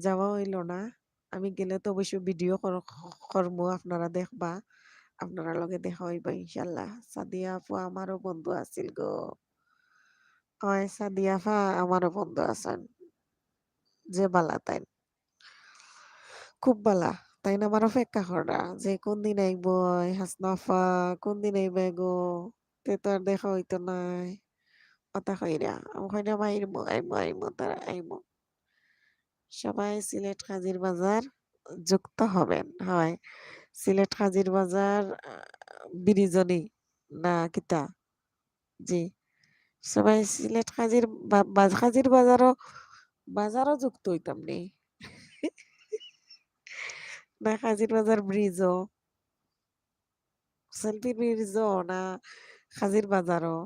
যাওয়া হইল না। আমি গেলে তো অবশ্যই ভিডিও করমু আপনারা দেখবা। আপনারা লগে দেখা হইবা ইনশাআল্লাহ। সাদিয়া আপু আমারও বন্ধু আছিল গো। হয় সাদিয়া আপা আমারও বন্ধু আছেন। যে বালা তাইন। খুব বালা। তাইন আমার অপেক্ষা করা যে কোন দিন আইব হাসনা আপা কোন দিন আইবা গো। তে তো আর দেখা হইতো নাই। কথা কইরা। আমি কইলাম আইমু তারা আইমু। সবাই সিলেট হাজির বাজার যুক্ত হবেন। হয়। সিলেট হাজির বাজার বিরিজনি না কিতা? জি। সবাই সিলেট হাজির বাজারও যুক্ত হইতাম নি। না হাজির বাজার ব্রিজও, সেলফি ব্রিজও না হাজির বাজারও।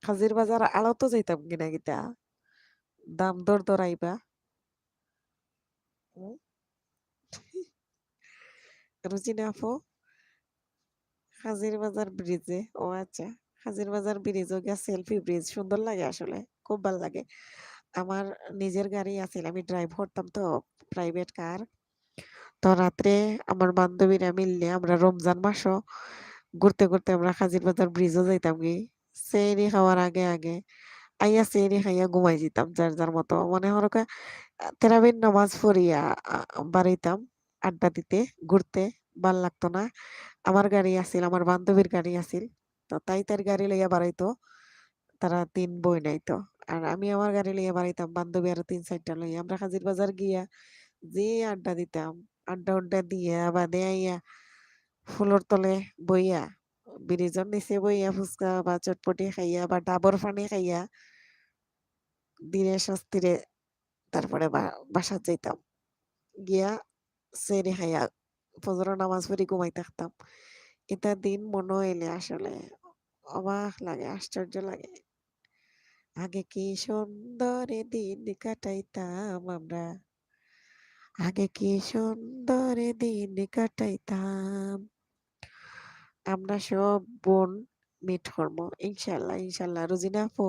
হাজির বাজার আড়তো যাইতাম কিনা কিতা? দাম দর দরাইবা। হুম? রুজিনা আপু হাজির বাজার ব্রিজে ও আচ্ছা। হাজির বাজার ব্রিজও গিয়া সেলফি ব্রিজ সুন্দর লাগে আসলে। খুব ভাল লাগে। আমার নিজের গাড়ি আছিল। আমি ড্রাইভ করতাম তো প্রাইভেট কার। তো রাত্রে আমার বান্ধবীরা মিললে আমরা রমজান মাসও ঘুরতে আমরা হাজির বাজার ব্রিজও যাইতাম কি। সেহরি খাওয়ার আগে আইয়া সেহরি খাইয়া ঘুমাই যেতাম যার মতো। মনে হলো তেরাবির নামাজ পড়িয়া বাড়াইতাম আড্ডা দিতে, ঘুরতে ভাল লাগতো না। আমার গাড়ি আছিল, আমার বান্ধবীর গাড়ি আছিল। তো তাই তার গাড়ি লইয়া বাড়াইতো। তারা ৩ বোন আইতো। আর আমি আমার গাড়ি লইয়া বাড়াইতাম বান্ধবী আরো ৩-৪ টা লইয়া। আমরা হাজির বাজার গিয়া যে আড্ডা দিতাম। আড্ডা দিয়া বাদে আইয়া ফুলের তলে বইয়া ব্রিজের নিচে বইয়া ফুচকা বা চটপটি খাইয়া বা ডাবর পানি খাইয়া ধীরে স্বস্তিরে তারপরে বাসাত যাইতাম। গিয়া সেহরি খাইয়া ফজরের নামাজ পড়ি ঘুমাই থাকতাম। এটা দিন মনে হইলে আসলে অবাক লাগে, আশ্চর্য লাগে। আগে কি সুন্দর দিন কাটাইতাম আমরা। আগে কি সুন্দর দিন কাটাইতাম। আমরা সব বোন মিট হরমো। ইনশাল্লাহ। রোজিনা আপু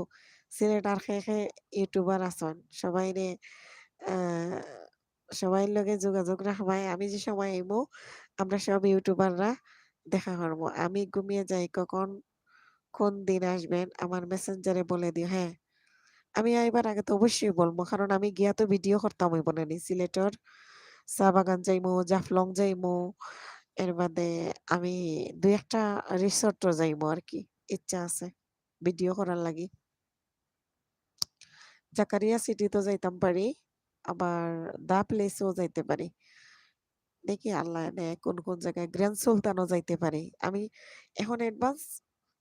সিলেট আর খেয়ে ইউটিউবার আছেন। আ সবাই লগে যোগাযোগ রাখবাই। আমি যে সময় আইমু আমরা সব ইউটিউবাররা দেখা করবো। আমি ঘুমিয়ে যাই কোন দিন আসবেন আমার মেসেঞ্জারে বলে দিও। হ্যাঁ, আমি আইবার আগে তো অবশ্যই বলবো। কারণ আমি গিয়া তো ভিডিও করতাম হইব নানি। সিলেটের চা বাগান যাইমু, জাফলং যাইমু। এর বাদে আমি ২-১ টা রিসোর্টও যাইমু আরকি। ইচ্ছা আছে ভিডিও করার লাগি। জাকারিয়া সিটিতেও যাইতাম পারি। আবার দা প্লেসেও যাইতে পারি। দেখি আল্লাহ নেয় কোন জায়গায় গ্র্যান্ড সুলতানও যাইতে পারি। আমি এখন অ্যাডভান্স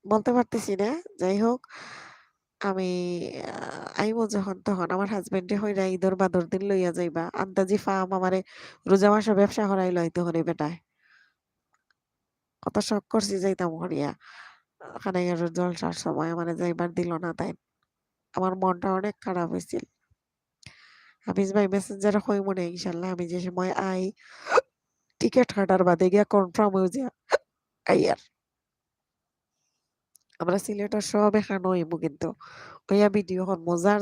বলতে পারতেছি না। যাই হোক আমি আইবো যখন তখন আমার হাসব্যান্ডে হইরা ঈদর বাদর দিন লইয়া যাইবা। আন্তাজি ফার্ম আমারে রোজা মাসে ব্যবসা করাইলো তখন এই বেটায়। কত শখ করছি যাইতাম হরিয়া। খানাইয়ার জলসার সময় আমারে যাইবার দিল না তাই। আমার মনটা অনেক খারাপ হইছিল। হাফিজ ভাই মেসেঞ্জারে কইমুনে ইনশাআল্লাহ আমি যে সময় আই টিকেট কাটার বাদে গিয়া কনফার্ম হয়ে যা আইয়ার। আমরা সিলেটের সব এখানে হইমু কিন্তু। হইয়া ভিডিও করমু। যার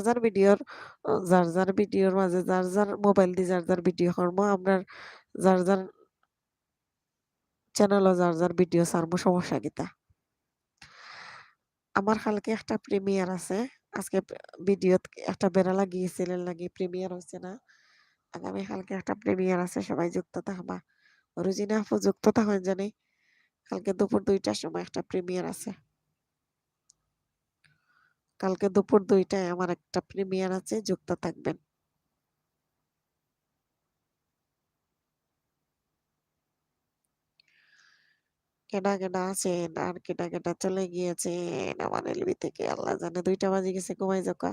যার ভিডিওর মাঝে যার মোবাইল দিয়ে যার ভিডিও করমু। আমরার যার চ্যানেলও যার ভিডিও ছাড়মু সমস্যা কিতা? আমার কালকে একটা প্রিমিয়ার আছে। আজকে ভিডিওত একটা বেড়ালা গিয়েছিলেন লাগি প্রিমিয়ার হইছে না। আগামী কালকে একটা প্রিমিয়ার আছে সবাই যুক্ত থাকবা। রোজিনা আপু যুক্ত থাকেন জানি। কালকে দুপুর ২টার সময় একটা প্রিমিয়ার আছে। কালকে দুপুর ২টায় আমার একটা প্রিমিয়ার আছে যুক্ত থাকবেন। কেডা আছেন আর কেডা চলে গিয়েছেন আমার এলবি থেকে আল্লাহ জানে ২টা বাজে গেছে ঘুমাই যাকা।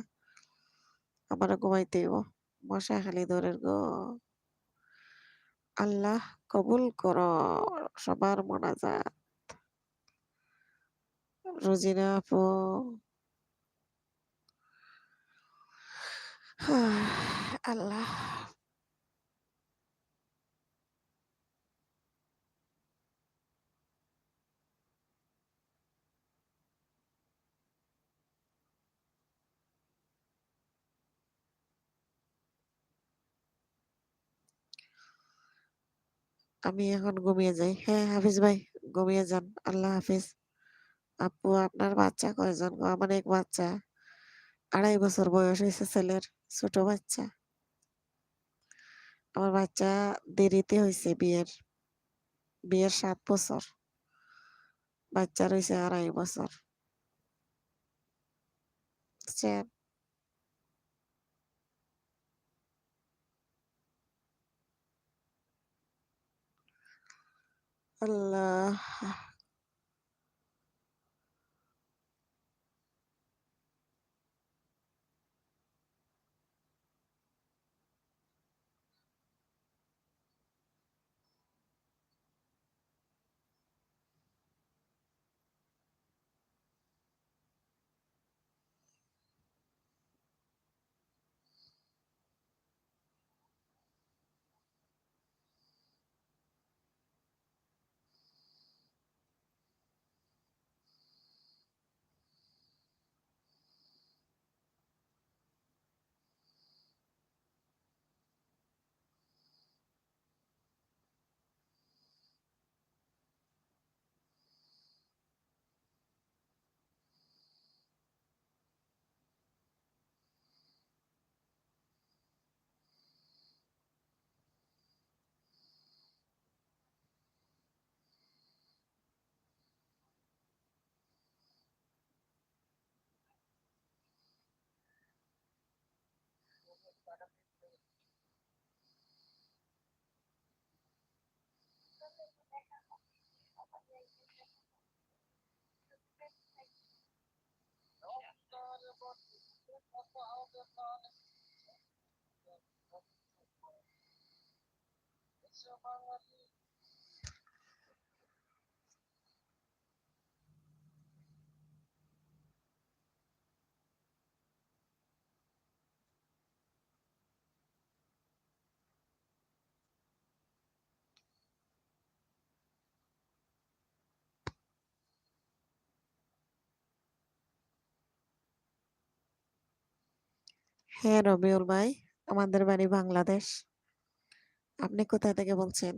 আমারও ঘুমাইতে হইব। মশা খালি ধরের গো। আল্লাহ কবুল করো সবার মোনাজাত। রোজিনা আপু আল্লাহ আমি এখন ঘুমিয়ে যাই। হ্যাঁ হাফিজ ভাই ঘুমিয়ে যান। আল্লাহ হাফিজ। আপু আপনার বাচ্চা কয়জন গো? আমার এক বাচ্চা। ২.৫ বছর বয়স হয়েছে ছেলের। ছোট বাচ্চা। আমার বাচ্চা দেরিতে হইছে বিয়ের। বিয়ের ৭ বছর। বাচ্চার হইছে ২.৫ বছর। বুঝছেন? আল্লাহ! হ্যাঁ রবিউল ভাই, আমাদের বাড়ি বাংলাদেশ। আপনি কোথা থেকে বলছেন?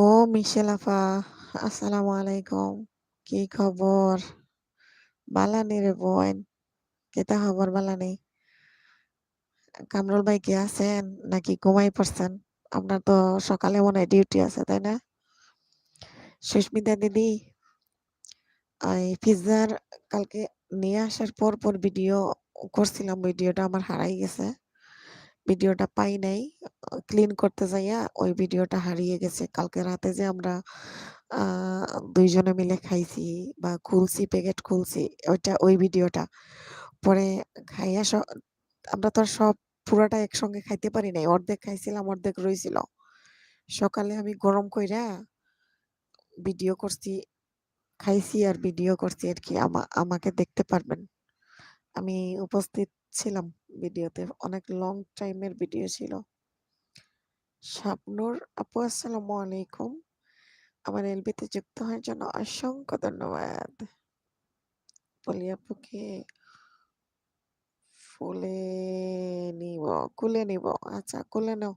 ও মিশেল আপা, আসসালামু আলাইকুম। কি খবর? বালা নি রে বোন। কিতা খবর বালা নেই? কামরুল ভাই কি আছেন নাকি ঘুমাই পড়ছেন? আপনার তো সকালে মনে হয় ডিউটি আছে, তাই না? সুস্মিতা দিদি, এই পিজ্জার কালকে নিয়ে আসার পর ভিডিও করছিলাম। ভিডিওটা আমার হারাই গেছে। ভিডিওটা পাই নাই। ক্লিন করতে যাইয়া ওই ভিডিওটা হারিয়ে গেছে। কালকে রাতে যে আমরা আ ২ জনে মিলে খাইছি বা খুলছি, প্যাকেট খুলছি, ওই ভিডিওটা। পরে খাইয়া আমরা তো আর সব পুরাটা একসঙ্গে খাইতে পারি নাই। অর্ধেক খাইছিলাম, অর্ধেক রইছিল। সকালে আমি গরম কইরা ভিডিও করছি, খাইছি আর ভিডিও করছি আরকি। আমাকে দেখতে পারবেন। আমি উপস্থিত ছিলাম ভিডিওতে। অনেক লং টাইমের ভিডিও ছিল। শাবনূর আপু, আসসালামু আলাইকুম। আমার এলবিতে যুক্ত হওয়ার জন্য অসংখ্য ধন্যবাদ। পলি আপুকে ফুলে নিব, কুলে নিব। আচ্ছা, কুলে নাও।